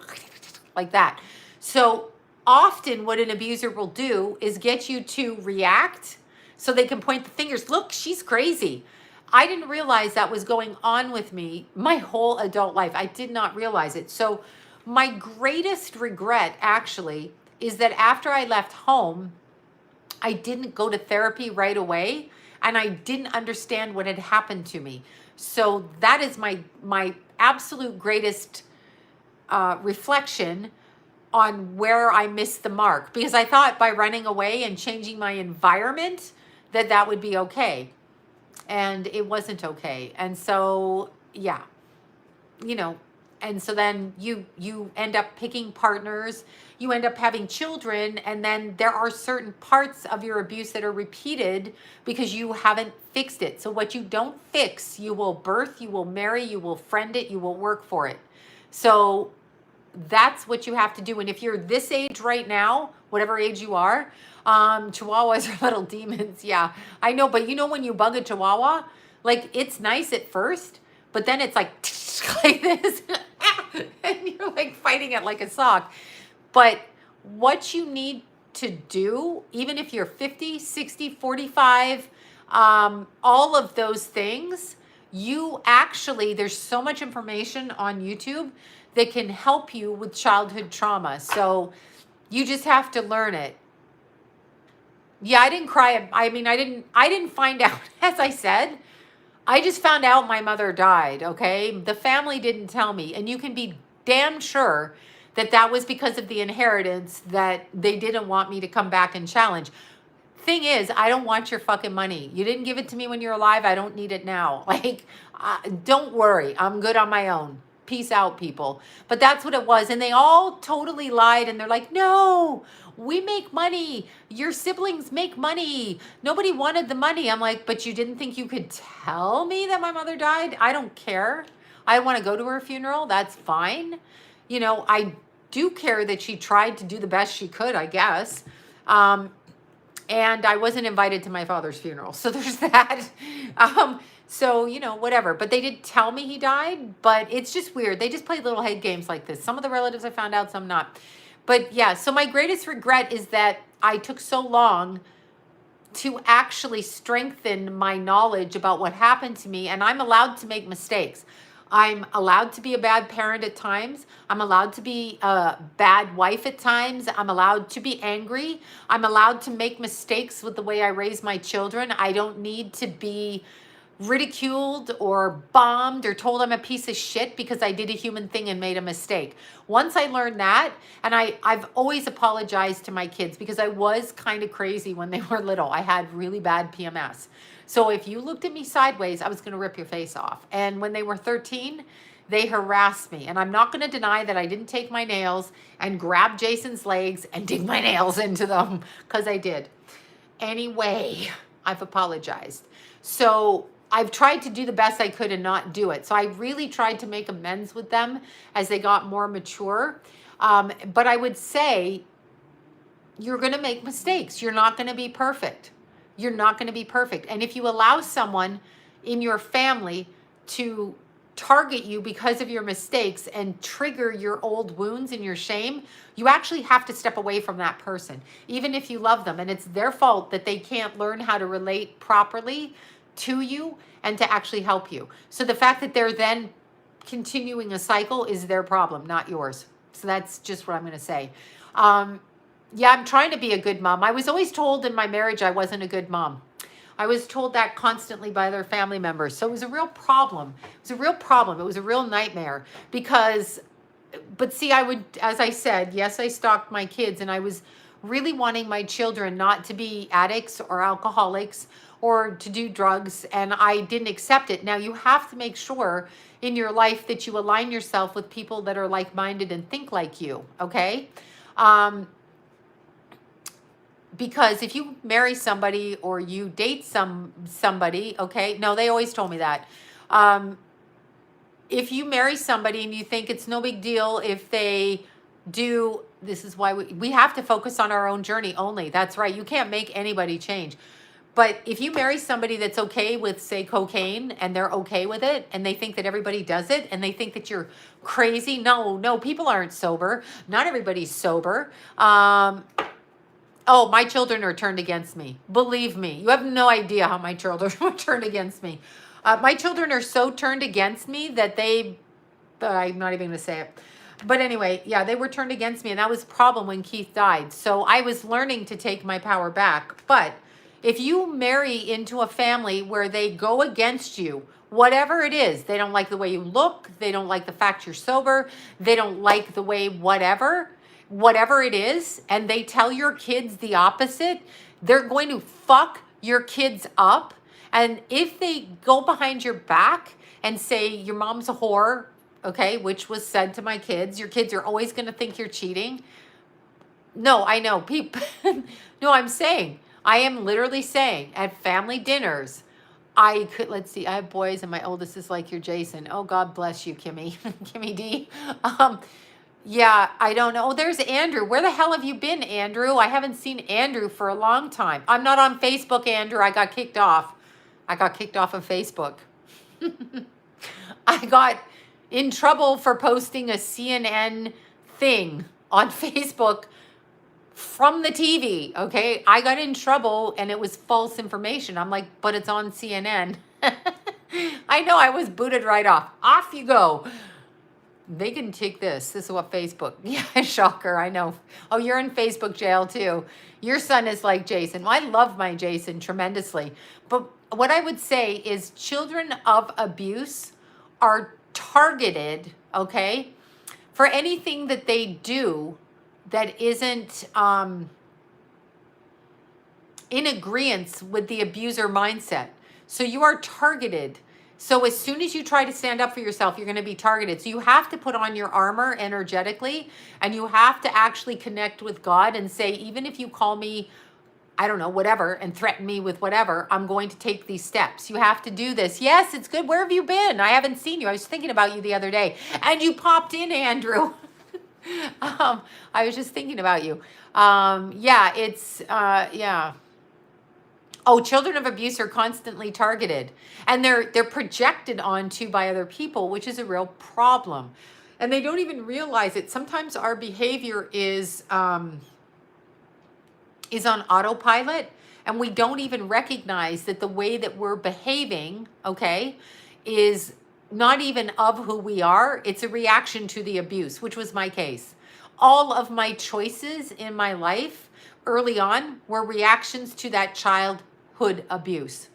Speaker 1: like that. So often what an abuser will do is get you to react so they can point the fingers. Look, she's crazy. I didn't realize that was going on with me my whole adult life. I did not realize it. So my greatest regret actually is that after I left home, I didn't go to therapy right away and I didn't understand what had happened to me. So that is my absolute greatest reflection on where I missed the mark, because I thought by running away and changing my environment that would be okay. And it wasn't okay. And so, yeah, you know, and so then you end up picking partners, you end up having children, and then there are certain parts of your abuse that are repeated because you haven't fixed it. So what you don't fix, you will birth, you will marry, you will friend it, you will work for it. So that's what you have to do. And if you're this age right now, whatever age you are, chihuahuas are little demons. Yeah, I know. But you know, when you bug a chihuahua, like it's nice at first, but then it's like, like this, and you're like fighting it like a sock. But what you need to do, even if you're 50, 60, 45, all of those things, there's so much information on YouTube that can help you with childhood trauma. So you just have to learn it. Yeah, I didn't cry. I mean, I didn't find out, as I said, I just found out my mother died, okay? The family didn't tell me. And you can be damn sure that was because of the inheritance, that they didn't want me to come back and challenge. Thing is, I don't want your fucking money. You didn't give it to me when you're alive. I don't need it now. Like, don't worry. I'm good on my own. Peace out, people. But that's what it was. And they all totally lied. And they're like, no, we make money. Your siblings make money. Nobody wanted the money. I'm like, but you didn't think you could tell me that my mother died? I don't care. I want to go to her funeral. That's fine. You know, I do care that she tried to do the best she could, I guess. And I wasn't invited to my father's funeral. So there's that. So, whatever. But they did tell me he died, but it's just weird. They just play little head games like this. Some of the relatives I found out, some not. But yeah, so my greatest regret is that I took so long to actually strengthen my knowledge about what happened to me. And I'm allowed to make mistakes. I'm allowed to be a bad parent at times. I'm allowed to be a bad wife at times. I'm allowed to be angry. I'm allowed to make mistakes with the way I raise my children. I don't need to be ridiculed or bombed or told I'm a piece of shit because I did a human thing and made a mistake. Once I learned that, and I've always apologized to my kids because I was kind of crazy when they were little. I had really bad PMS. So if you looked at me sideways, I was going to rip your face off. And when they were 13, they harassed me. And I'm not going to deny that I didn't take my nails and grab Jason's legs and dig my nails into them, because I did. Anyway, I've apologized. So I've tried to do the best I could and not do it. So I really tried to make amends with them as they got more mature. But I would say you're going to make mistakes. You're not going to be perfect. You're not going to be perfect. And if you allow someone in your family to target you because of your mistakes and trigger your old wounds and your shame, you actually have to step away from that person, even if you love them. And it's their fault that they can't learn how to relate properly to you and to actually help you. So the fact that they're then continuing a cycle is their problem, not yours. So that's just what I'm going to say. Yeah, I'm trying to be a good mom. I was always told in my marriage I wasn't a good mom. I was told that constantly by their family members. So it was a real problem. It was a real problem. It was a real nightmare because, but see, I would, as I said, yes, I stalked my kids, and I was really wanting my children not to be addicts or alcoholics or to do drugs, and I didn't accept it. Now, you have to make sure in your life that you align yourself with people that are like-minded and think like you, okay? Because if you marry somebody or you date somebody, okay? No, they always told me that. If you marry somebody and you think it's no big deal if they do, this is why we have to focus on our own journey only. That's right. You can't make anybody change. But if you marry somebody that's okay with, say, cocaine, and they're okay with it, and they think that everybody does it, and they think that you're crazy, no, people aren't sober. Not everybody's sober. Oh, my children are turned against me. Believe me, you have no idea how my children were turned against me. My children are so turned against me that I'm not even going to say it. But anyway, yeah, they were turned against me, and that was a problem when Keith died. So I was learning to take my power back. But if you marry into a family where they go against you, whatever it is, they don't like the way you look, they don't like the fact you're sober, they don't like the way whatever it is, and they tell your kids the opposite, they're going to fuck your kids up. And if they go behind your back and say your mom's a whore, okay, which was said to my kids, your kids are always going to think you're cheating. No, I know people. No, I am literally saying at family dinners, let's see, I have boys and my oldest is like your Jason. Oh, God bless you, Kimmy. Kimmy D. Yeah, I don't know. Oh, there's Andrew. Where the hell have you been, Andrew? I haven't seen Andrew for a long time. I'm not on Facebook, Andrew. I got kicked off. I got kicked off of Facebook. I got in trouble for posting a CNN thing on Facebook from the TV, okay? I got in trouble and it was false information. I'm like, but it's on CNN. I know, I was booted right off. Off you go. They can take this. This is what Facebook. Yeah, shocker. I know. Oh, you're in Facebook jail too. Your son is like Jason. Well, I love my Jason tremendously. But what I would say is children of abuse are targeted, okay, for anything that they do that isn't in agreement with the abuser mindset. So you are targeted. So as soon as you try to stand up for yourself, you're going to be targeted. So you have to put on your armor energetically, and you have to actually connect with God and say, even if you call me, I don't know, whatever, and threaten me with whatever, I'm going to take these steps. You have to do this. Yes, it's good. Where have you been? I haven't seen you. I was thinking about you the other day. And you popped in, Andrew. I was just thinking about you. Yeah. Oh, children of abuse are constantly targeted, and they're projected onto by other people, which is a real problem. And they don't even realize it. Sometimes our behavior is on autopilot, and we don't even recognize that the way that we're behaving, okay, is not even of who we are. It's a reaction to the abuse, which was my case. All of my choices in my life early on were reactions to that childhood abuse.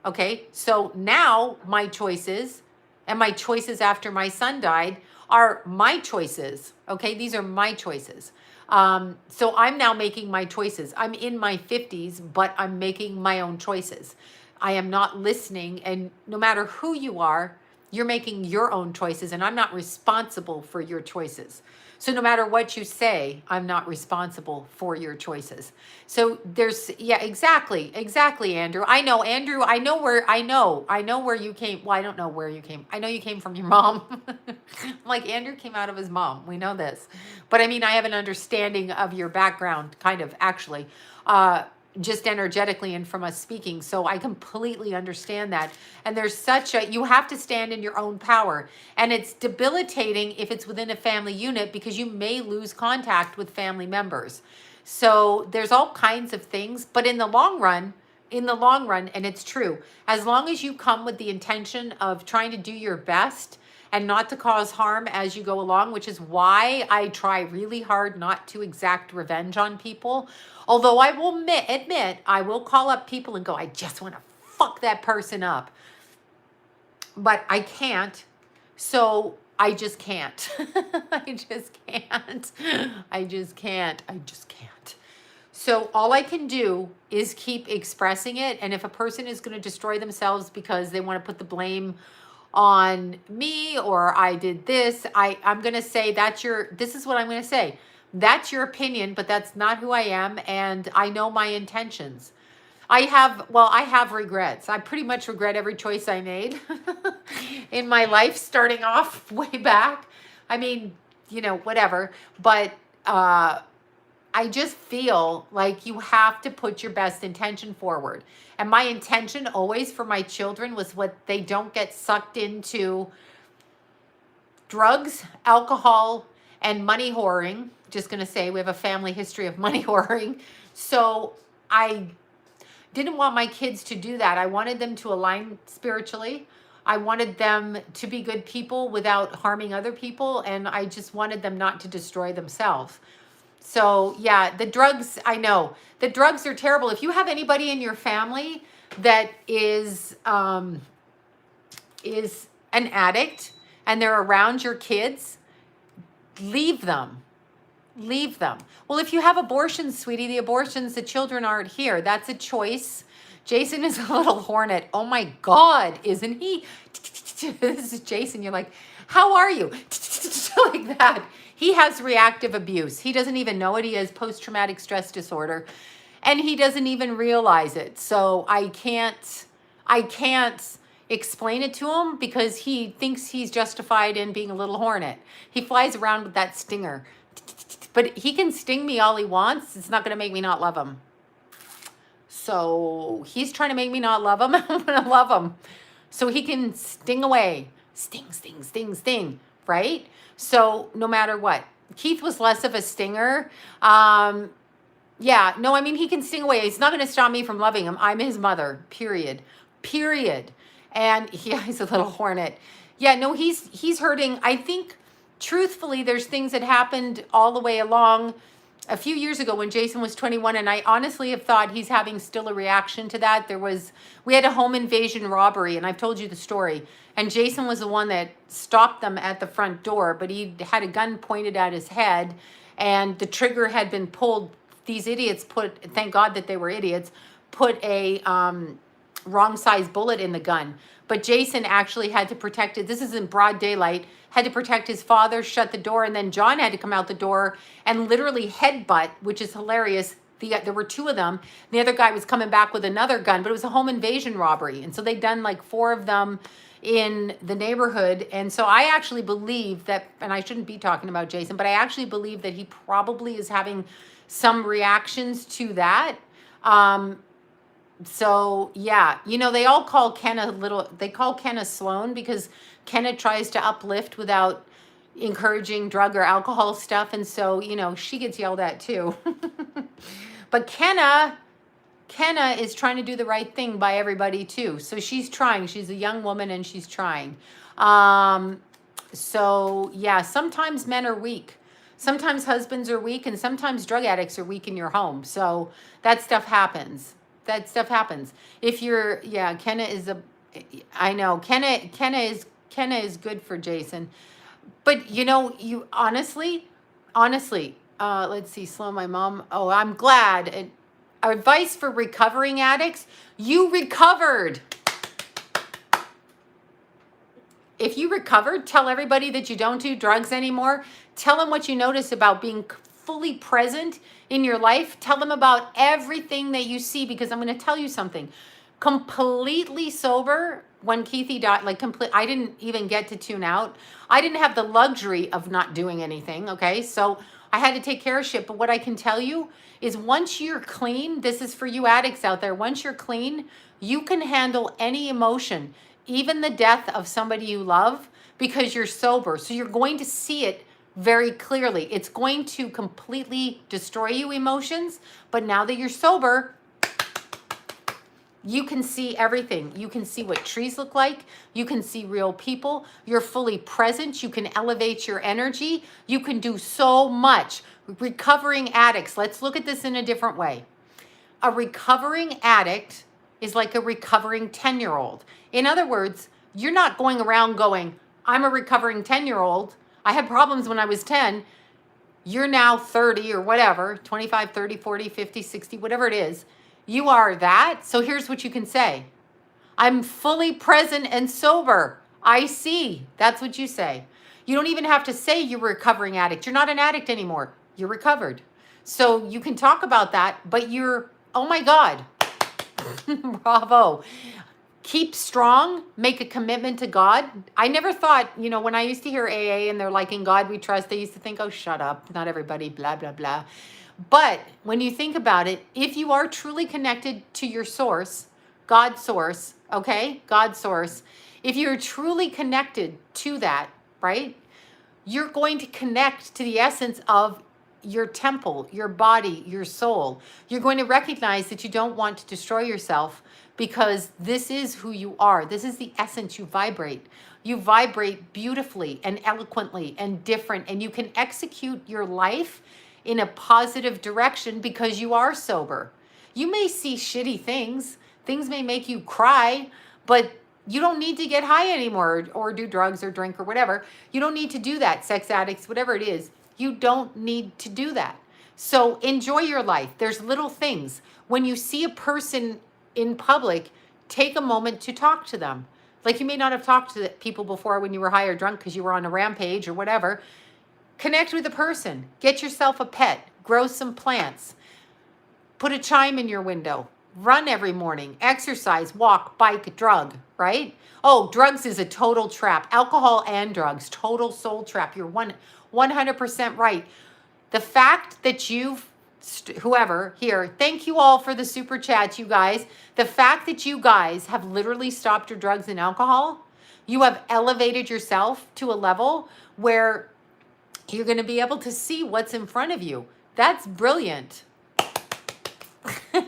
Speaker 1: Okay, so now my choices and my choices after my son died are my choices. Okay, these are my choices. So I'm now making my choices. I'm in my 50s, but I'm making my own choices. I am not listening, and no matter who you are, you're making your own choices, and I'm not responsible for your choices. So no matter what you say, I'm not responsible for your choices. So there's, yeah, exactly, Andrew. Andrew, I know where you came. Well, I don't know where you came. I know you came from your mom. Like Andrew came out of his mom. We know this. But I mean, I have an understanding of your background, kind of, actually. Just energetically and from us speaking. So I completely understand that. And there's you have to stand in your own power. And it's debilitating if it's within a family unit, because you may lose contact with family members. So there's all kinds of things, but in the long run, and it's true, as long as you come with the intention of trying to do your best and not to cause harm as you go along, which is why I try really hard not to exact revenge on people. Although I will admit, I will call up people and go, I just want to fuck that person up. But I can't. So I just can't. I just can't. I just can't. So all I can do is keep expressing it. And if a person is going to destroy themselves because they want to put the blame on me, or I did this, I'm going to say this is what I'm going to say. That's your opinion, but that's not who I am. And I know my intentions. I have regrets. I pretty much regret every choice I made in my life, starting off way back. I mean, whatever. But I just feel like you have to put your best intention forward. And my intention always for my children was what they don't get sucked into drugs, alcohol, and money whoring. Just going to say we have a family history of money whoring. So I didn't want my kids to do that. I wanted them to align spiritually. I wanted them to be good people without harming other people. And I just wanted them not to destroy themselves. So yeah, the drugs, I know. The drugs are terrible. If you have anybody in your family that is an addict and they're around your kids, leave them. Well, if you have abortions, sweetie, the children aren't here. That's a choice. Jason is a little hornet. Oh my God, isn't he? This is Jason. You're like, how are you? Like that. He has reactive abuse. He doesn't even know it. He has post-traumatic stress disorder, and he doesn't even realize it. So I can't explain it to him because he thinks he's justified in being a little hornet. He flies around with that stinger. But he can sting me all he wants. It's not going to make me not love him. So he's trying to make me not love him. I'm going to love him. So he can sting away. Sting, right? So no matter what. Keith was less of a stinger. He can sting away. He's not going to stop me from loving him. I'm his mother, period. And he's a little hornet. Yeah, no, he's hurting. I think, truthfully, there's things that happened all the way along a few years ago when Jason was 21, and I honestly have thought he's having still a reaction to that. We had a home invasion robbery, and I've told you the story, and Jason was the one that stopped them at the front door, but he had a gun pointed at his head, and the trigger had been pulled. These idiots thank God that they were idiots, put a wrong size bullet in the gun. But Jason actually had to protect it. This is in broad daylight. Had to protect his father, shut the door, and then John had to come out the door and literally headbutt, which is hilarious. There were two of them. The other guy was coming back with another gun, but it was a home invasion robbery. And so they'd done like 4 of them in the neighborhood. And so I actually believe that, and I shouldn't be talking about Jason, but I actually believe that he probably is having some reactions to that. So yeah, they all call Kenna they call Kenna Sloan because Kenna tries to uplift without encouraging drug or alcohol stuff. And so, she gets yelled at too. But Kenna is trying to do the right thing by everybody too. So she's trying. She's a young woman and she's trying. So yeah, sometimes men are weak. Sometimes husbands are weak and sometimes drug addicts are weak in your home. So that stuff happens. If you're, yeah, I know Kenna is good for Jason. But you honestly, let's see, slow my mom. Oh, I'm glad. Advice for recovering addicts: you recovered. If you recovered, tell everybody that you don't do drugs anymore. Tell them what you notice about being fully present in your life. Tell them about everything that you see, because I'm going to tell you something. Completely sober, when Keithy died, I didn't even get to tune out. I didn't have the luxury of not doing anything, okay? So I had to take care of shit. But what I can tell you is, once you're clean, this is for you addicts out there, once you're clean, you can handle any emotion, even the death of somebody you love, because you're sober. So you're going to see it very clearly. It's going to completely destroy you, emotions. But now that you're sober, you can see everything. You can see what trees look like. You can see real people. You're fully present. You can elevate your energy. You can do so much. Recovering addicts, let's look at this in a different way. A recovering addict is like a recovering 10-year-old. In other words, you're not going around going, I'm a recovering 10-year-old. I had problems when I was 10. You're now 30 or whatever, 25, 30, 40, 50, 60, whatever it is. You are that. So here's what you can say. I'm fully present and sober. I see. That's what you say. You don't even have to say you're a recovering addict. You're not an addict anymore. You're recovered. So you can talk about that, but oh my God. Bravo. Keep strong. Make a commitment to God. I never thought, when I used to hear AA and they're like, in God we trust, I used to think, oh, shut up. Not everybody, blah, blah, blah. But when you think about it, if you are truly connected to your source, God source, okay? God source. If you're truly connected to that, right? You're going to connect to the essence of your temple, your body, your soul. You're going to recognize that you don't want to destroy yourself, because this is who you are. This is the essence you vibrate. You vibrate beautifully and eloquently and different, and you can execute your life in a positive direction because you are sober. You may see shitty things. Things may make you cry, but you don't need to get high anymore or do drugs or drink or whatever. You don't need to do that. Sex addicts, whatever it is. You don't need to do that. So enjoy your life. There's little things. When you see a person in public, take a moment to talk to them. Like, you may not have talked to people before when you were high or drunk because you were on a rampage or whatever. Connect with a person. Get yourself a pet. Grow some plants. Put a chime in your window. Run every morning. Exercise, walk, bike, drug, right? Oh, drugs is a total trap. Alcohol and drugs, total soul trap. You're 100% right. The fact that whoever here, thank you all for the super chats, you guys. The fact that you guys have literally stopped your drugs and alcohol, you have elevated yourself to a level where you're going to be able to see what's in front of you. That's brilliant.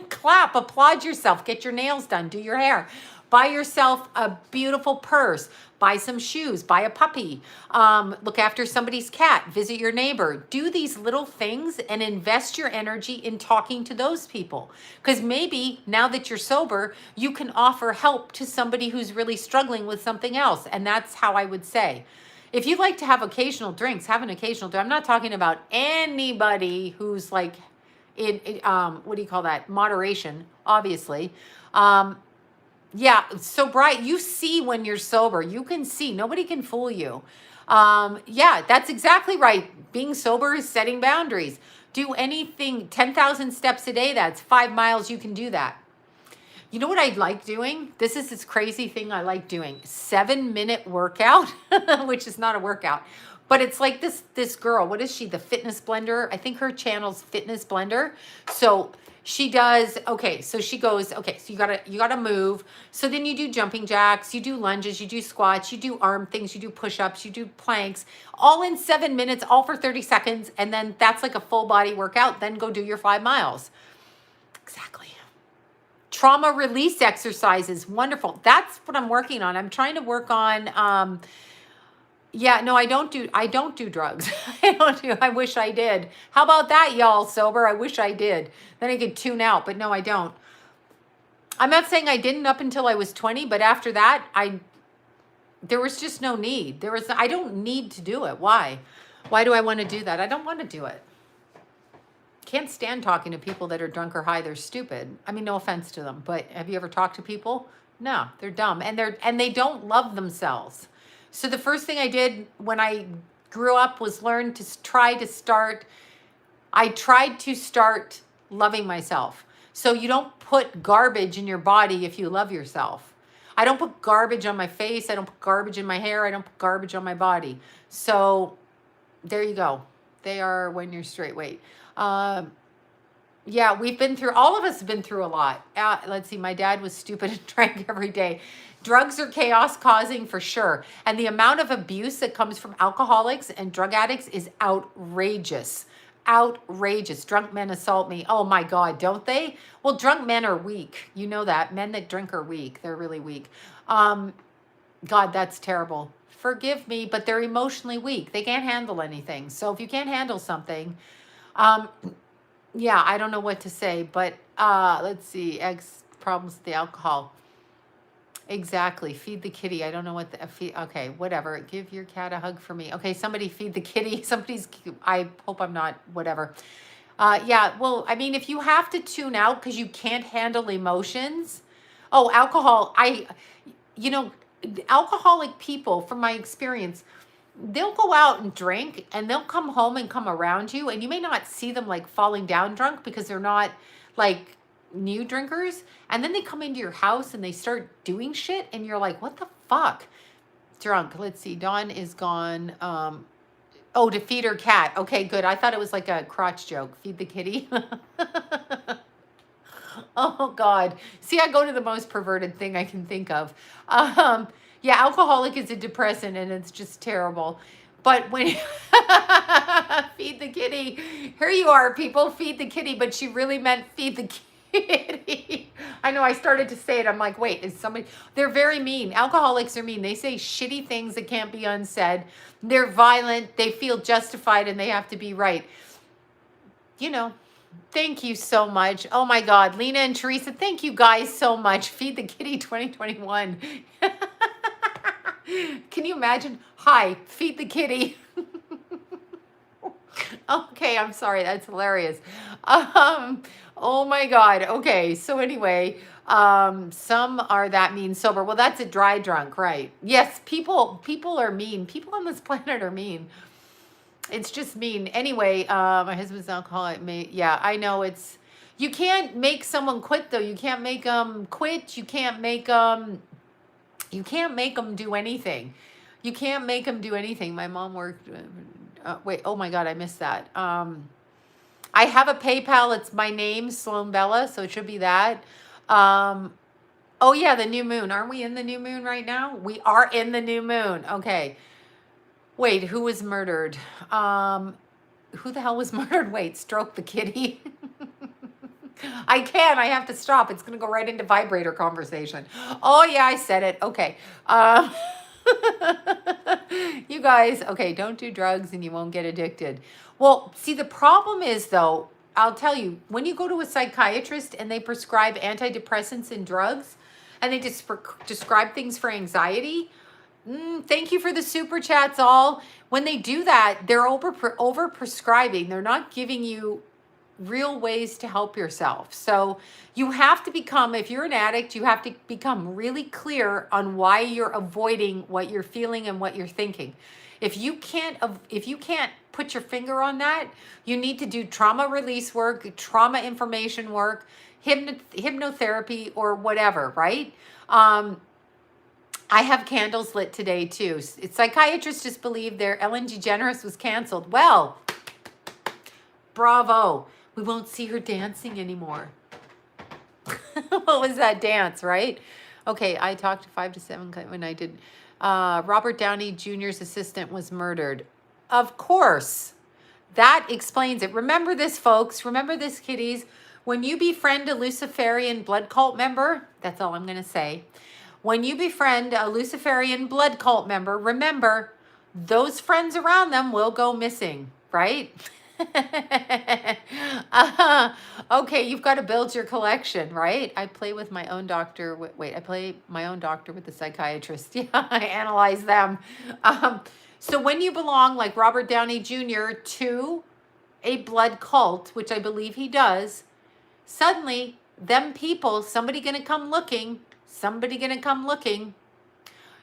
Speaker 1: Clap, applaud yourself, get your nails done, do your hair. Buy yourself a beautiful purse, buy some shoes, buy a puppy, look after somebody's cat, visit your neighbor. Do these little things and invest your energy in talking to those people. Because maybe now that you're sober, you can offer help to somebody who's really struggling with something else. And that's how I would say. If you like to have occasional drinks, have an occasional drink. I'm not talking about anybody who's like in what do you call that? Moderation, obviously. Yeah, so bright. You see when you're sober. You can see. Nobody can fool you. Yeah, that's exactly right. Being sober is setting boundaries. Do anything, 10,000 steps a day. That's 5 miles. You can do that. You know what I like doing? This is this crazy thing I like doing. 7-minute workout, which is not a workout, but it's like this girl. What is she? The Fitness Blender. I think her channel's Fitness Blender. So She does, okay, so she goes, okay, so you gotta move. So then you do jumping jacks, you do lunges, you do squats, you do arm things, you do push-ups, you do planks, all in 7 minutes, all for 30 seconds. And then that's like a full body workout. Then go do your 5 miles. Exactly. Trauma release exercises. Wonderful. That's what I'm working on. I'm trying to work on, yeah, no, I don't do drugs. I wish I did. How about that, y'all sober? I wish I did. Then I could tune out, but no, I don't. I'm not saying I didn't up until I was 20, but after that, there was just no need. I don't need to do it. Why? Why do I want to do that? I don't want to do it. Can't stand talking to people that are drunk or high. They're stupid. I mean, no offense to them, but have you ever talked to people? No, they're dumb, and they don't love themselves. So the first thing I did when I grew up was learn to try to start. I tried to start loving myself. So you don't put garbage in your body if you love yourself. I don't put garbage on my face. I don't put garbage in my hair. I don't put garbage on my body. So there you go. They are when you're straight weight. Yeah, all of us have been through a lot. Let's see, my dad was stupid and drank every day. Drugs are chaos causing for sure. And the amount of abuse that comes from alcoholics and drug addicts is outrageous. Outrageous. Drunk men assault me. Oh my God, don't they? Well, drunk men are weak. You know that. Men that drink are weak. They're really weak. God, that's terrible. Forgive me, but they're emotionally weak. They can't handle anything. So if you can't handle something, yeah, I don't know what to say, but let's see. Problems with the alcohol. Exactly. Feed the kitty. I don't know what okay, whatever. Give your cat a hug for me. Okay, somebody feed the kitty. I hope I'm not, whatever. Yeah, well, I mean, if you have to tune out because you can't handle emotions. Oh, alcohol. Alcoholic people, from my experience, they'll go out and drink and they'll come home and come around you, and you may not see them like falling down drunk because they're not like new drinkers, and then they come into your house and they start doing shit and you're like, what the fuck? Drunk. Let's see, Dawn is gone. Oh, to feed her cat. Okay, good. I thought it was like a crotch joke. Feed the kitty. Oh God. See, I go to the most perverted thing I can think of. Yeah, alcoholic is a depressant and it's just terrible. But when feed the kitty, here you are, people, feed the kitty, but she really meant feed the kitty. I know, I started to say it. I'm like, wait, they're very mean. Alcoholics are mean. They say shitty things that can't be unsaid. They're violent. They feel justified and they have to be right. Thank you so much. Oh my God. Lena and Teresa, thank you guys so much. Feed the Kitty 2021. Can you imagine? Hi, feed the kitty. Okay, I'm sorry. That's hilarious. Oh my God. Okay, so anyway, some are that mean sober. Well, that's a dry drunk, right? Yes, people are mean. People on this planet are mean. It's just mean. Anyway, my husband's alcoholic. Yeah, I know you can't make someone quit though. You can't make them quit. You can't make them do anything. You can't make them do anything. My mom worked, wait, oh my God, I missed that. I have a PayPal. It's my name, Sloan Bella. So it should be that. Oh yeah, the new moon. Aren't we in the new moon right now? We are in the new moon. Okay. Wait, who was murdered? Who the hell was murdered? Wait, stroke the kitty. I have to stop. It's going to go right into vibrator conversation. Oh yeah, I said it. Okay. You guys, okay, don't do drugs and you won't get addicted. Well, see, the problem is though, I'll tell you, when you go to a psychiatrist and they prescribe antidepressants and drugs and they just describe things for anxiety, thank you for the super chats all. When they do that, they're over prescribing. They're not giving you real ways to help yourself. So you have to become, if you're an addict, you have to become really clear on why you're avoiding what you're feeling and what you're thinking. If you can't put your finger on that, you need to do trauma release work, trauma information work, hypnotherapy or whatever, right? I have candles lit today too. Psychiatrists just believe their Ellen DeGeneres was canceled. Well, bravo. We won't see her dancing anymore. What was that dance, right? Okay, I talked to 5 to 7 when I did. Robert Downey Jr.'s assistant was murdered. Of course. That explains it. Remember this, folks. Remember this, kiddies. When you befriend a Luciferian blood cult member, that's all I'm going to say. When you befriend a Luciferian blood cult member, remember, those friends around them will go missing, right? Okay, you've got to build your collection, right? I play with my own doctor. Wait, I play my own doctor with the psychiatrist. Yeah, I analyze them. So when you belong, like Robert Downey Jr., to a blood cult, which I believe he does, suddenly, them people, somebody going to come looking.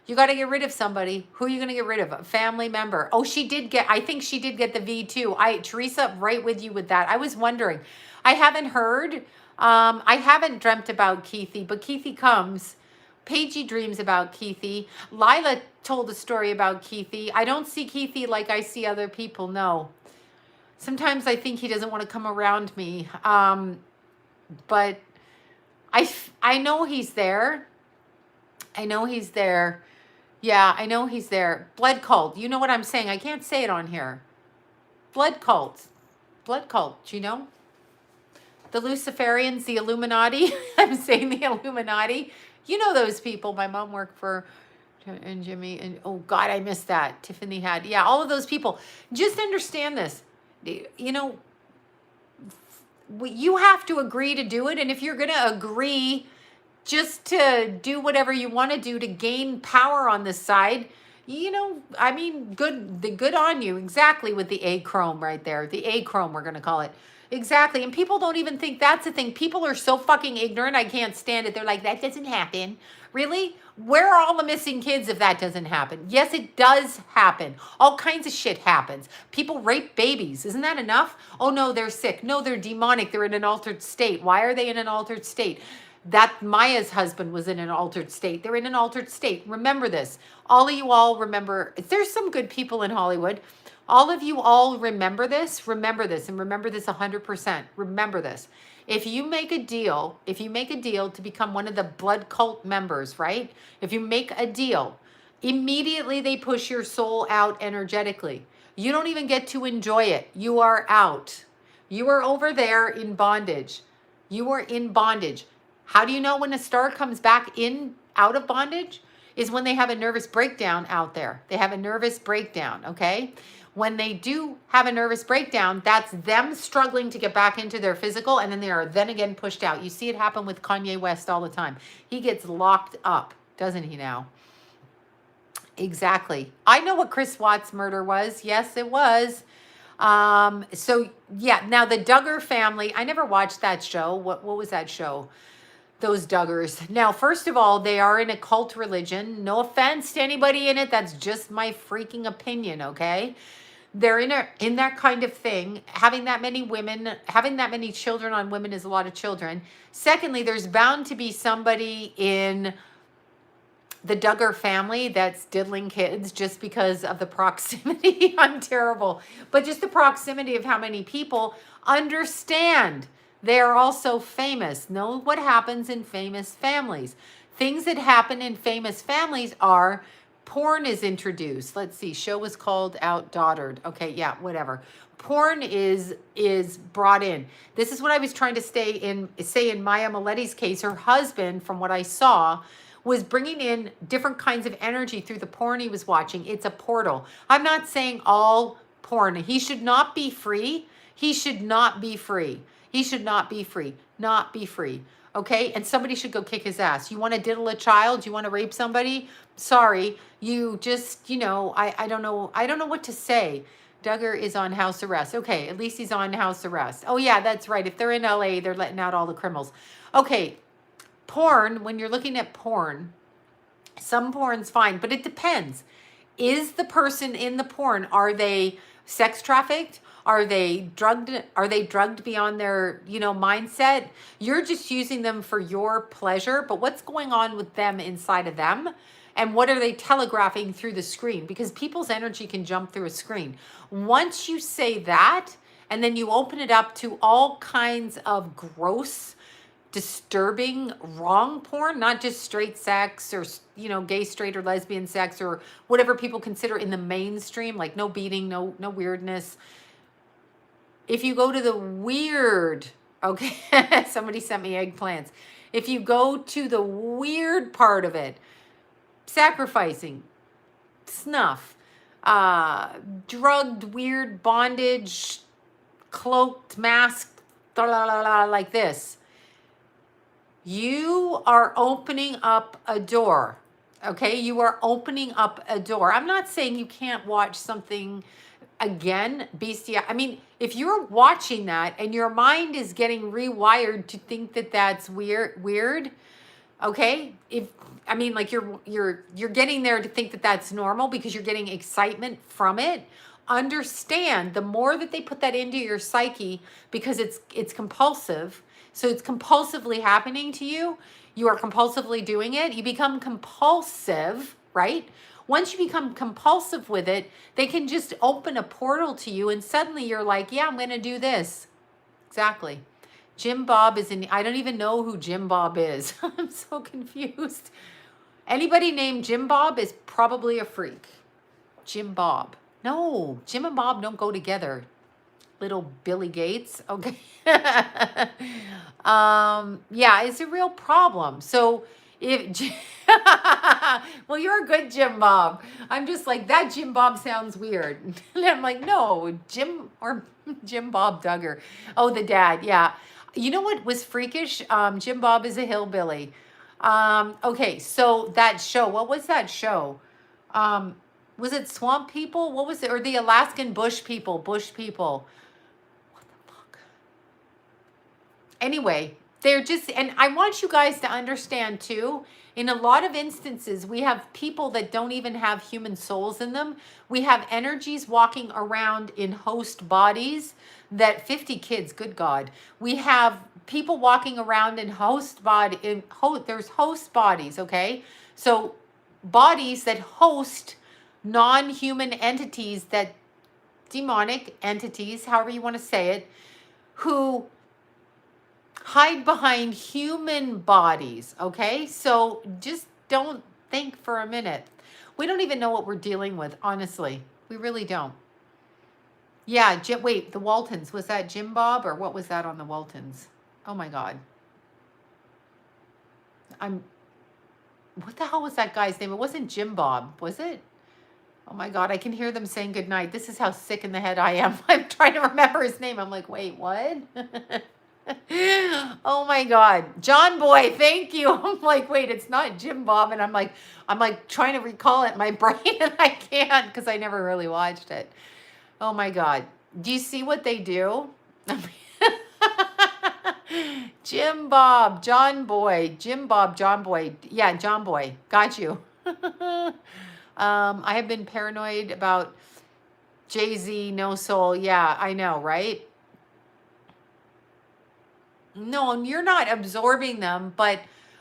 Speaker 1: You got to get rid of somebody. Who are you going to get rid of? A family member. Oh, I think she did get the V2. Teresa, right with you with that. I was wondering. I haven't heard. I haven't dreamt about Keithy, but Keithy comes. Paigey dreams about Keithy. Lila told a story about Keithy. I don't see Keithy like I see other people, no. Sometimes I think he doesn't want to come around me. But I know he's there. Yeah, I know he's there. Blood cult. You know what I'm saying? I can't say it on here. Blood cult. You know? The Luciferians, the Illuminati. I'm saying the Illuminati. You know those people. My mom worked for, and Jimmy, and oh God, I missed that. Tiffany had. Yeah, all of those people. Just understand this. You know, you have to agree to do it. And if you're going to agree just to do whatever you want to do to gain power on this side, you know, I mean, good on you. Exactly, with the A-chrome right there. The A-chrome, we're going to call it. Exactly. And people don't even think that's a thing. People are so fucking ignorant. I can't stand it. They're like, that doesn't happen. Really? Where are all the missing kids if that doesn't happen? Yes, it does happen. All kinds of shit happens. People rape babies. Isn't that enough? Oh, no, they're sick. No, they're demonic. They're in an altered state. Why are they in an altered state? That Maya's husband was in an altered state. They're in an altered state. Remember this. All of you all remember. There's some good people in Hollywood. All of you all remember this, and remember this 100%. Remember this. If you make a deal to become one of the blood cult members, right? If you make a deal, immediately they push your soul out energetically. You don't even get to enjoy it. You are out. You are over there in bondage. You are in bondage. How do you know when a star comes back out of bondage? Is when they have a nervous breakdown out there. They have a nervous breakdown, okay? When they do have a nervous breakdown, that's them struggling to get back into their physical, and then they are then again pushed out. You see it happen with Kanye West all the time. He gets locked up, doesn't he now? Exactly. I know what Chris Watts' murder was. Yes, it was. So, yeah, now the Duggar family, I never watched that show. What was that show? Those Duggars. Now, first of all, they are in a cult religion. No offense to anybody in it. That's just my freaking opinion, okay? They're in that kind of thing. Having that many women, having that many children on women is a lot of children. Secondly, there's bound to be somebody in the Duggar family that's diddling kids just because of the proximity. I'm terrible. But just the proximity of how many people understand. They are also famous. Know what happens in famous families. Things that happen in famous families are porn is introduced. Let's see. Show was called out Daughtered. Okay, yeah, whatever. Porn is brought in. This is what I was trying to say in Maya Miletti's case. Her husband, from what I saw, was bringing in different kinds of energy through the porn he was watching. It's a portal. I'm not saying all porn. He should not be free. He should not be free. He should not be free. Not be free. Okay? And somebody should go kick his ass. You want to diddle a child? You want to rape somebody? Sorry. You just, I don't know. I don't know what to say. Duggar is on house arrest. Okay, at least he's on house arrest. Oh, yeah, that's right. If they're in LA, they're letting out all the criminals. Okay, porn, when you're looking at porn, some porn's fine, but it depends. Is the person in the porn, are they sex trafficked? Are they drugged beyond their, mindset? You're just using them for your pleasure, but what's going on with them inside of them? And what are they telegraphing through the screen? Because people's energy can jump through a screen. Once you say that, and then you open it up to all kinds of gross, disturbing, wrong porn, not just straight sex or, gay, straight, or lesbian sex, or whatever people consider in the mainstream, like no beating, no weirdness. If you go to the weird, okay, somebody sent me eggplants. If you go to the weird part of it, sacrificing, snuff, drugged, weird, bondage, cloaked, masked, like this, you are opening up a door. Okay, you are opening up a door. I'm not saying you can't watch something again, bestiality. I mean, if you're watching that and your mind is getting rewired to think that that's weird, okay? Like you're getting there to think that that's normal because you're getting excitement from it. Understand, the more that they put that into your psyche, because it's compulsive, so it's compulsively happening to you. You are compulsively doing it. You become compulsive, right? Once you become compulsive with it, they can just open a portal to you, and suddenly you're like, yeah, I'm going to do this. Exactly. Jim Bob is in, I don't even know who Jim Bob is. I'm so confused. Anybody named Jim Bob is probably a freak. Jim Bob. No, Jim and Bob don't go together. Little Billy Gates. Okay. Yeah, it's a real problem. So if, well, you're a good Jim Bob. I'm just like, that Jim Bob sounds weird. And I'm like, no, Jim Bob Duggar. Oh, the dad. Yeah. You know what was freakish? Jim Bob is a hillbilly. Okay. So that show, what was that show? Was it Swamp People? What was it? Or the Alaskan Bush People? What the fuck? Anyway, they're just, and I want you guys to understand too, in a lot of instances, we have people that don't even have human souls in them. We have energies walking around in host bodies that 50 kids, good God. We have people walking around in there's host bodies, okay? So bodies that host non-human entities, that demonic entities, however you want to say it, who hide behind human bodies, okay? So just don't think for a minute. We don't even know what we're dealing with, honestly. We really don't. Yeah, wait, the Waltons, was that Jim Bob, or what was that on the Waltons? Oh my God. What the hell was that guy's name? It wasn't Jim Bob, was it? Oh my God, I can hear them saying goodnight. This is how sick in the head I am. I'm trying to remember his name. I'm like, wait, what? Oh my God. John Boy, thank you. I'm like, wait, it's not Jim Bob. And I'm like trying to recall it in my brain, and I can't because I never really watched it. Oh my God. Do you see what they do? Jim Bob, John Boy, Jim Bob, John Boy. Yeah, John Boy. Got you. I have been paranoid about Jay-Z, No Soul. Yeah, I know, right? No, you're not absorbing them, but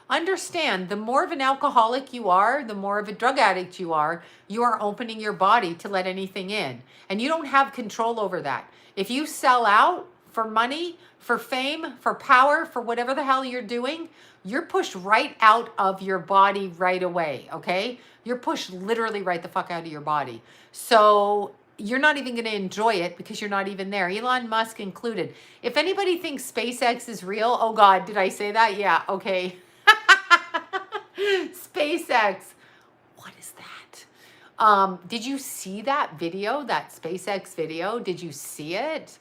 Speaker 1: understand, the more of an alcoholic you are, the more of a drug addict you are opening your body to let anything in. And you don't have control over that. If you sell out for money, for fame, for power, for whatever the hell you're doing, you're pushed right out of your body right away, okay? You're pushed literally right the fuck out of your body. So you're not even going to enjoy it because you're not even there. Elon Musk included. If anybody thinks SpaceX is real, oh God, did I say that? Yeah, okay. SpaceX. What is that? Did you see that video, that SpaceX video? Did you see it?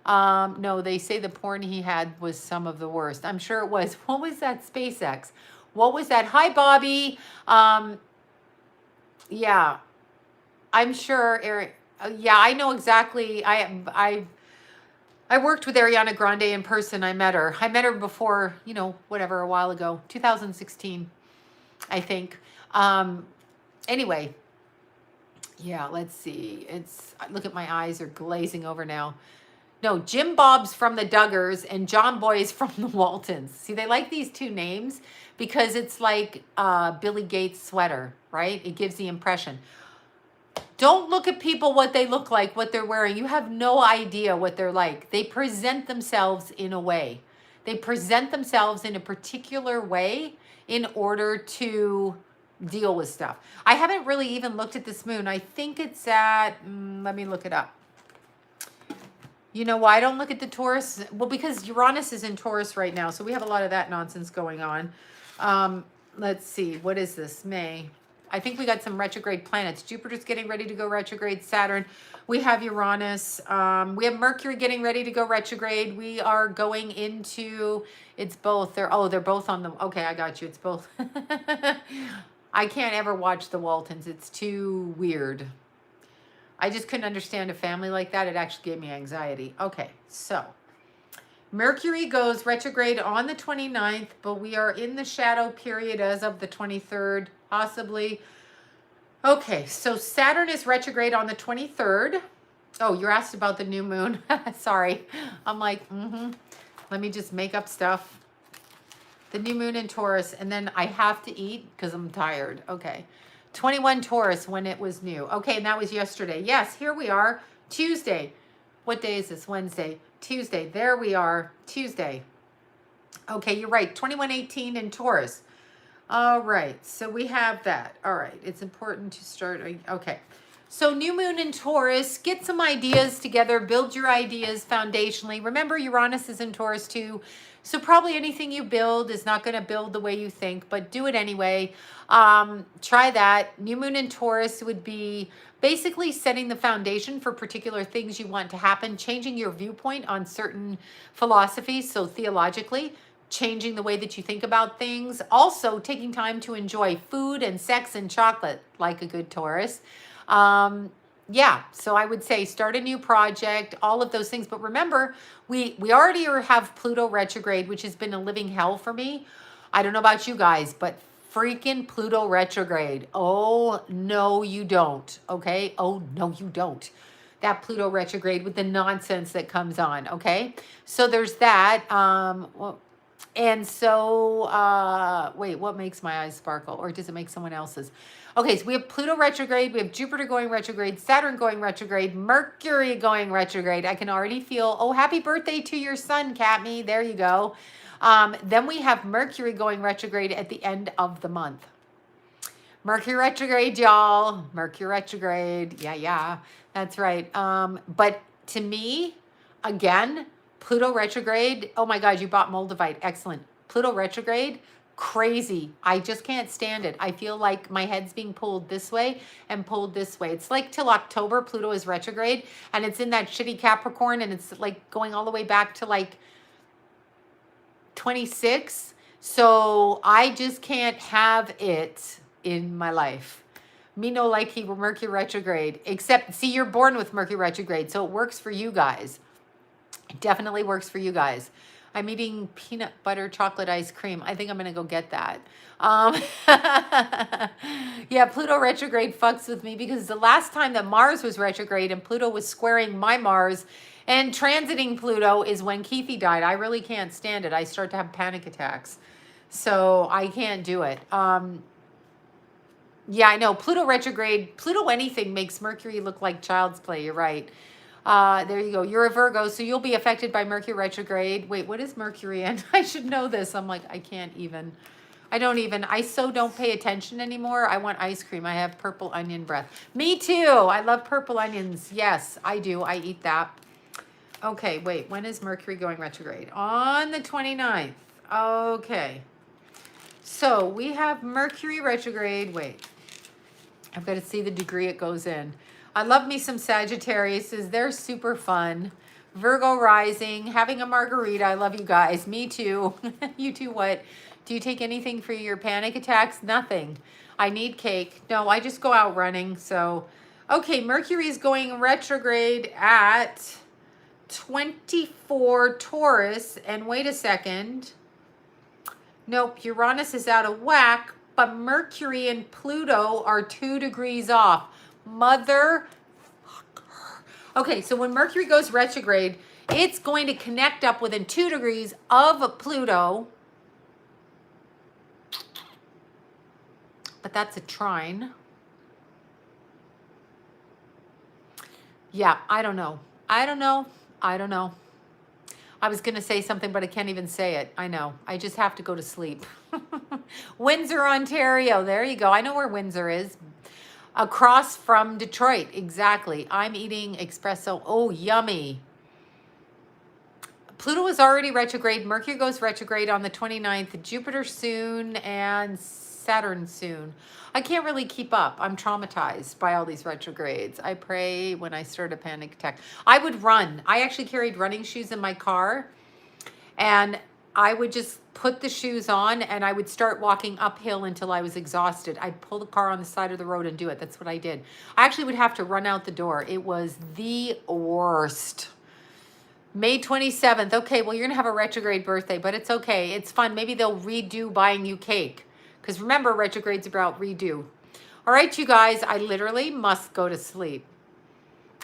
Speaker 1: No, they say the porn he had was some of the worst. I'm sure it was. What was that SpaceX? What was that? Hi, Bobby. Yeah, I'm sure Eric. Yeah, I know exactly. I worked with Ariana Grande in person. I met her before, whatever, a while ago, 2016, I think. Anyway, yeah, let's see. Look at my eyes are glazing over now. No, Jim Bob's from the Duggars and John Boy's from the Waltons. See, they like these two names because it's like Billy Gates' sweater, right? It gives the impression. Don't look at people what they look like, what they're wearing. You have no idea what they're like. They present themselves in a way. They present themselves in a particular way in order to deal with stuff. I haven't really even looked at this moon. I think it's at, let me look it up. You know why I don't look at the Taurus? Well, because Uranus is in Taurus right now, so we have a lot of that nonsense going on. Let's see, what is this? May. I think we got some retrograde planets. Jupiter's getting ready to go retrograde. Saturn. We have Uranus. We have Mercury getting ready to go retrograde. We are going into, it's both. They're both on the, okay, I got you. It's both. I can't ever watch the Waltons. It's too weird. I just couldn't understand a family like that. It actually gave me anxiety. Okay, so Mercury goes retrograde on the 29th, but we are in the shadow period as of the 23rd, possibly. Okay, so Saturn is retrograde on the 23rd. Oh, you're asked about the new moon. Sorry. I'm like, let me just make up stuff. The new moon in Taurus, and then I have to eat because I'm tired. Okay. 21 Taurus when it was new. Okay, and that was yesterday. Yes, here we are. Tuesday. What day is this? Wednesday. Tuesday. There we are. Tuesday. Okay, you're right. 2118 in Taurus. All right, so we have that. All right, it's important to start. Okay, so new moon in Taurus. Get some ideas together. Build your ideas foundationally. Remember, Uranus is in Taurus too. So probably anything you build is not going to build the way you think, but do it anyway. Try that. New moon in Taurus would be basically setting the foundation for particular things you want to happen, changing your viewpoint on certain philosophies. So theologically, changing the way that you think about things. Also taking time to enjoy food and sex and chocolate like a good Taurus. Yeah, so I would say start a new project, all of those things. But remember, we already have Pluto retrograde, which has been a living hell for me. I don't know about you guys, but freaking Pluto retrograde. Oh, no, you don't. Okay? Oh, no, you don't. That Pluto retrograde with the nonsense that comes on. Okay? So there's that. And so, wait, what makes my eyes sparkle? Or does it make someone else's? Okay, so we have Pluto retrograde. We have Jupiter going retrograde, Saturn going retrograde, Mercury going retrograde. I can already feel, oh, happy birthday to your son, Katmy. There you go. Then we have Mercury going retrograde at the end of the month. Mercury retrograde, y'all. Mercury retrograde. Yeah, that's right. But to me, again, Pluto retrograde. Oh my God, you bought Moldavite. Excellent. Pluto retrograde. Crazy. I just can't stand it. I feel like my head's being pulled this way and pulled this way. It's like till October, Pluto is retrograde, and it's in that shitty Capricorn, and it's like going all the way back to like 26. So I just can't have it in my life. Me no like Mercury retrograde, except, see, you're born with Mercury retrograde, so it works for you guys. It definitely works for you guys. I'm eating peanut butter chocolate ice cream. I think I'm going to go get that. Yeah, Pluto retrograde fucks with me because the last time that Mars was retrograde and Pluto was squaring my Mars and transiting Pluto is when Keithy died. I really can't stand it. I start to have panic attacks. So I can't do it. Yeah, I know. Pluto retrograde, Pluto anything makes Mercury look like child's play. You're right. There you go. You're a Virgo, so you'll be affected by Mercury retrograde. Wait, what is Mercury in? I should know this. I'm like, I can't even. I so don't pay attention anymore. I want ice cream. I have purple onion breath. Me too. I love purple onions. Yes, I do. I eat that. Okay, wait. When is Mercury going retrograde? On the 29th. Okay. So we have Mercury retrograde. Wait. I've got to see the degree it goes in. I love me some Sagittariuses. They're super fun. Virgo rising, having a margarita. I love you guys. Me too. You too what? Do you take anything for your panic attacks? Nothing. I need cake. No, I just go out running. So, okay, Mercury is going retrograde at 24 Taurus. And wait a second. Nope, Uranus is out of whack, but Mercury and Pluto are 2 degrees off. Mother. Okay, so when Mercury goes retrograde, it's going to connect up within 2 degrees of Pluto. But that's a trine. Yeah, I don't know. I don't know. I don't know. I was going to say something, but I can't even say it. I know. I just have to go to sleep. Windsor, Ontario. There you go. I know where Windsor is. Across from Detroit. Exactly. I'm eating espresso. Oh, yummy. Pluto is already retrograde. Mercury goes retrograde on the 29th. Jupiter soon and Saturn soon. I can't really keep up. I'm traumatized by all these retrogrades. I pray when I start a panic attack. I would run. I actually carried running shoes in my car, and I would just put the shoes on and I would start walking uphill until I was exhausted. I'd pull the car on the side of the road and do it. That's what I did. I actually would have to run out the door. It was the worst. May 27th. Okay, well, you're going to have a retrograde birthday, but it's okay. It's fun. Maybe they'll redo buying you cake. Because remember, retrograde's about redo. All right, you guys, I literally must go to sleep.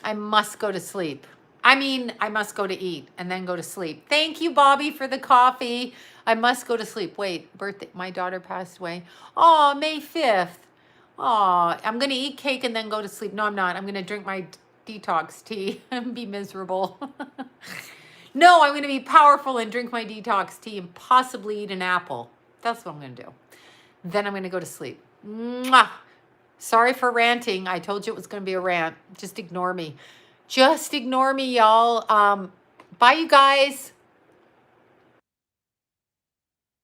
Speaker 1: I must go to sleep. I mean, I must go to eat and then go to sleep. Thank you, Bobby, for the coffee. I must go to sleep. Wait, birthday. My daughter passed away. Oh, May 5th. Oh, I'm going to eat cake and then go to sleep. No, I'm not. I'm going to drink my detox tea and be miserable. No, I'm going to be powerful and drink my detox tea and possibly eat an apple. That's what I'm going to do. Then I'm going to go to sleep. Mwah. Sorry for ranting. I told you it was going to be a rant. Just ignore me. Just ignore me, y'all. Bye, you guys.